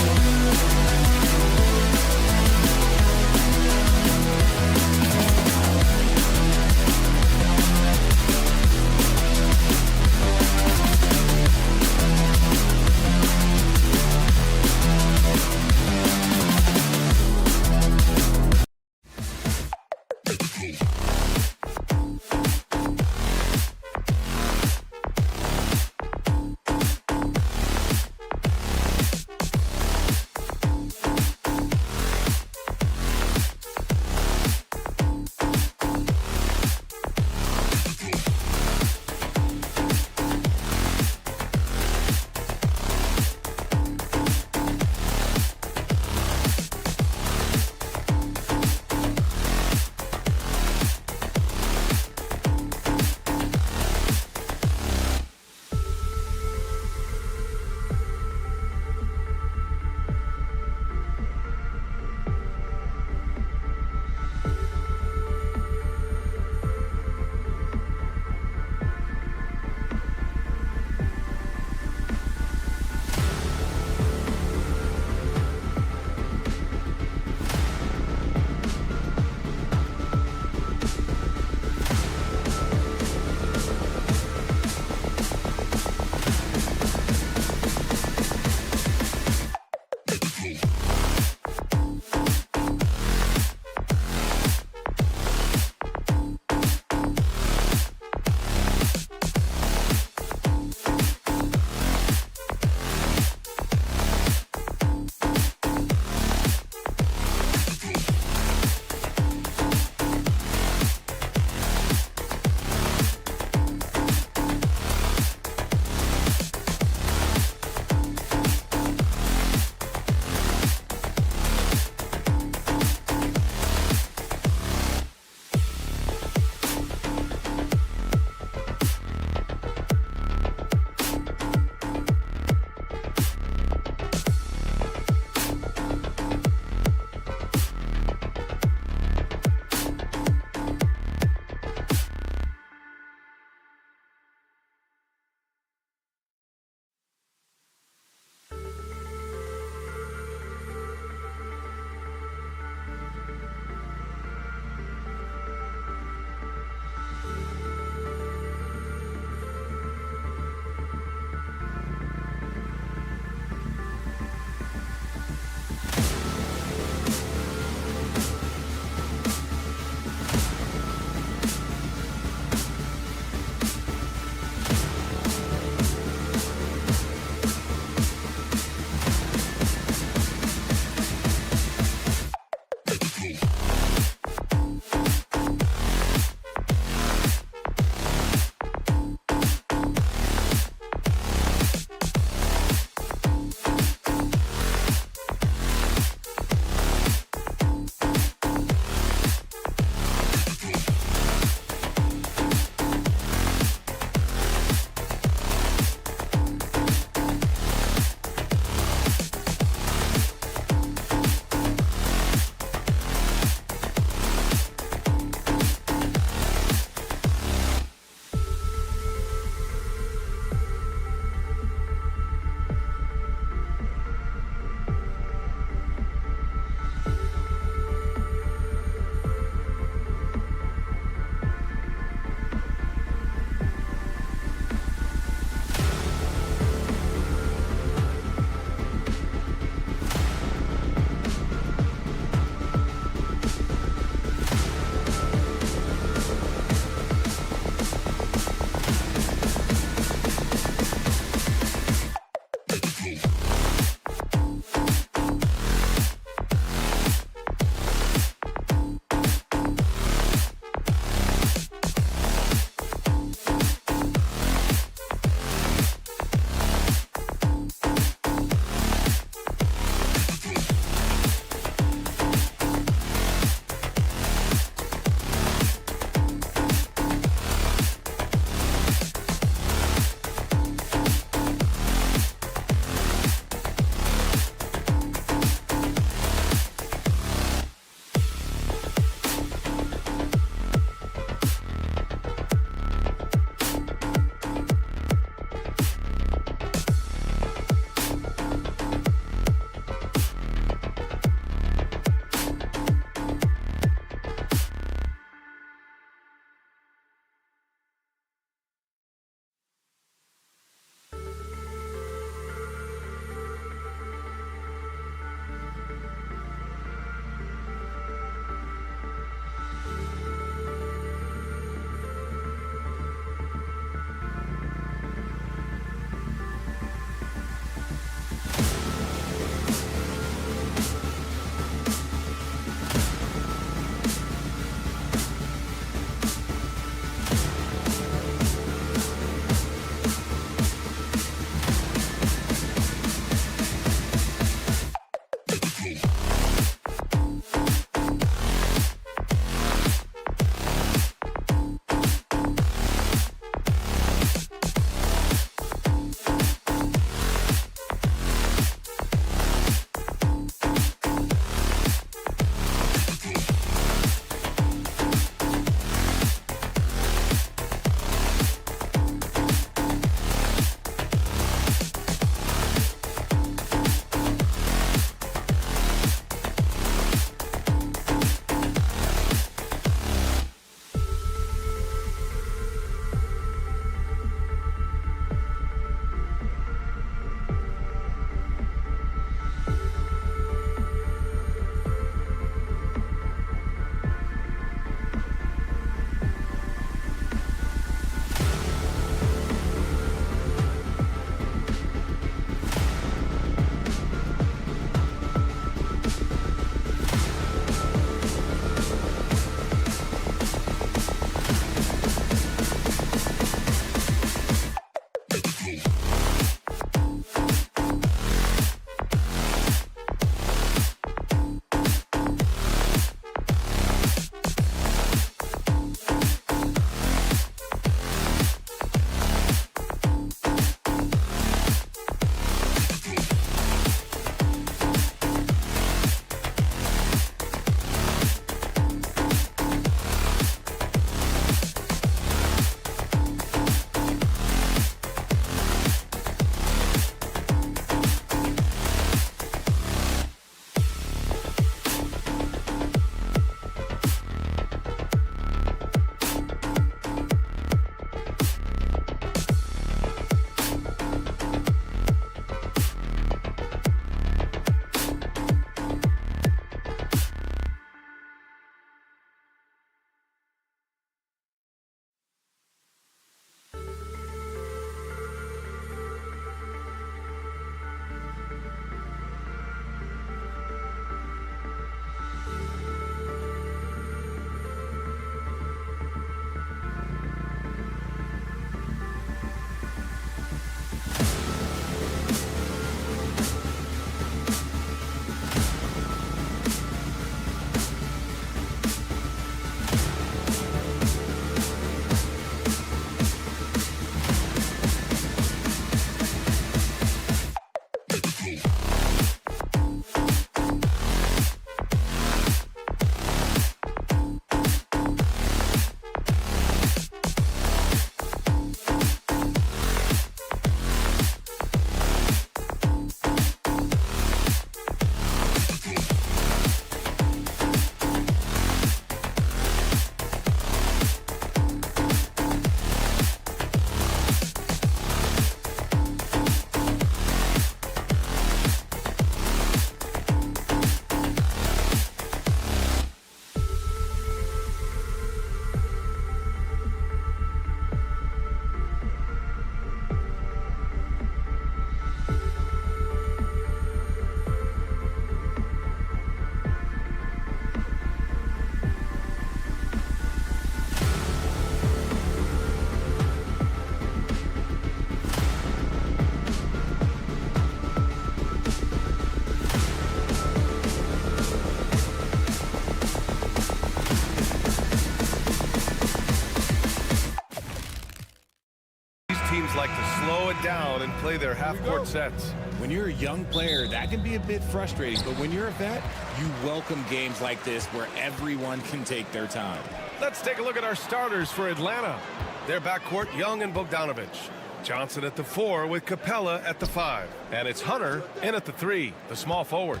teams like to slow it down and play their half-court sets. When you're a young player, that can be a bit frustrating, but when you're a vet, you welcome games like this where everyone can take their time. Let's take a look at our starters for Atlanta. Their backcourt, Young and Bogdanovich. Johnson at the 4 with Capella at the 5. And it's Hunter in at the 3, the small forward.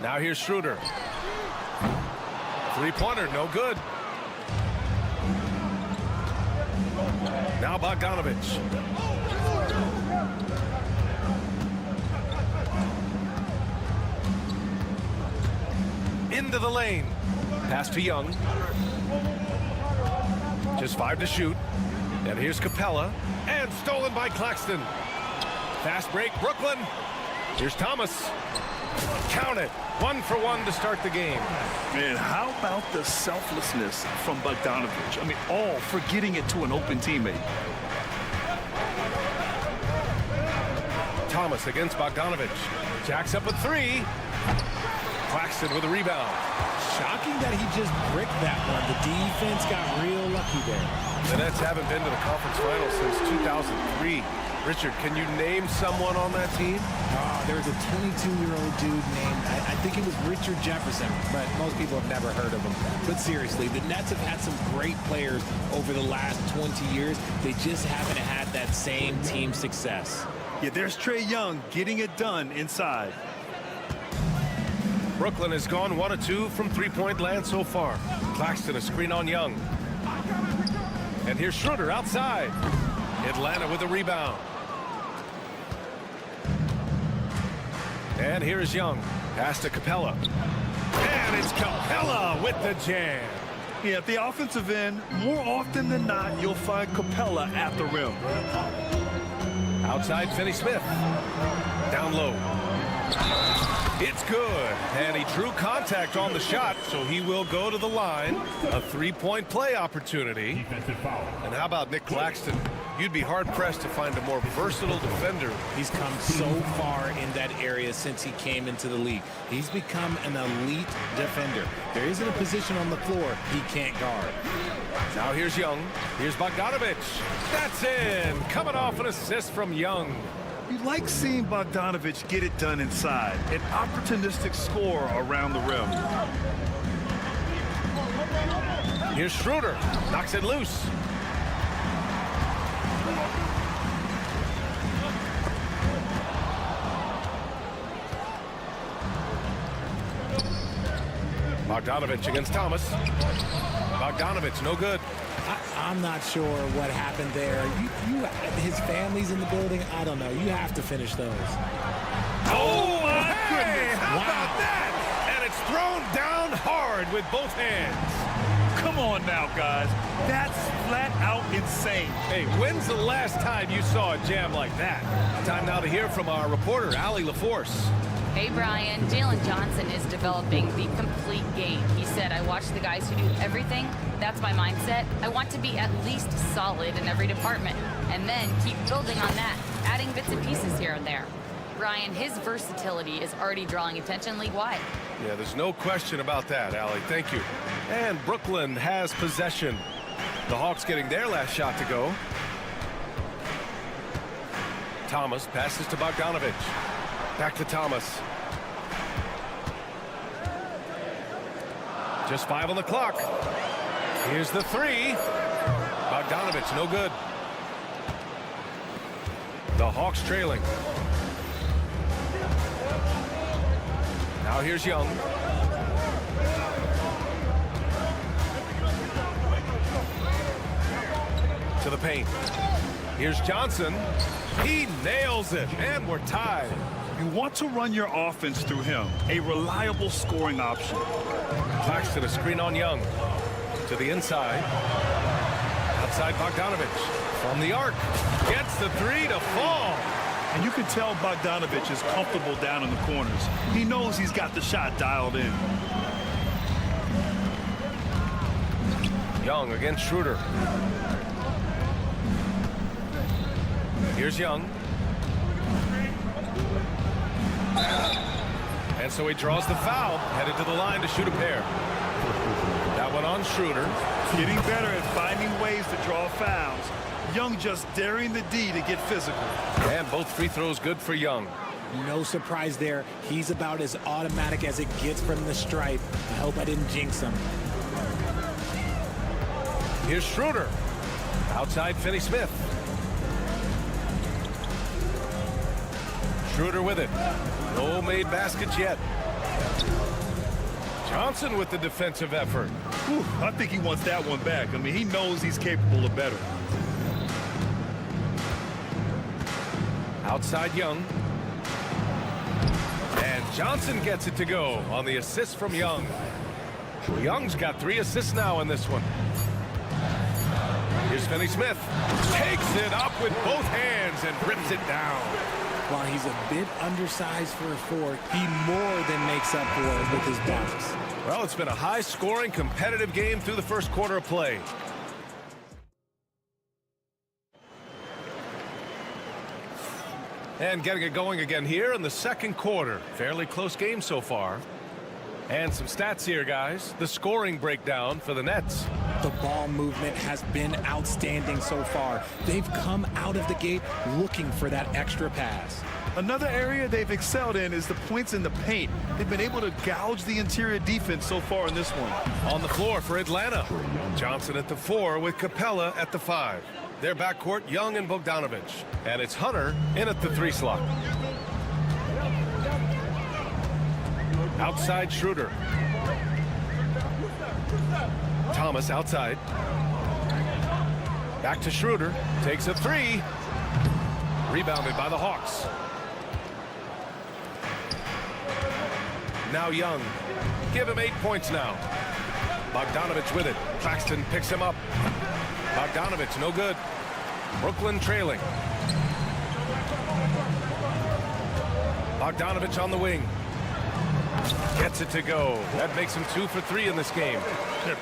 Now here's Schroeder. Three-pointer, no good. Now Bogdanovich. Into the lane. Pass to Young. Just 5 to shoot. And here's Capella. And stolen by Claxton. Fast break, Brooklyn. Here's Thomas. Count it. 1 for 1 to start the game. Man, how about the selflessness from Bogdanovich? I mean, all for getting it to an open teammate. Thomas against Bogdanovich. Jacks up a 3. Claxton with a rebound. Shocking that he just bricked that one. The defense got real lucky there. The Nets haven't been to the conference finals since 2003. Richard, can you name someone on that team? There was a 22-year-old dude named, I think it was Richard Jefferson, but most people have never heard of him. But seriously, the Nets have had some great players over the last 20 years. They just haven't had that same team success. Yeah, there's Trae Young getting it done inside. Brooklyn has gone 1 of 2 from three-point land so far. Claxton a screen on Young. And here's Schroeder outside. Atlanta with a rebound. And here's Young. Pass to Capella. And it's Capella with the jam. Yeah, at the offensive end, more often than not, you'll find Capella at the rim. Outside Finney-Smith. Down low. It's good. And he drew contact on the shot, so he will go to the line. A three-point play opportunity. And how about Nick Claxton? You'd be hard-pressed to find a more versatile defender. He's come so far in that area since he came into the league. He's become an elite defender. There isn't a position on the floor he can't guard. Now here's Young. Here's Bogdanovich. That's in. Coming off an assist from Young. You like seeing Bogdanovich get it done inside. An opportunistic score around the rim. Here's Schroeder. Knocks it loose. Bogdanovich against Thomas. Bogdanovich, no good. I'm not sure what happened there. His family's in the building. I don't know. You have to finish those. Oh, my goodness. How about that? And it's thrown down hard with both hands. Come on now, guys. That's flat out insane. Hey, when's the last time you saw a jam like that? Time now to hear from our reporter, Allie LaForce. Hey, Brian. Jalen Johnson is developing the complete game. He said, I watch the guys who do everything. That's my mindset. I want to be at least solid in every department and then keep building on that, adding bits and pieces here and there. Brian, his versatility is already drawing attention league-wide. Yeah, there's no question about that, Allie. Thank you. And Brooklyn has possession. The Hawks getting their last shot to go. Thomas passes to Bogdanovich. Back to Thomas. Just 5 on the clock. Here's the 3. Bogdanovich, no good. The Hawks trailing. Now here's Young. To the paint. Here's Johnson. He nails it, and we're tied. You want to run your offense through him, a reliable scoring option. Claxton a screen on Young. To the inside. Outside Bogdanovich. From the arc. Gets the 3 to fall. And you can tell Bogdanovich is comfortable down in the corners. He knows he's got the shot dialed in. Young against Schroeder. Here's Young. And so he draws the foul, headed to the line to shoot a pair. That one on Schroeder. Getting better at finding ways to draw fouls. Young just daring the D to get physical. And both free throws good for Young. No surprise there. He's about as automatic as it gets from the stripe. I hope I didn't jinx him. Here's Schroeder. Outside Finney-Smith. Schroeder with it. No made baskets yet. Johnson with the defensive effort. Whew, I think he wants that one back. I mean, he knows he's capable of better. Outside Young. And Johnson gets it to go on the assist from Young. Young's got 3 assists now in this one. Here's Finney-Smith. Takes it up with both hands and rips it down. While he's a bit undersized for a 4, he more than makes up for it with his bounce. Well, it's been a high-scoring, competitive game through the first quarter of play. And getting it going again here in the second quarter. Fairly close game so far. And some stats here, guys. The scoring breakdown for the Nets. The ball movement has been outstanding so far. They've come out of the gate looking for that extra pass. Another area they've excelled in is the points in the paint. They've been able to gouge the interior defense so far in this one. On the floor for Atlanta. Johnson at the 4 with Capella at the 5. Their backcourt, Young and Bogdanovich. And it's Hunter in at the 3 slot. Outside Schroeder. Thomas outside. Back to Schroeder. Takes a 3. Rebounded by the Hawks. Now Young. Give him 8 points now. Bogdanovich with it. Claxton picks him up. Bogdanovich no good. Brooklyn trailing. Bogdanovich on the wing. Gets it to go. That makes him 2 for 3 in this game.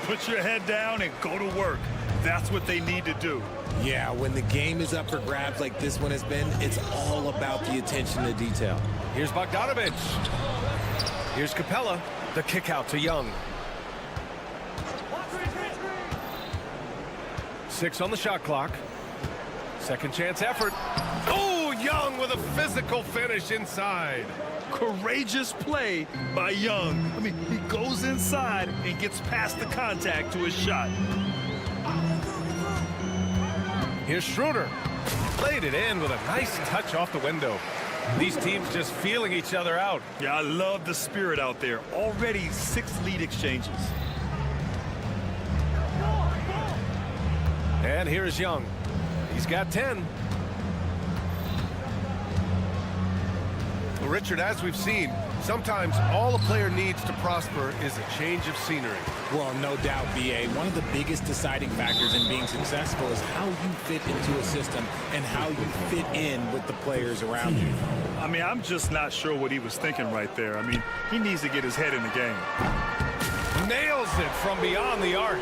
Put your head down and go to work. That's what they need to do. Yeah, when the game is up for grabs like this one has been, it's all about the attention to detail. Here's Bogdanovich. Here's Capella. The kick out to Young. 6 on the shot clock. Second chance effort. Oh, Young with a physical finish inside. Courageous play by Young. I mean, he goes inside and gets past the contact to his shot. Here's Schroeder. Played it in with a nice touch off the window. These teams just feeling each other out. Yeah, I love the spirit out there. Already 6 lead exchanges. And here is Young. He's got 10. Well, Richard, as we've seen, sometimes all a player needs to prosper is a change of scenery. Well, no doubt, B.A. One of the biggest deciding factors in being successful is how you fit into a system and how you fit in with the players around you. I mean, I'm just not sure what he was thinking right there. I mean, he needs to get his head in the game. Nails it from beyond the arc.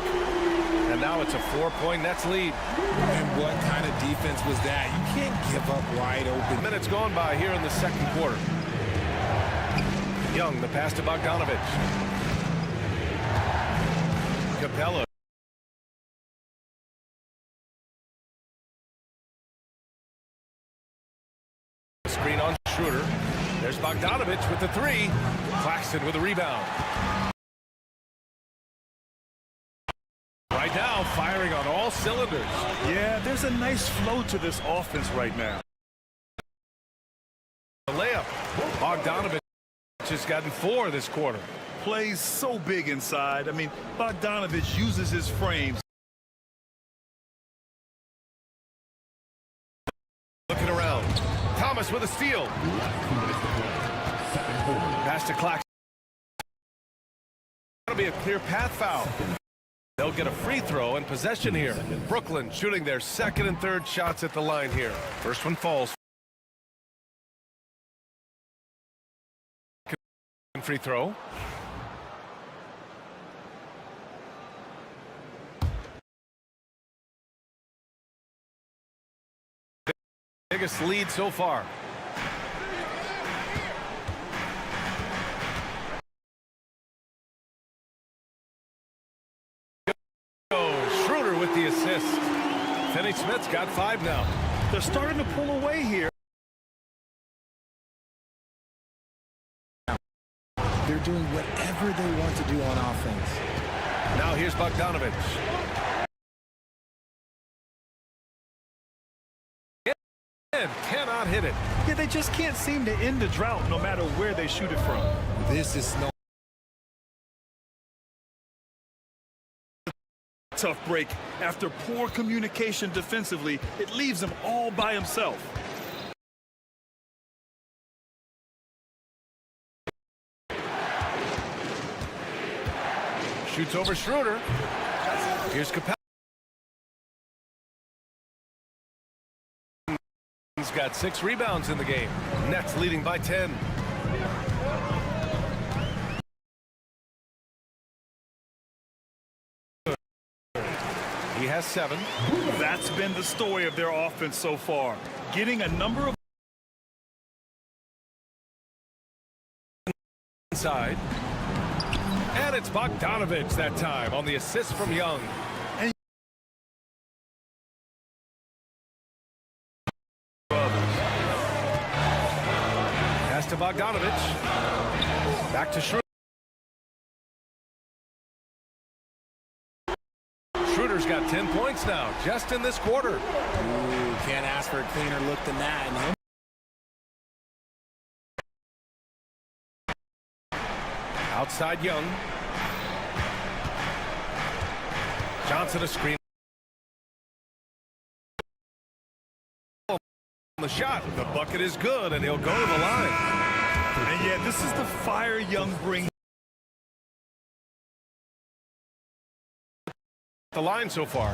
And now it's a 4-point Nets lead. And what kind of defense was that? You can't give up wide open. Minutes gone by here in the second quarter. Young, the pass to Bogdanovich. Capella. Screen on Schroeder. There's Bogdanovich with the 3. Claxton with the rebound. Right now, firing on all cylinders. Yeah, there's a nice flow to this offense right now. The layup. Bogdanovich has gotten 4 this quarter. Plays so big inside. I mean, Bogdanovich uses his frames. Looking around. Thomas with a steal. Pass to Claxton. That'll be a clear path foul. They'll get a free throw and possession here. Brooklyn shooting their second and third shots at the line here. First one falls. Free throw. Biggest lead so far. Goes with the assist. Finney-Smith's got 5 now. They're starting to pull away here. They're doing whatever they want to do on offense. Now here's Bogdanovich. And cannot hit it. Yeah, they just can't seem to end the drought no matter where they shoot it from. This is no Tough break. After poor communication defensively, it leaves him all by himself. Shoots over Schroeder. Here's Capella. He's got 6 rebounds in the game. Nets leading by 10. He has 7. That's been the story of their offense so far. Getting a number of inside. And it's Bogdanovich that time on the assist from Young. Pass to Bogdanovich. Back to Schroeder. Schroeder's got 10 points now, just in this quarter. Ooh, can't ask for a cleaner look than that. Outside Young. Johnson a screen. The shot. The bucket is good, and he'll go to the line. And yeah, this is the fire Young brings. The line so far.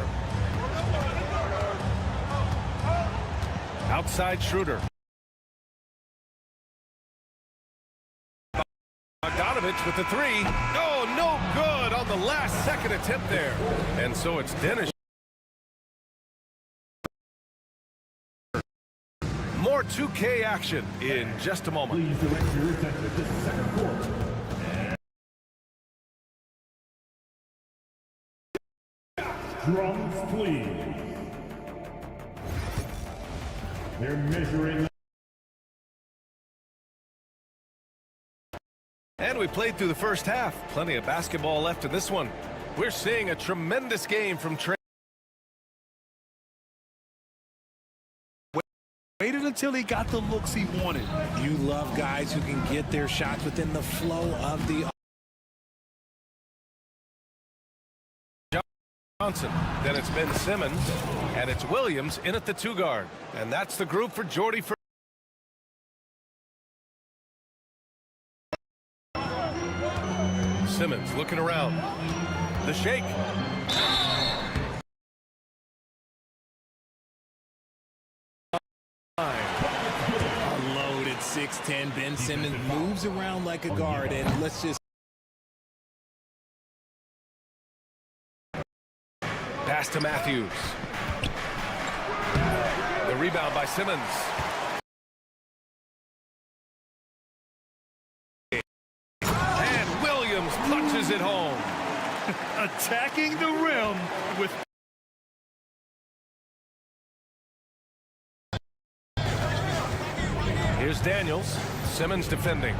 Outside Schroeder. Bogdanovich with the 3. Oh, no good on the last second attempt there. And so it's Dennis. More 2K action in just a moment. Please direct your attention to the second court. Drums, please. They're measuring. And we played through the first half. Plenty of basketball left in this one. We're seeing a tremendous game from Trey. Waited until he got the looks he wanted. You love guys who can get their shots within the flow of the Johnson. Then it's Ben Simmons, and it's Williams in at the 2 guard. And that's the group for Jordy. Simmons looking around. The shake. A loaded 6'10". Ben Simmons moves around like a guard, and let's just pass to Matthews. The rebound by Simmons. And Williams punches it home. Attacking the rim with Here's Daniels. Simmons defending.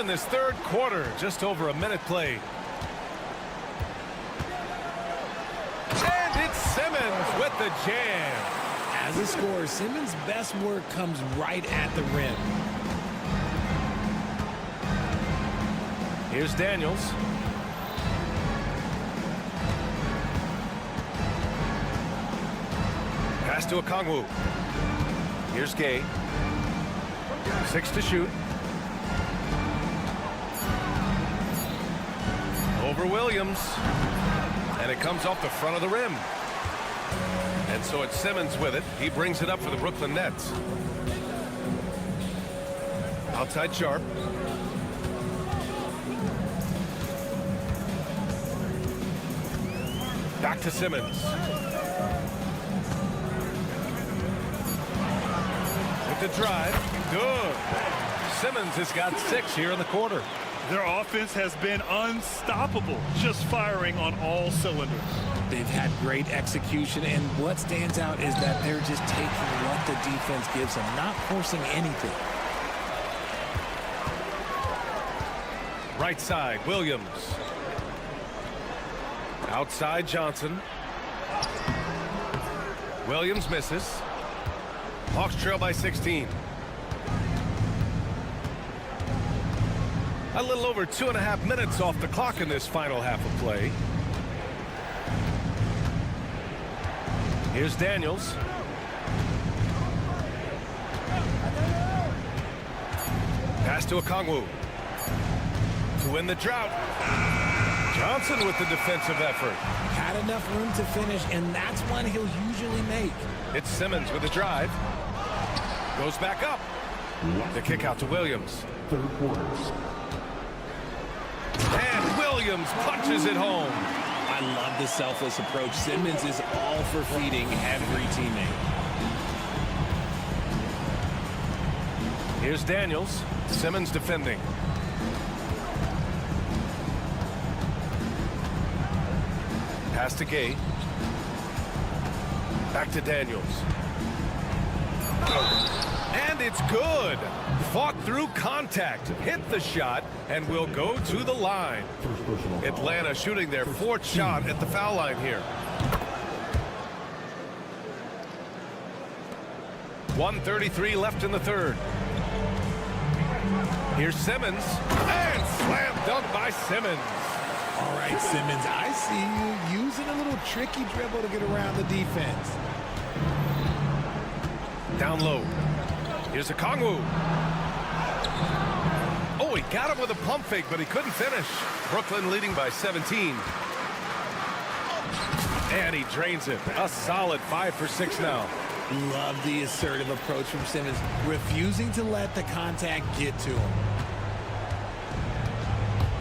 in this third quarter. Just over a minute played. And it's Simmons with the jam. As a scorer, Simmons' best work comes right at the rim. Here's Daniels. Pass to Okongwu. Here's Gay. 6 to shoot. Over Williams. And it comes off the front of the rim. And so it's Simmons with it. He brings it up for the Brooklyn Nets. Outside Sharp. Back to Simmons. With the drive. Good. Simmons has got 6 here in the quarter. Their offense has been unstoppable, just firing on all cylinders. They've had great execution, and what stands out is that they're just taking what the defense gives them, not forcing anything. Right side, Williams. Outside, Johnson. Williams misses. Hawks trail by 16. A little over 2.5 minutes off the clock in this final half of play. Here's Daniels. Pass to Okongwu. To win the drought. Johnson with the defensive effort. Had enough room to finish, and that's one he'll usually make. It's Simmons with the drive. Goes back up. The kick out to Williams. Third quarter. And Williams punches it home. I love the selfless approach. Simmons is all for feeding every teammate. Here's Daniels. Simmons defending. Pass to Gay. Back to Daniels. And it's good. Fought through contact, hit the shot, and will go to the line. Atlanta shooting their 4th shot at the foul line here. 1:33 left in the third. Here's Simmons, and slam dunk by Simmons. All right, Simmons, I see you using a little tricky dribble to get around the defense. Down low. Here's Okongwu. Oh, he got him with a pump fake, but he couldn't finish. Brooklyn leading by 17. And he drains it. A solid 5 for 6 now. Love the assertive approach from Simmons, refusing to let the contact get to him.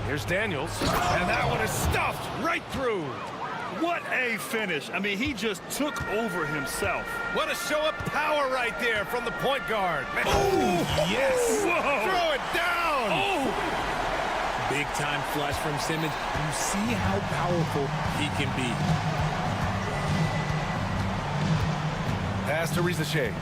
Here's Daniels, and that one is stuffed right through. What a finish. I mean, he just took over himself. What a show of power right there from the point guard. Oh, yes. Whoa. Throw it down. Oh. Big time flush from Simmons. You see how powerful he can be. Pass to Rizachet.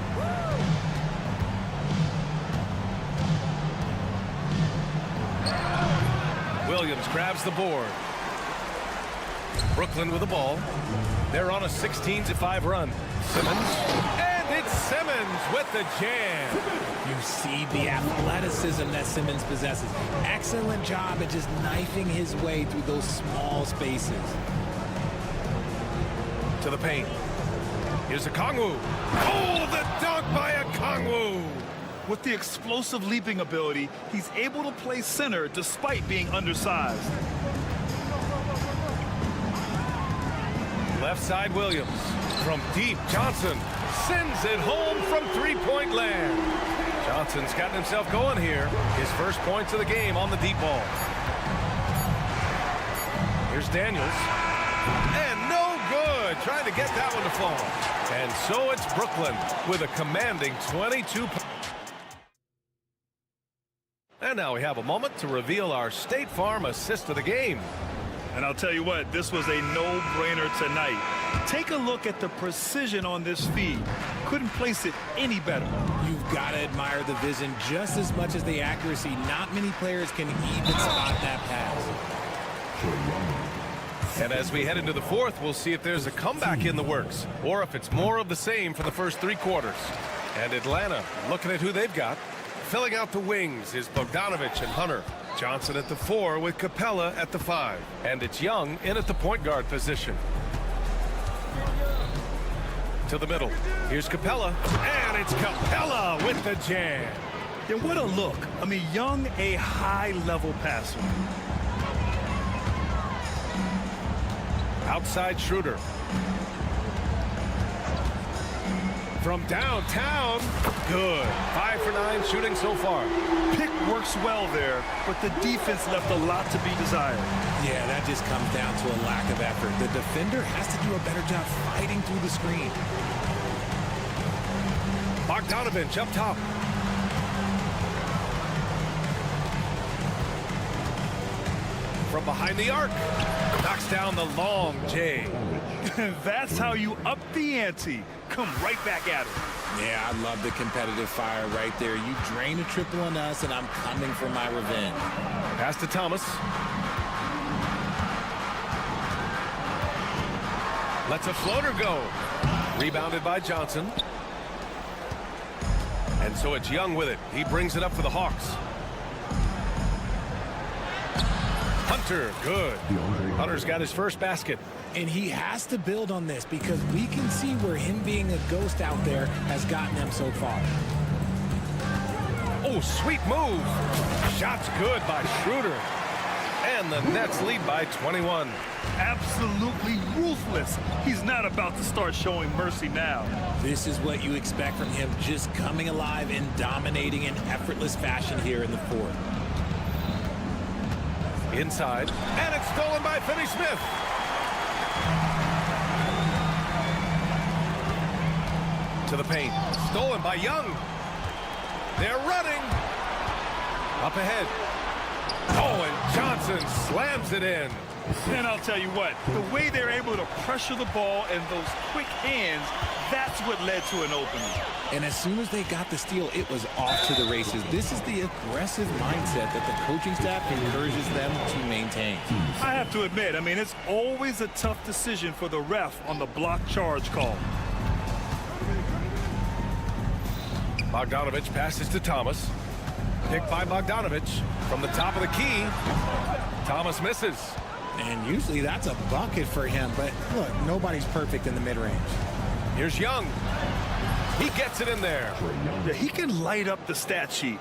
Williams grabs the board. Brooklyn with the ball. They're on a 16-5 run. Simmons. And it's Simmons with the jam. You see the athleticism that Simmons possesses. Excellent job at just knifing his way through those small spaces. To the paint. Here's Okongwu. Oh, the dunk by Okongwu. With the explosive leaping ability, he's able to play center despite being undersized. Left side, Williams. From deep, Johnson sends it home from three-point land. Johnson's gotten himself going here. His first points of the game on the deep ball. Here's Daniels. And no good. Trying to get that one to fall. And so it's Brooklyn with a commanding 22 points. And now we have a moment to reveal our State Farm assist of the game. And I'll tell you what, this was a no-brainer tonight. Take a look at the precision on this feed. Couldn't place it any better. You've got to admire the vision just as much as the accuracy. Not many players can even spot that pass. And as we head into the fourth, we'll see if there's a comeback in the works or if it's more of the same for the first 3 quarters. And Atlanta, looking at who they've got, filling out the wings is Bogdanovich and Hunter. Johnson at the 4 with Capella at the 5. And it's Young in at the point guard position. To the middle. Here's Capella. And it's Capella with the jam. Yeah, what a look. I mean, Young, a high-level passer. Outside Schroeder. From downtown, good. 5 for 9 shooting so far. Pick works well there, but the defense left a lot to be desired. Yeah, that just comes down to a lack of effort. The defender has to do a better job fighting through the screen. Bogdanovich up top. From behind the arc, knocks down the long J. That's how you up the ante. Come right back at it. Yeah, I love the competitive fire right there. You drain a triple on us, and I'm coming for my revenge. Pass to Thomas. Lets a floater go. Rebounded by Johnson. And so it's Young with it. He brings it up for the Hawks. Hunter, good. Hunter's got his first basket. And he has to build on this because we can see where him being a ghost out there has gotten him so far. Oh, sweet move. Shot's good by Schroeder. And the Nets lead by 21. Absolutely ruthless. He's not about to start showing mercy now. This is what you expect from him, just coming alive and dominating in effortless fashion here in the fourth. Inside, and it's stolen by Finney-Smith. To the paint, stolen by Young. They're running. Up ahead. Oh, and Johnson slams it in. And I'll tell you what, the way they're able to pressure the ball and those quick hands, that's what led to an opening. And as soon as they got the steal, it was off to the races. This is the aggressive mindset that the coaching staff encourages them to maintain. I have to admit, I mean, it's always a tough decision for the ref on the block charge call. Bogdanovich passes to Thomas. Picked by Bogdanovich from the top of the key. Thomas misses. And usually that's a bucket for him, but look, nobody's perfect in the mid-range. Here's Young. He gets it in there. Yeah, he can light up the stat sheet.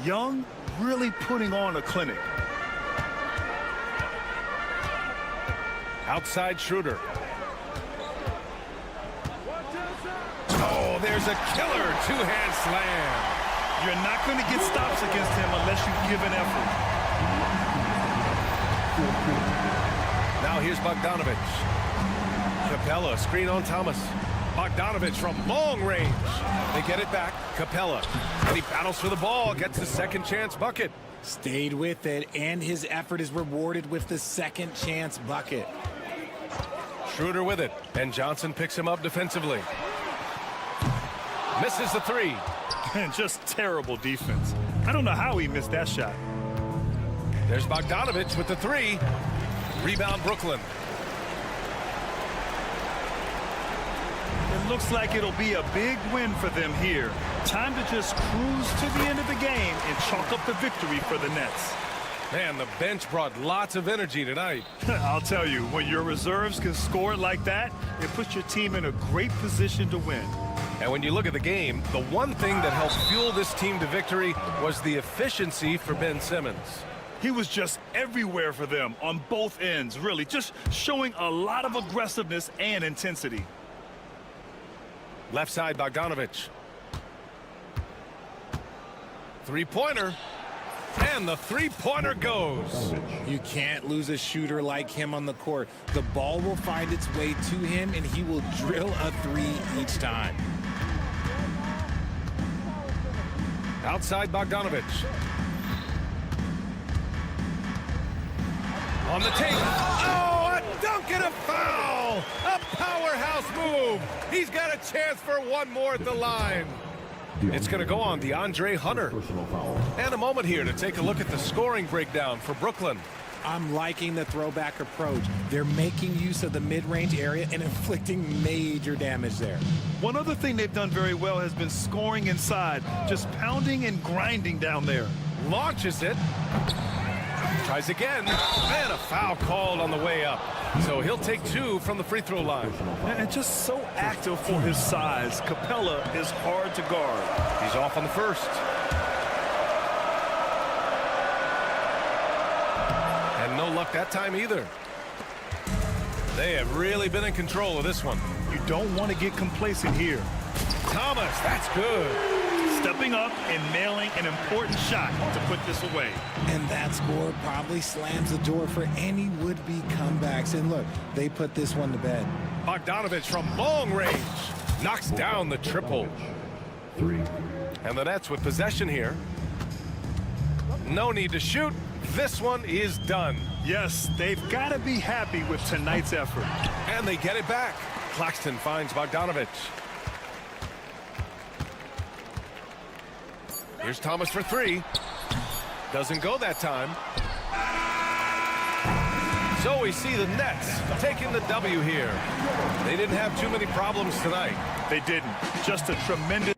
Young really putting on a clinic. Outside Schroeder. Oh, there's a killer two-hand slam. You're not going to get stops against him unless you give an effort. Now here's Bogdanovich. Capella, screen on Thomas. Bogdanovich from long range. They get it back. Capella. And he battles for the ball. Gets the second chance bucket. Stayed with it, and his effort is rewarded with the second chance bucket. Schroeder with it. And Johnson picks him up defensively. Misses the 3. And just terrible defense. I don't know how he missed that shot. There's Bogdanovich with the 3. Rebound Brooklyn. It looks like it'll be a big win for them here. Time to just cruise to the end of the game and chalk up the victory for the Nets. Man, the bench brought lots of energy tonight. I'll tell you, when your reserves can score like that, it puts your team in a great position to win. And when you look at the game, the one thing that helped fuel this team to victory was the efficiency for Ben Simmons. He was just everywhere for them on both ends, really, just showing a lot of aggressiveness and intensity. Left side, Bogdanovich. Three-pointer. And the three-pointer goes. You can't lose a shooter like him on the court. The ball will find its way to him, and he will drill a 3 each time. Outside Bogdanovich. On the tape. Oh, a dunk and a foul! A powerhouse move! He's got a chance for one more at the line. It's going to go on DeAndre Hunter. And a moment here to take a look at the scoring breakdown for Brooklyn. I'm liking the throwback approach. They're making use of the mid-range area and inflicting major damage there. One other thing they've done very well has been scoring inside, just pounding and grinding down there. Launches it. Tries again. And a foul called on the way up. So he'll take 2 from the free throw line. And just so active for his size, Capella is hard to guard. He's off on the first. And no luck that time either. They have really been in control of this one. You don't want to get complacent here. Thomas, that's good. Stepping up and nailing an important shot to put this away. And that score probably slams the door for any would-be comebacks. And look, they put this one to bed. Bogdanovich from long range knocks down the triple. 3. And the Nets with possession here. No need to shoot. This one is done. Yes, they've got to be happy with tonight's effort. And they get it back. Claxton finds Bogdanovich. Here's Thomas for 3. Doesn't go that time. So we see the Nets taking the W here. They didn't have too many problems tonight. They didn't. Just a tremendous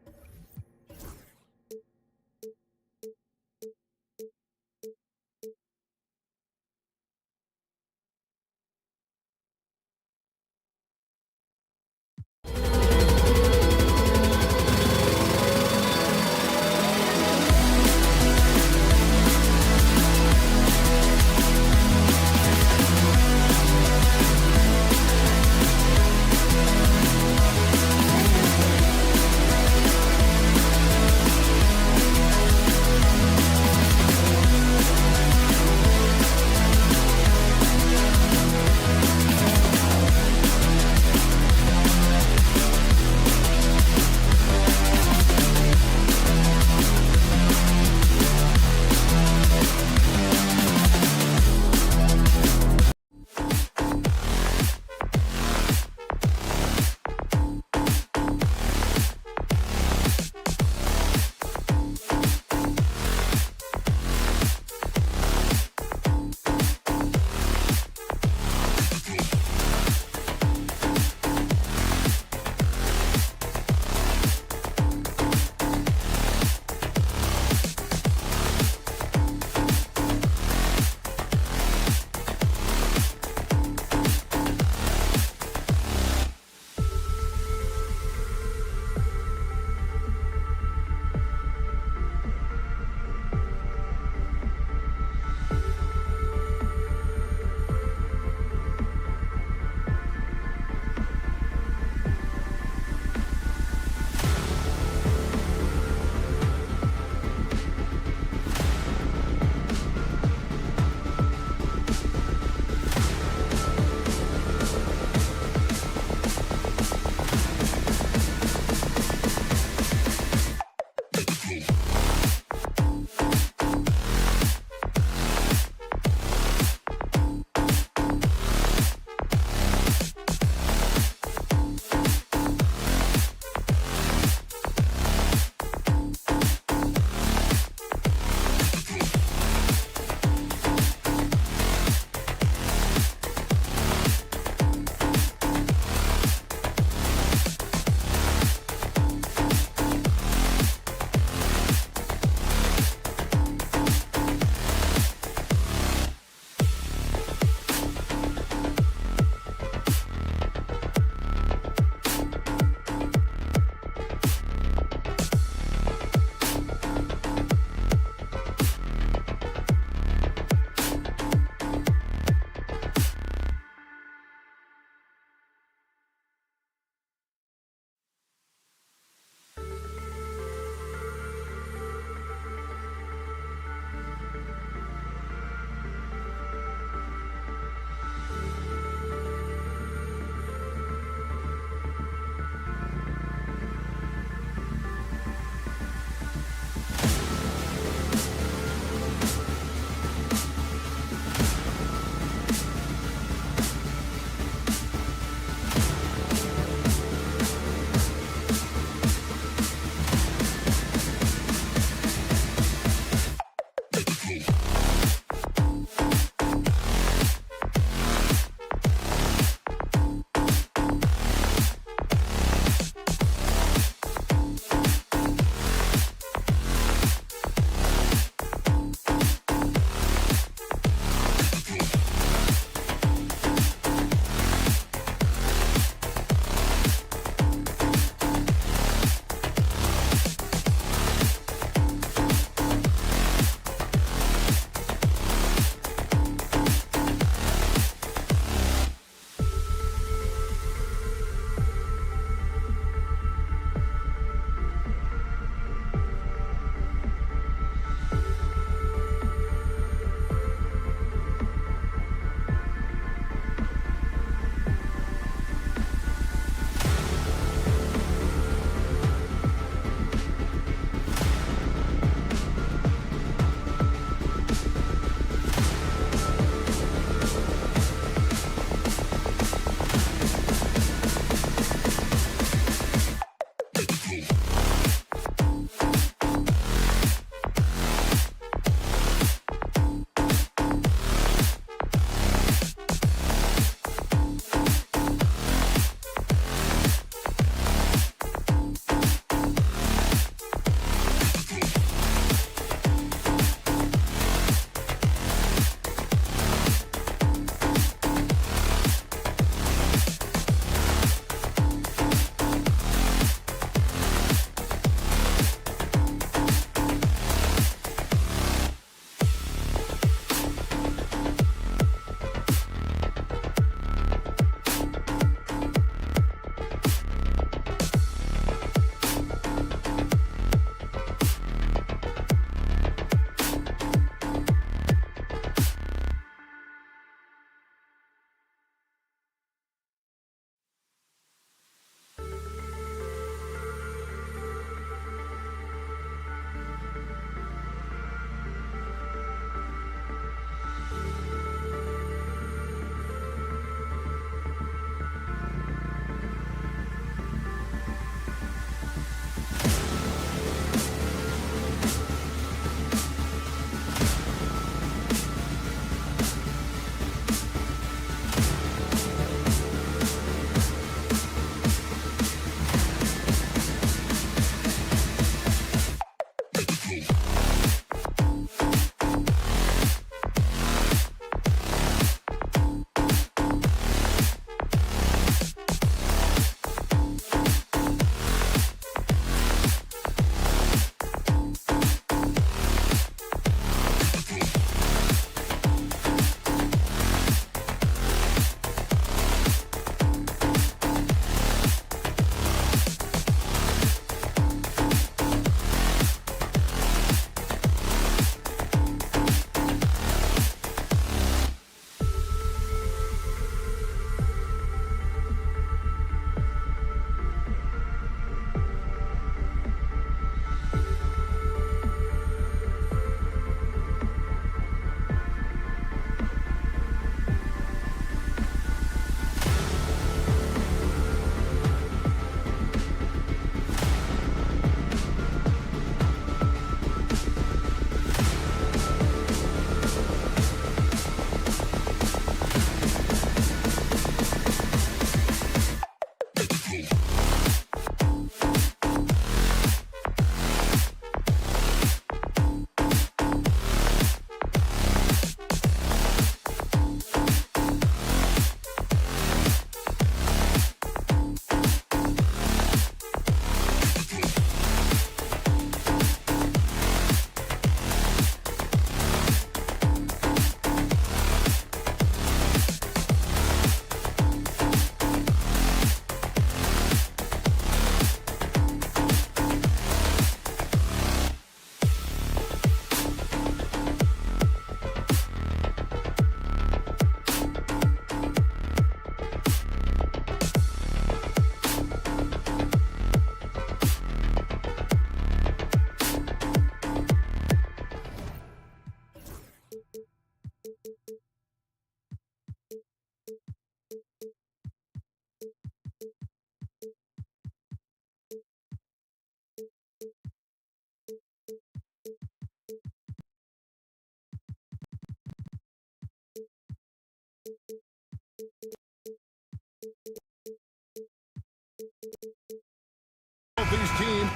Giddy's team,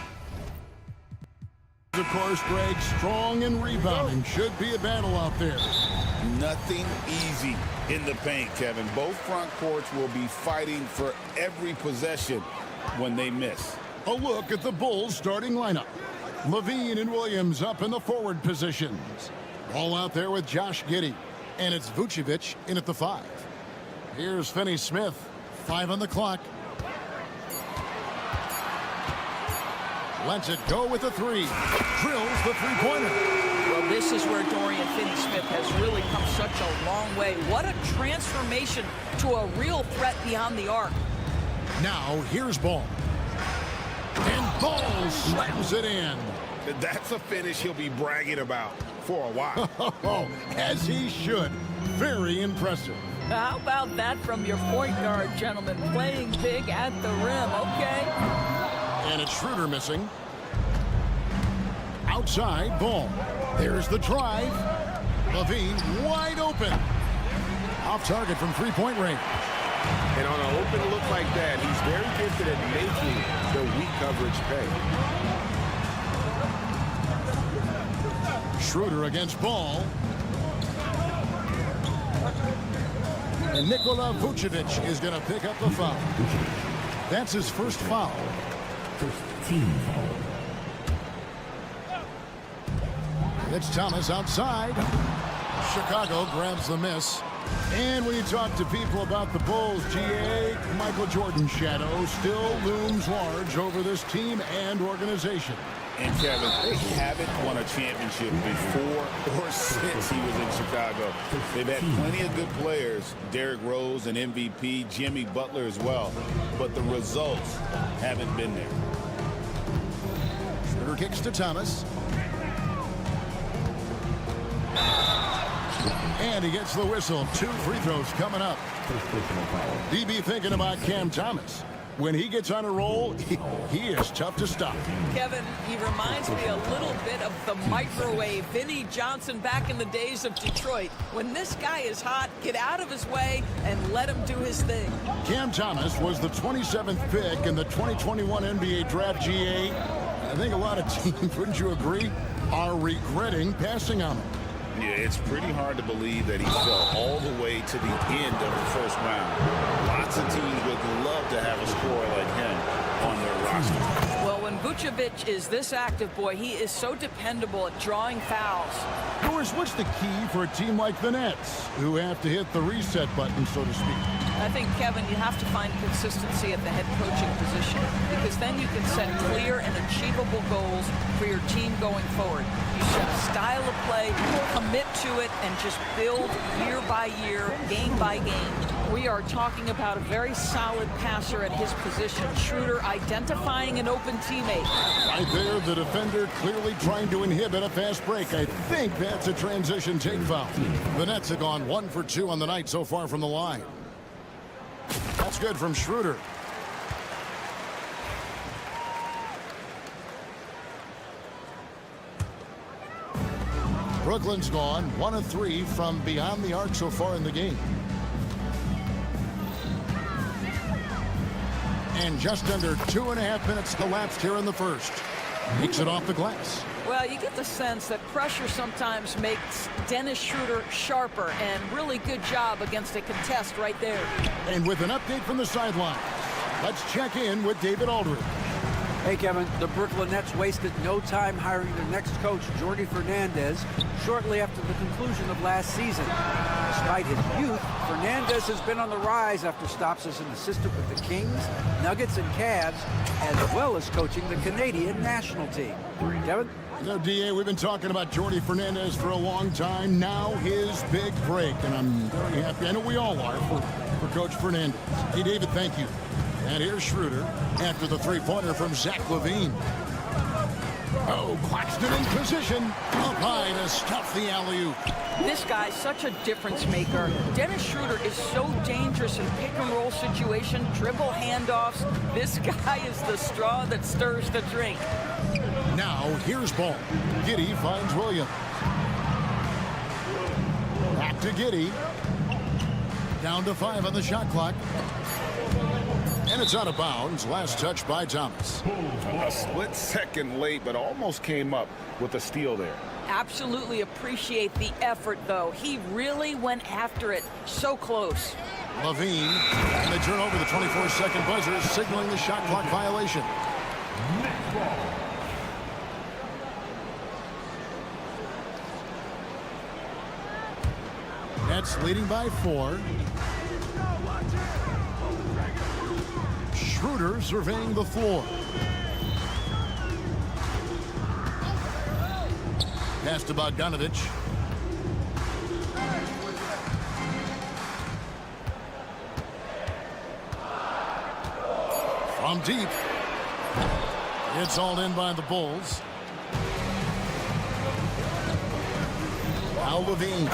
of course, Greg, strong and rebounding. Should be a battle out there. Nothing easy in the paint, Kevin. Both front courts will be fighting for every possession when they miss. A look at the Bulls starting lineup. Levine and Williams up in the forward positions. Ball out there with Josh Giddey. And it's Vucevic in at the 5. Here's Finney-Smith. 5 on the clock. Lets it go with the 3. Drills the three-pointer. Well, this is where Dorian Finney-Smith has really come such a long way. What a transformation to a real threat beyond the arc. Now, here's Ball. And Ball slams it in. That's a finish he'll be bragging about for a while. As he should. Very impressive. How about that from your point guard, gentlemen? Playing big at the rim, okay? And it's Schroeder missing. Outside, Ball. There's the drive. Levine wide open. Off target from three-point range. And on an open look like that, he's very gifted at making the weak coverage pay. Schroeder against Ball. And Nikola Vucevic is going to pick up the foul. That's his first foul. First team foul. It's Thomas outside. Chicago grabs the miss. And when you talk to people about the Bulls, GA, Michael Jordan's shadow still looms large over this team and organization. And Kevin, they haven't won a championship before or since he was in Chicago. They've had plenty of good players, Derrick Rose and MVP, Jimmy Butler as well, but the results haven't been there. Schroeder kicks to Thomas. And he gets the whistle. 2 free throws coming up. DB thinking about Cam Thomas. When he gets on a roll, he is tough to stop. Kevin, he reminds me a little bit of the microwave Vinnie Johnson back in the days of Detroit. When this guy is hot, get out of his way and let him do his thing. Cam Thomas was the 27th pick in the 2021 NBA Draft, GA. I think a lot of teams, wouldn't you agree, are regretting passing on him. Yeah, it's pretty hard to believe that he fell all the way to the end of the first round. Lots of teams would love to have a scorer like him on their roster. Well, when Vucevic is this active, boy, he is so dependable at drawing fouls. Doris, what's the key for a team like the Nets, who have to hit the reset button, so to speak? I think, Kevin, you have to find consistency at the head coaching position, because then you can set clear and achievable goals for your team going forward. You set a style of play, commit to it, and just build year by year, game by game. We are talking about a very solid passer at his position. Schroeder identifying an open teammate. Right there, the defender clearly trying to inhibit a fast break. I think that's a transition take foul. The Nets have gone 1 for 2 on the night so far from the line. That's good from Schroeder. Brooklyn's gone 1 of 3 from beyond the arc so far in the game. And just under 2.5 minutes elapsed here in the first. Takes it off the glass. Well, you get the sense that pressure sometimes makes Dennis Schroeder sharper, and really good job against a contest right there. And with an update from the sideline, let's check in with David Aldridge. Hey, Kevin, the Brooklyn Nets wasted no time hiring their next coach, Jordi Fernandez, shortly after the conclusion of last season. Despite his youth, Fernandez has been on the rise after stops as an assistant with the Kings, Nuggets, and Cavs, as well as coaching the Canadian national team. Kevin? You know, DA, we've been talking about Jordi Fernandez for a long time. Now his big break, and I'm very happy. I know we all are for Coach Fernandez. Hey, David, thank you. And here's Schroeder after the three-pointer from Zach LaVine. Oh, Claxton in position. Up high to stuff the alley-oop. This guy's such a difference maker. Dennis Schroeder is so dangerous in pick-and-roll situation, dribble handoffs. This guy is the straw that stirs the drink. Now, here's Ball. Giddey finds Williams. Back to Giddey. Down to 5 on the shot clock. And And it's out of bounds. Last touch by Thomas. A split second late, but almost came up with a steal there. Absolutely appreciate the effort, though. He really went after it. So close. Levine, and they turn over the 24-second buzzer, signaling the shot clock violation. Nets leading by 4. Schroeder surveying the floor. Pass to Bogdanovich. From deep. It's all in by the Bulls. Now Levine.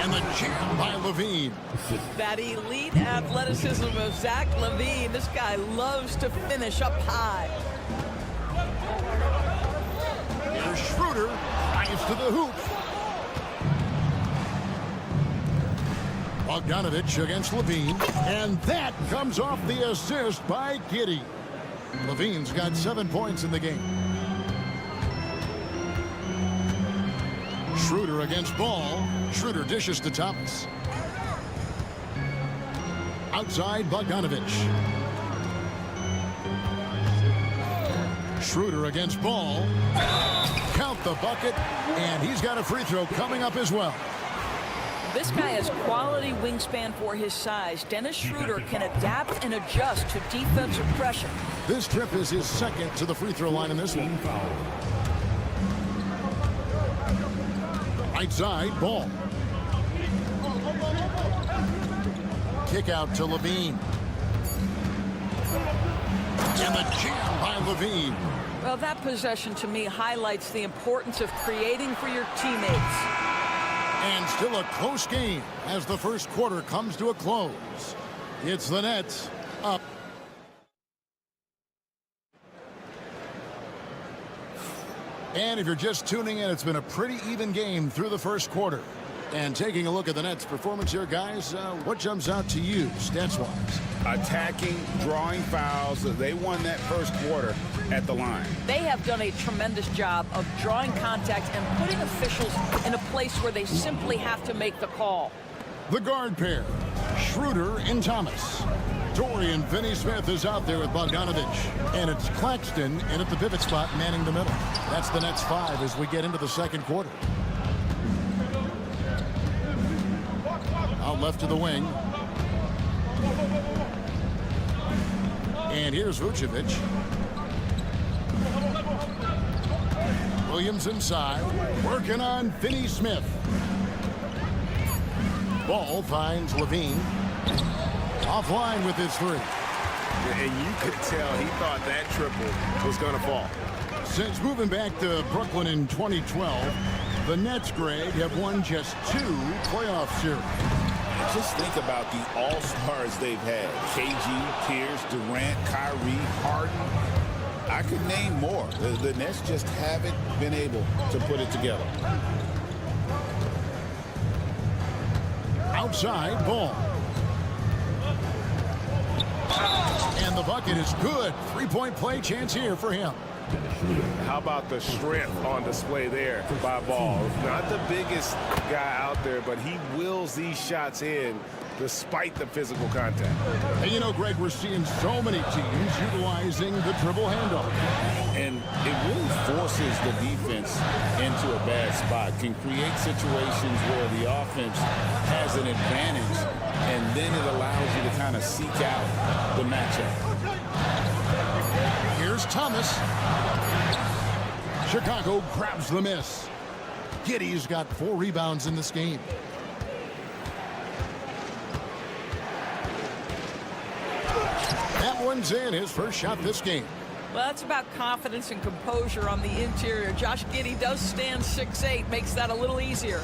And the jam by Levine. That elite athleticism of Zach Levine. This guy loves to finish up high. Here's Schroeder. Drives to the hoop. Bogdanovich against Levine. And that comes off the assist by Giddey. Levine's got 7 points in the game. Schroeder against Ball. Schroeder dishes to Thomas. Outside Bogdanovich. Schroeder against Ball. Count the bucket, and he's got a free throw coming up as well. This guy has quality wingspan for his size. Dennis Schroeder can adapt and adjust to defensive pressure. This trip is his second to the free throw line in this one. Right side, Ball. Kick out to Levine. And the jam by Levine. Well, that possession to me highlights the importance of creating for your teammates. And still a close game as the first quarter comes to a close. It's the Nets up. And if you're just tuning in, it's been a pretty even game through the first quarter. And taking a look at the Nets' performance here, guys, what jumps out to you, stats-wise? Attacking, drawing fouls. They won that first quarter at the line. They have done a tremendous job of drawing contact and putting officials in a place where they simply have to make the call. The guard pair, Schroeder and Thomas. Dorian Finney-Smith is out there with Bogdanovich. And it's Claxton in at the pivot spot, manning the middle. That's the Nets 5 as we get into the second quarter. Out left to the wing. And here's Vucevic. Williams inside, working on Finney-Smith. Ball finds Levine. Offline with his 3. And you could tell he thought that triple was going to fall. Since moving back to Brooklyn in 2012, the Nets, Greg, have won just 2 playoff series. Just think about the all-stars they've had. KG, Pierce, Durant, Kyrie, Harden. I could name more. The Nets just haven't been able to put it together. Outside, Ball. And the bucket is good. 3-point play chance here for him. How about the strength on display there by Ball? Not the biggest guy out there, but he wills these shots in despite the physical contact. And you know, Greg, we're seeing so many teams utilizing the dribble handoff. And it really forces the defense into a bad spot. Can create situations where the offense has an advantage, and then it allows you to kind of seek out the matchup. Here's Thomas. Chicago grabs the miss. Giddey's got 4 rebounds in this game. That one's in, his first shot this game. Well, that's about confidence and composure on the interior. Josh Giddey does stand 6'8", makes that a little easier.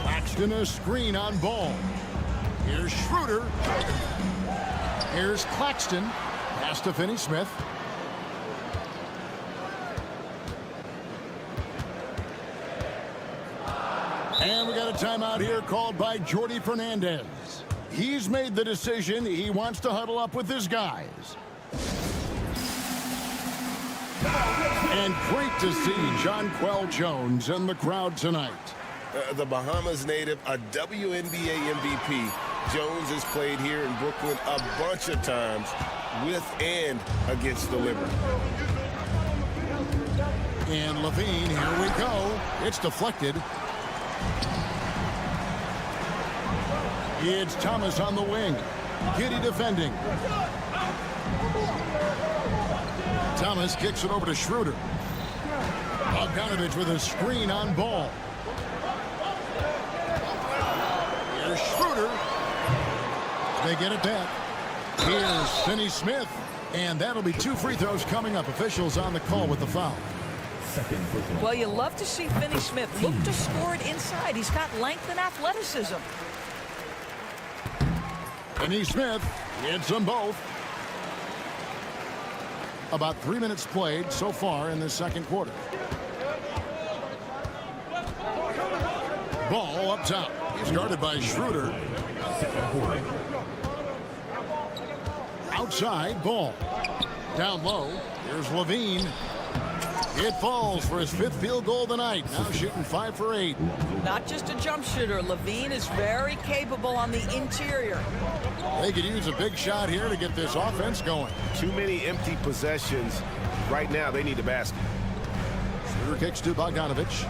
Claxton a screen on Ball. Here's Schroeder. Here's Claxton. Pass to Finney-Smith. And we got a timeout here called by Jordi Fernandez. He's made the decision. He wants to huddle up with his guys. And great to see Jonquel Jones in the crowd tonight. The Bahamas native, a WNBA MVP. Jones has played here in Brooklyn a bunch of times with and against the Liberty. And Levine, here we go. It's deflected. It's Thomas on the wing. Giddey defending. Thomas kicks it over to Schroeder. Bogdanovich with a screen on Ball. Here's Schroeder. They get it back. Here's Finney Smith. And that'll be 2 free throws coming up. Officials on the call with the foul. Well, you love to see Finney Smith look to score it inside. He's got length and athleticism. Finney Smith hits them both. About 3 minutes played so far in the second quarter. Ball up top. He's guarded by Schroeder. Outside, Ball. Down low, here's Levine. It falls for his 5th field goal of the night. Now shooting 5 for 8. Not just a jump shooter. Levine is very capable on the interior. They could use a big shot here to get this offense going. Too many empty possessions. Right now, they need a basket. Schroeder kicks to Bogdanovich.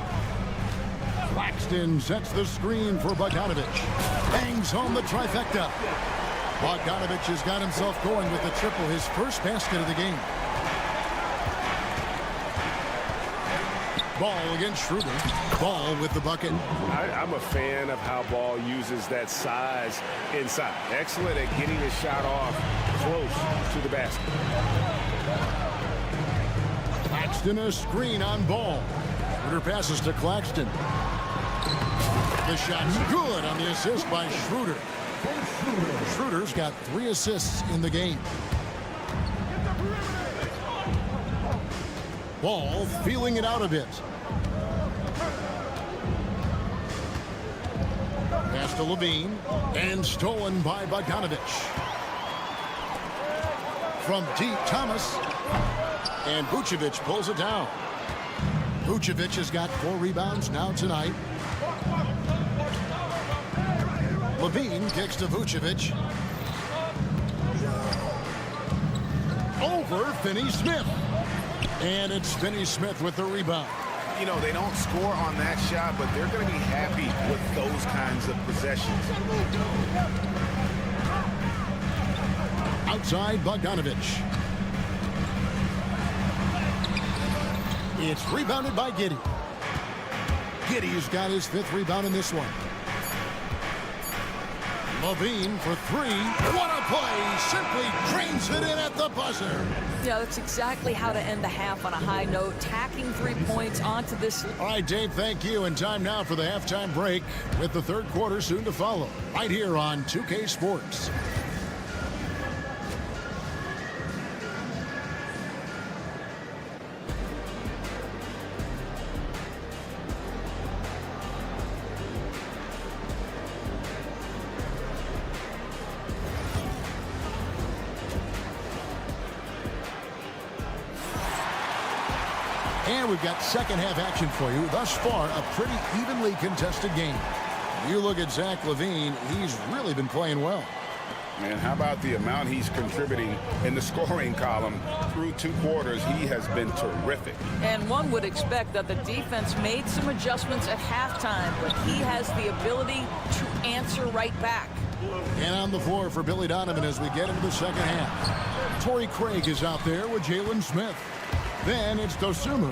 Claxton sets the screen for Bogdanovich. Bangs home the trifecta. Bogdanovich has got himself going with the triple, his first basket of the game. Ball against Schroeder. Ball with the bucket. I'm a fan of how Ball uses that size inside. Excellent at getting his shot off close to the basket. Claxton a screen on Ball. Schroeder passes to Claxton. The shot's good on the assist by Schroeder. Schroeder's got 3 assists in the game. Ball feeling it out a bit. Pass to Levine and stolen by Bogdanovich. From deep, Thomas. And Vucevic pulls it down. Vucevic has got 4 rebounds now tonight. Levine kicks to Vucevic. Over Finney Smith. And it's Finney Smith with the rebound. You know, they don't score on that shot, but they're going to be happy with those kinds of possessions. Outside, Bogdanovich. It's rebounded by Giddey. Giddey's got his 5th rebound in this one. Levine for 3. What a play! Simply drains it in at the buzzer. Yeah, that's exactly how to end the half on a high note. Tacking 3 points onto this. All right, Dave, thank you. And time now for the halftime break with the 3rd quarter soon to follow. Right here on 2K Sports. And we've got second half action for you. Thus far, a pretty evenly contested game. You look at Zach LaVine, he's really been playing well. And how about the amount he's contributing in the scoring column through 2 quarters? He has been terrific. And one would expect that the defense made some adjustments at halftime, but he has the ability to answer right back. And on the floor for Billy Donovan as we get into the second half. Torrey Craig is out there with Jalen Smith. Then it's Dosumu,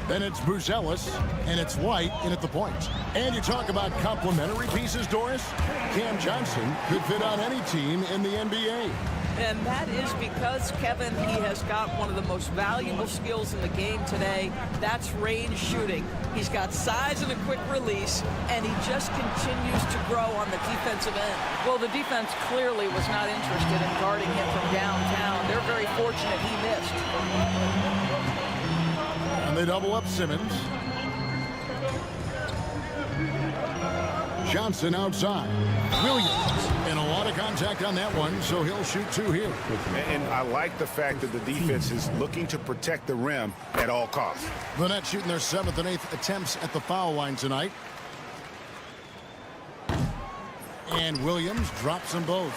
then it's Buzelis, and it's White in at the point. And you talk about complementary pieces, Doris. Cam Johnson could fit on any team in the NBA. And that is because, Kevin, he has got one of the most valuable skills in the game today. That's range shooting. He's got size and a quick release, and he just continues to grow on the defensive end. Well, the defense clearly was not interested in guarding him from downtown. They're very fortunate he missed. And they double up Simmons. Johnson outside. Williams. And a lot of contact on that one, so he'll shoot 2 here. And I like the fact that the defense is looking to protect the rim at all costs. The Nets shooting their 7th and 8th attempts at the foul line tonight. And Williams drops them both.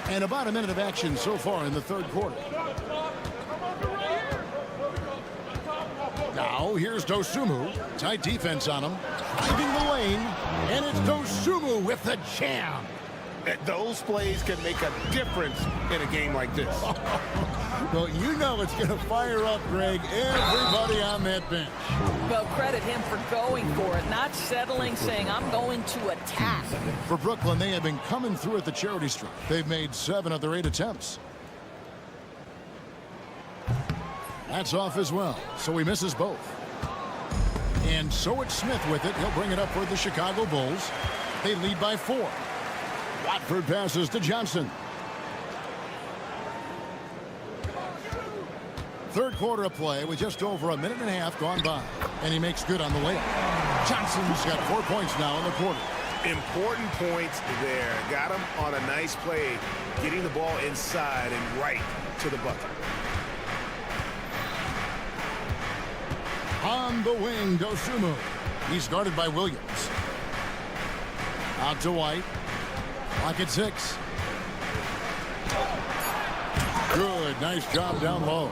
And about a minute of action so far in the 3rd quarter. Now here's Dosunmu. Tight defense on him. Driving the lane. And it's Dosunmu with the jam. Those plays can make a difference in a game like this. Well, you know it's going to fire up, Greg, everybody on that bench. Well, credit him for going for it, not settling, saying, I'm going to attack. For Brooklyn, they have been coming through at the charity stripe. They've made 7 of their 8 attempts. That's off as well, so he misses both. And so it's Smith with it. He'll bring it up for the Chicago Bulls. They lead by 4. Watford passes to Johnson. 3rd quarter of play with just over a minute and a half gone by. And he makes good on the layup. Johnson's got 4 points now in the quarter. Important points there. Got him on a nice play, getting the ball inside and right to the bucket. On the wing, Dosunmu. He's guarded by Williams. Out to White. Clock at 6. Good, nice job down low.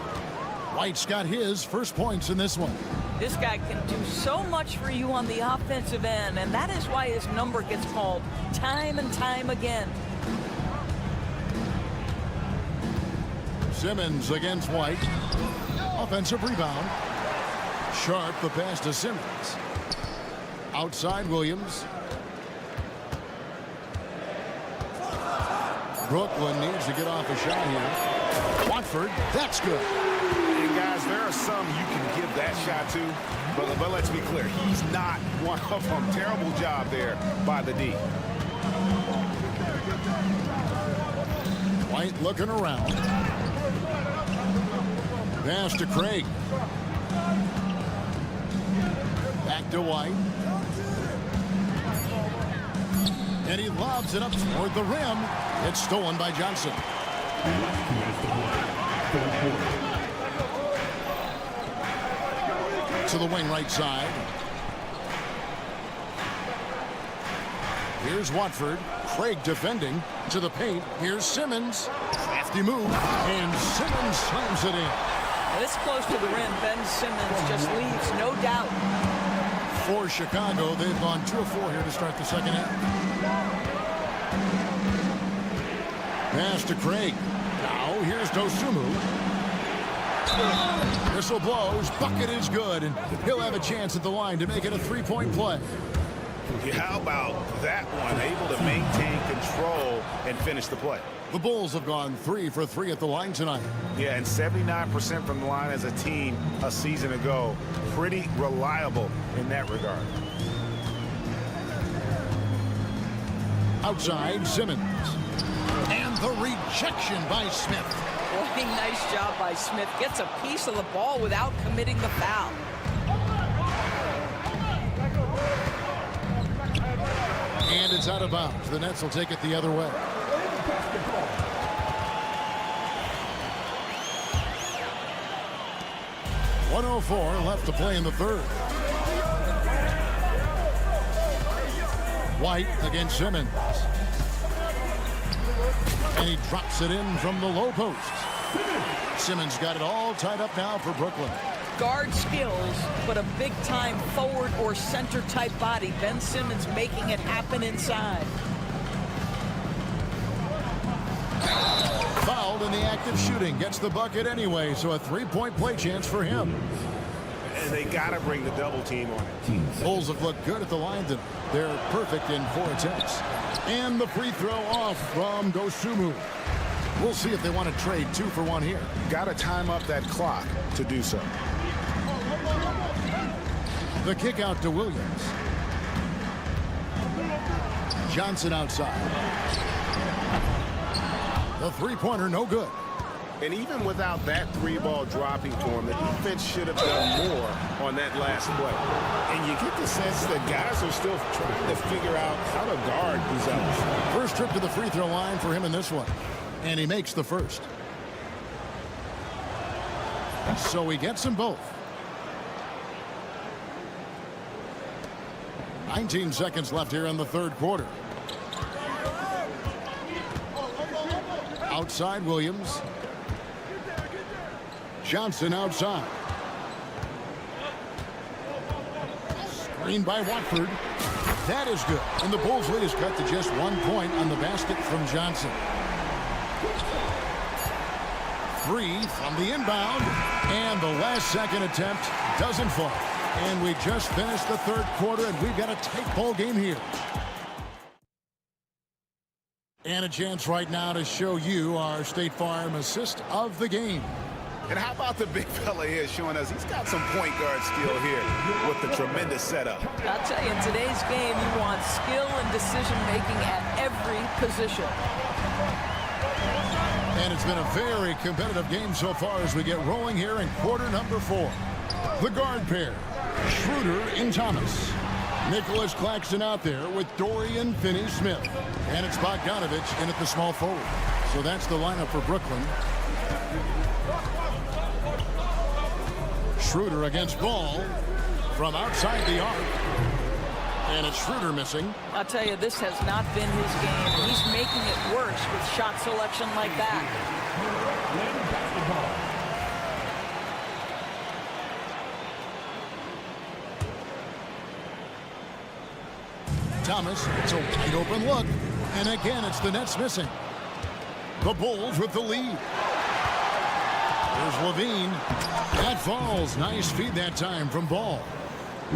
White's got his first points in this one. This guy can do so much for you on the offensive end, and that is why his number gets called time and time again. Simmons against White. Offensive rebound. Sharp, the pass to Simmons. Outside Williams. Brooklyn needs to get off a shot here. Watford, that's good. And guys, there are some you can give that shot to, but let's be clear, he's not one of them. Terrible job there by the D. White looking around. Pass to Craig. Back to White. And he lobs it up toward the rim. It's stolen by Johnson. To the wing right side. Here's Watford. Craig defending. To the paint. Here's Simmons. Crafty move. And Simmons slams it in. This close to the rim, Ben Simmons just leaves, no doubt. For Chicago, they've gone 2 of 4 here to start the second half. Pass to Craig. Now here's Dosunmu. Whistle blows. Bucket is good, and he'll have a chance at the line to make it a 3-point play. Yeah, how about that one? Able to maintain control and finish the play. The Bulls have gone 3 for 3 at the line tonight. Yeah, and 79% from the line as a team a season ago. Pretty reliable in that regard. Outside, Simmons. And the rejection by Smith. Boy, nice job by Smith. Gets a piece of the ball without committing the foul. And it's out of bounds. The Nets will take it the other way. .104 left to play in the 3rd. White against Simmons. And he drops it in from the low post. Simmons got it all tied up now for Brooklyn. Guard skills, but a big-time forward or center-type body. Ben Simmons making it happen inside. Fouled in the act of shooting. Gets the bucket anyway, so a 3-point play chance for him. And they got to bring the double team on it. Bulls have looked good at the line. They're perfect in 4 attempts. And the free throw off from Dosunmu. We'll see if they want to trade 2 for 1 here. Got to time up that clock to do so. The kick out to Williams. Johnson outside. The 3-pointer no good. And even without that 3-ball dropping for him, the defense should have done more on that last play. And you get the sense that guys are still trying to figure out how to guard these others. First trip to the free throw line for him in this one. And he makes the first. So he gets them both. 19 seconds left here in the third quarter. Outside Williams. Johnson outside. Screen by Watford. That is good. And the Bulls lead is cut to just 1 point on the basket from Johnson. 3 from the inbound. And the last second attempt doesn't fall. And we just finished the third quarter, and we've got a tight ball game here. And a chance right now to show you our State Farm assist of the game. And how about the big fella here showing us he's got some point guard skill here with the tremendous setup. I'll tell you, in today's game, you want skill and decision-making at every position. And it's been a very competitive game so far as we get rolling here in quarter number 4. The guard pair, Schroeder and Thomas. Nicholas Claxton out there with Dorian Finney-Smith. And it's Bogdanovich in at the small forward. So that's the lineup for Brooklyn. Schroeder against Ball from outside the arc. And it's Schroeder missing. I'll tell you, this has not been his game. He's making it worse with shot selection like that. Thomas, it's a wide open look. And again, it's the Nets missing. The Bulls with the lead. Here's Levine. That falls. Nice feed that time from Ball.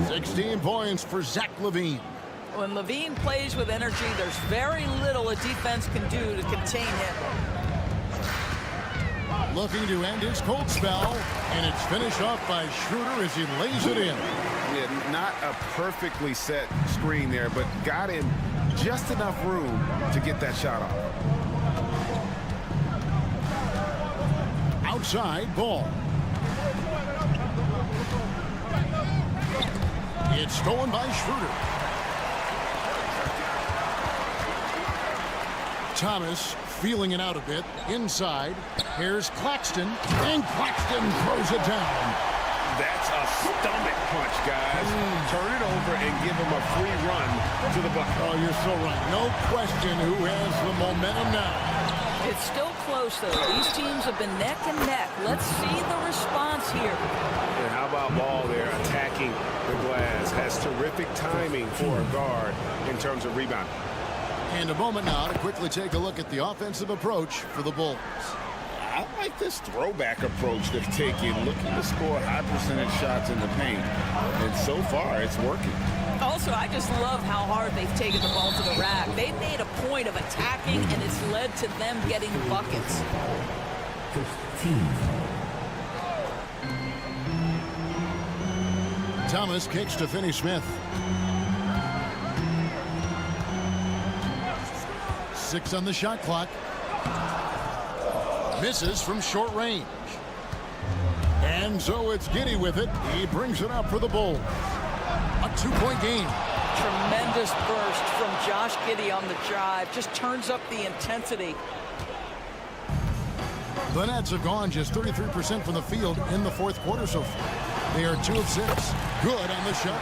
16 points for Zach Levine. When Levine plays with energy, there's very little a defense can do to contain him. Looking to end his cold spell. And it's finished off by Schroeder as he lays it in. Yeah, not a perfectly set screen there, but got in just enough room to get that shot off. Outside Ball. It's stolen by Schroeder. Thomas feeling it out a bit. Inside. Here's Claxton. And Claxton throws it down. That's a stomach punch, guys. Turn it over and give him a free run to the bucket. Oh, you're so right. No question who has the momentum now. It's still close, though. These teams have been neck and neck. Let's see the response here. And how about Ball there attacking the glass? Has terrific timing for a guard in terms of rebounding. And a moment now to quickly take a look at the offensive approach for the Bulls. I like this throwback approach they've taken, looking to score high percentage shots in the paint. And so far, it's working. Also, I just love how hard they've taken the ball to the rack. They've made a point of attacking, and it's led to them getting buckets. Thomas kicks to Finney-Smith. 6 on the shot clock. Misses from short range. And so it's Giddey with it. He brings it up for the Bulls. A 2-point game. Tremendous burst from Josh Giddey on the drive. Just turns up the intensity. The Nets have gone just 33% from the field in the fourth quarter so far. They are 2 of 6. Good on the shot.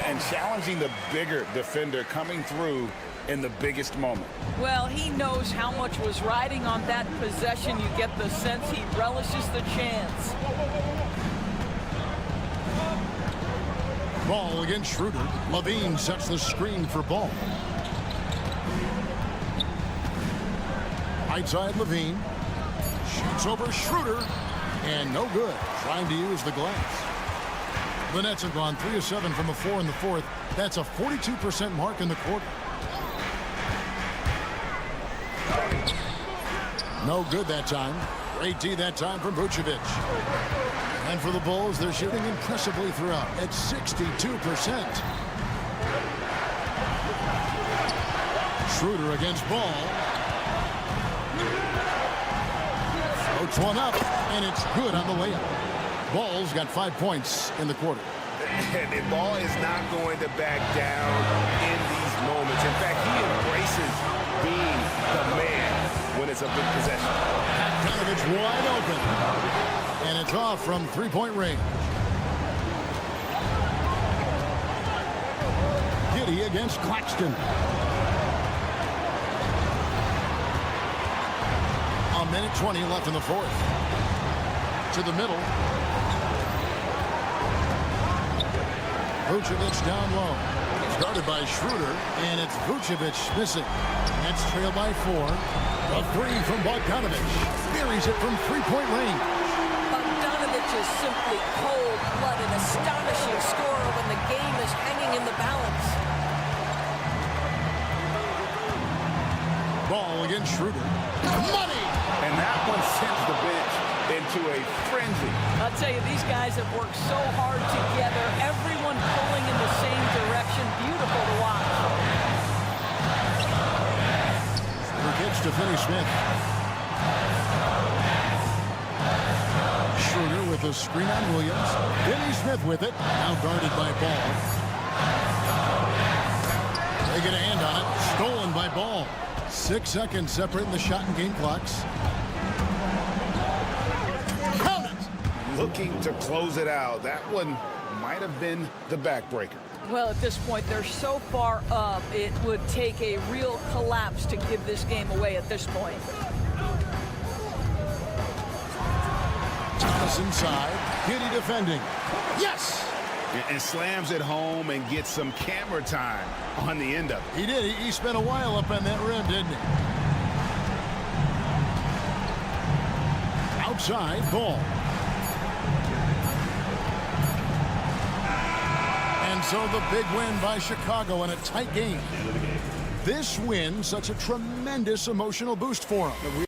And challenging the bigger defender coming through in the biggest moment. Well, he knows how much was riding on that possession. You get the sense he relishes the chance. Ball against Schroeder. Levine sets the screen for Ball. Right side Levine. Shoots over Schroeder. And no good. Trying to use the glass. The Nets have gone 3 of 7 from the floor in the fourth. That's a 42% mark in the quarter. No good that time. Great D that time from Vucevic. And for the Bulls, they're shooting impressively throughout at 62%. Schroeder against Ball. Floats one up, and it's good on the layup. Ball's got 5 points in the quarter. And the ball is not going to back down in these moments. In fact, he embraces being the man when it's a big possession. Bogdanovich wide open. And it's off from three-point range. Giddey against Claxton. A minute 20 left in the fourth. To the middle. Vucevic down low. Started by Schroeder, and it's Vucevic missing. Nets trail by 4. A three from Bogdanovich. Buries it from three-point range. Bogdanovich is simply cold-blooded, astonishing scorer when the game is hanging in the balance. Ball against Schroeder. Money! And that one sends the bench into a frenzy. I'll tell you, these guys have worked so hard together. Everyone pulling in the same direction. Beautiful to watch. Gets to Finney-Smith. Schroeder with a screen on Williams. Finney-Smith with it. Now guarded by Ball. They get a hand on it. Stolen by Ball. 6 seconds separating the shot and game clocks. Count it! Looking to close it out. That one might have been the backbreaker. Well, at this point, they're so far up, it would take a real collapse to give this game away at this point. Thomas inside. Giddey defending. Yes! And slams it home and gets some camera time on the end of it. He did. He spent a while up on that rim, didn't he? Outside, Ball. And so the big win by Chicago in a tight game. This win, such a tremendous emotional boost for them.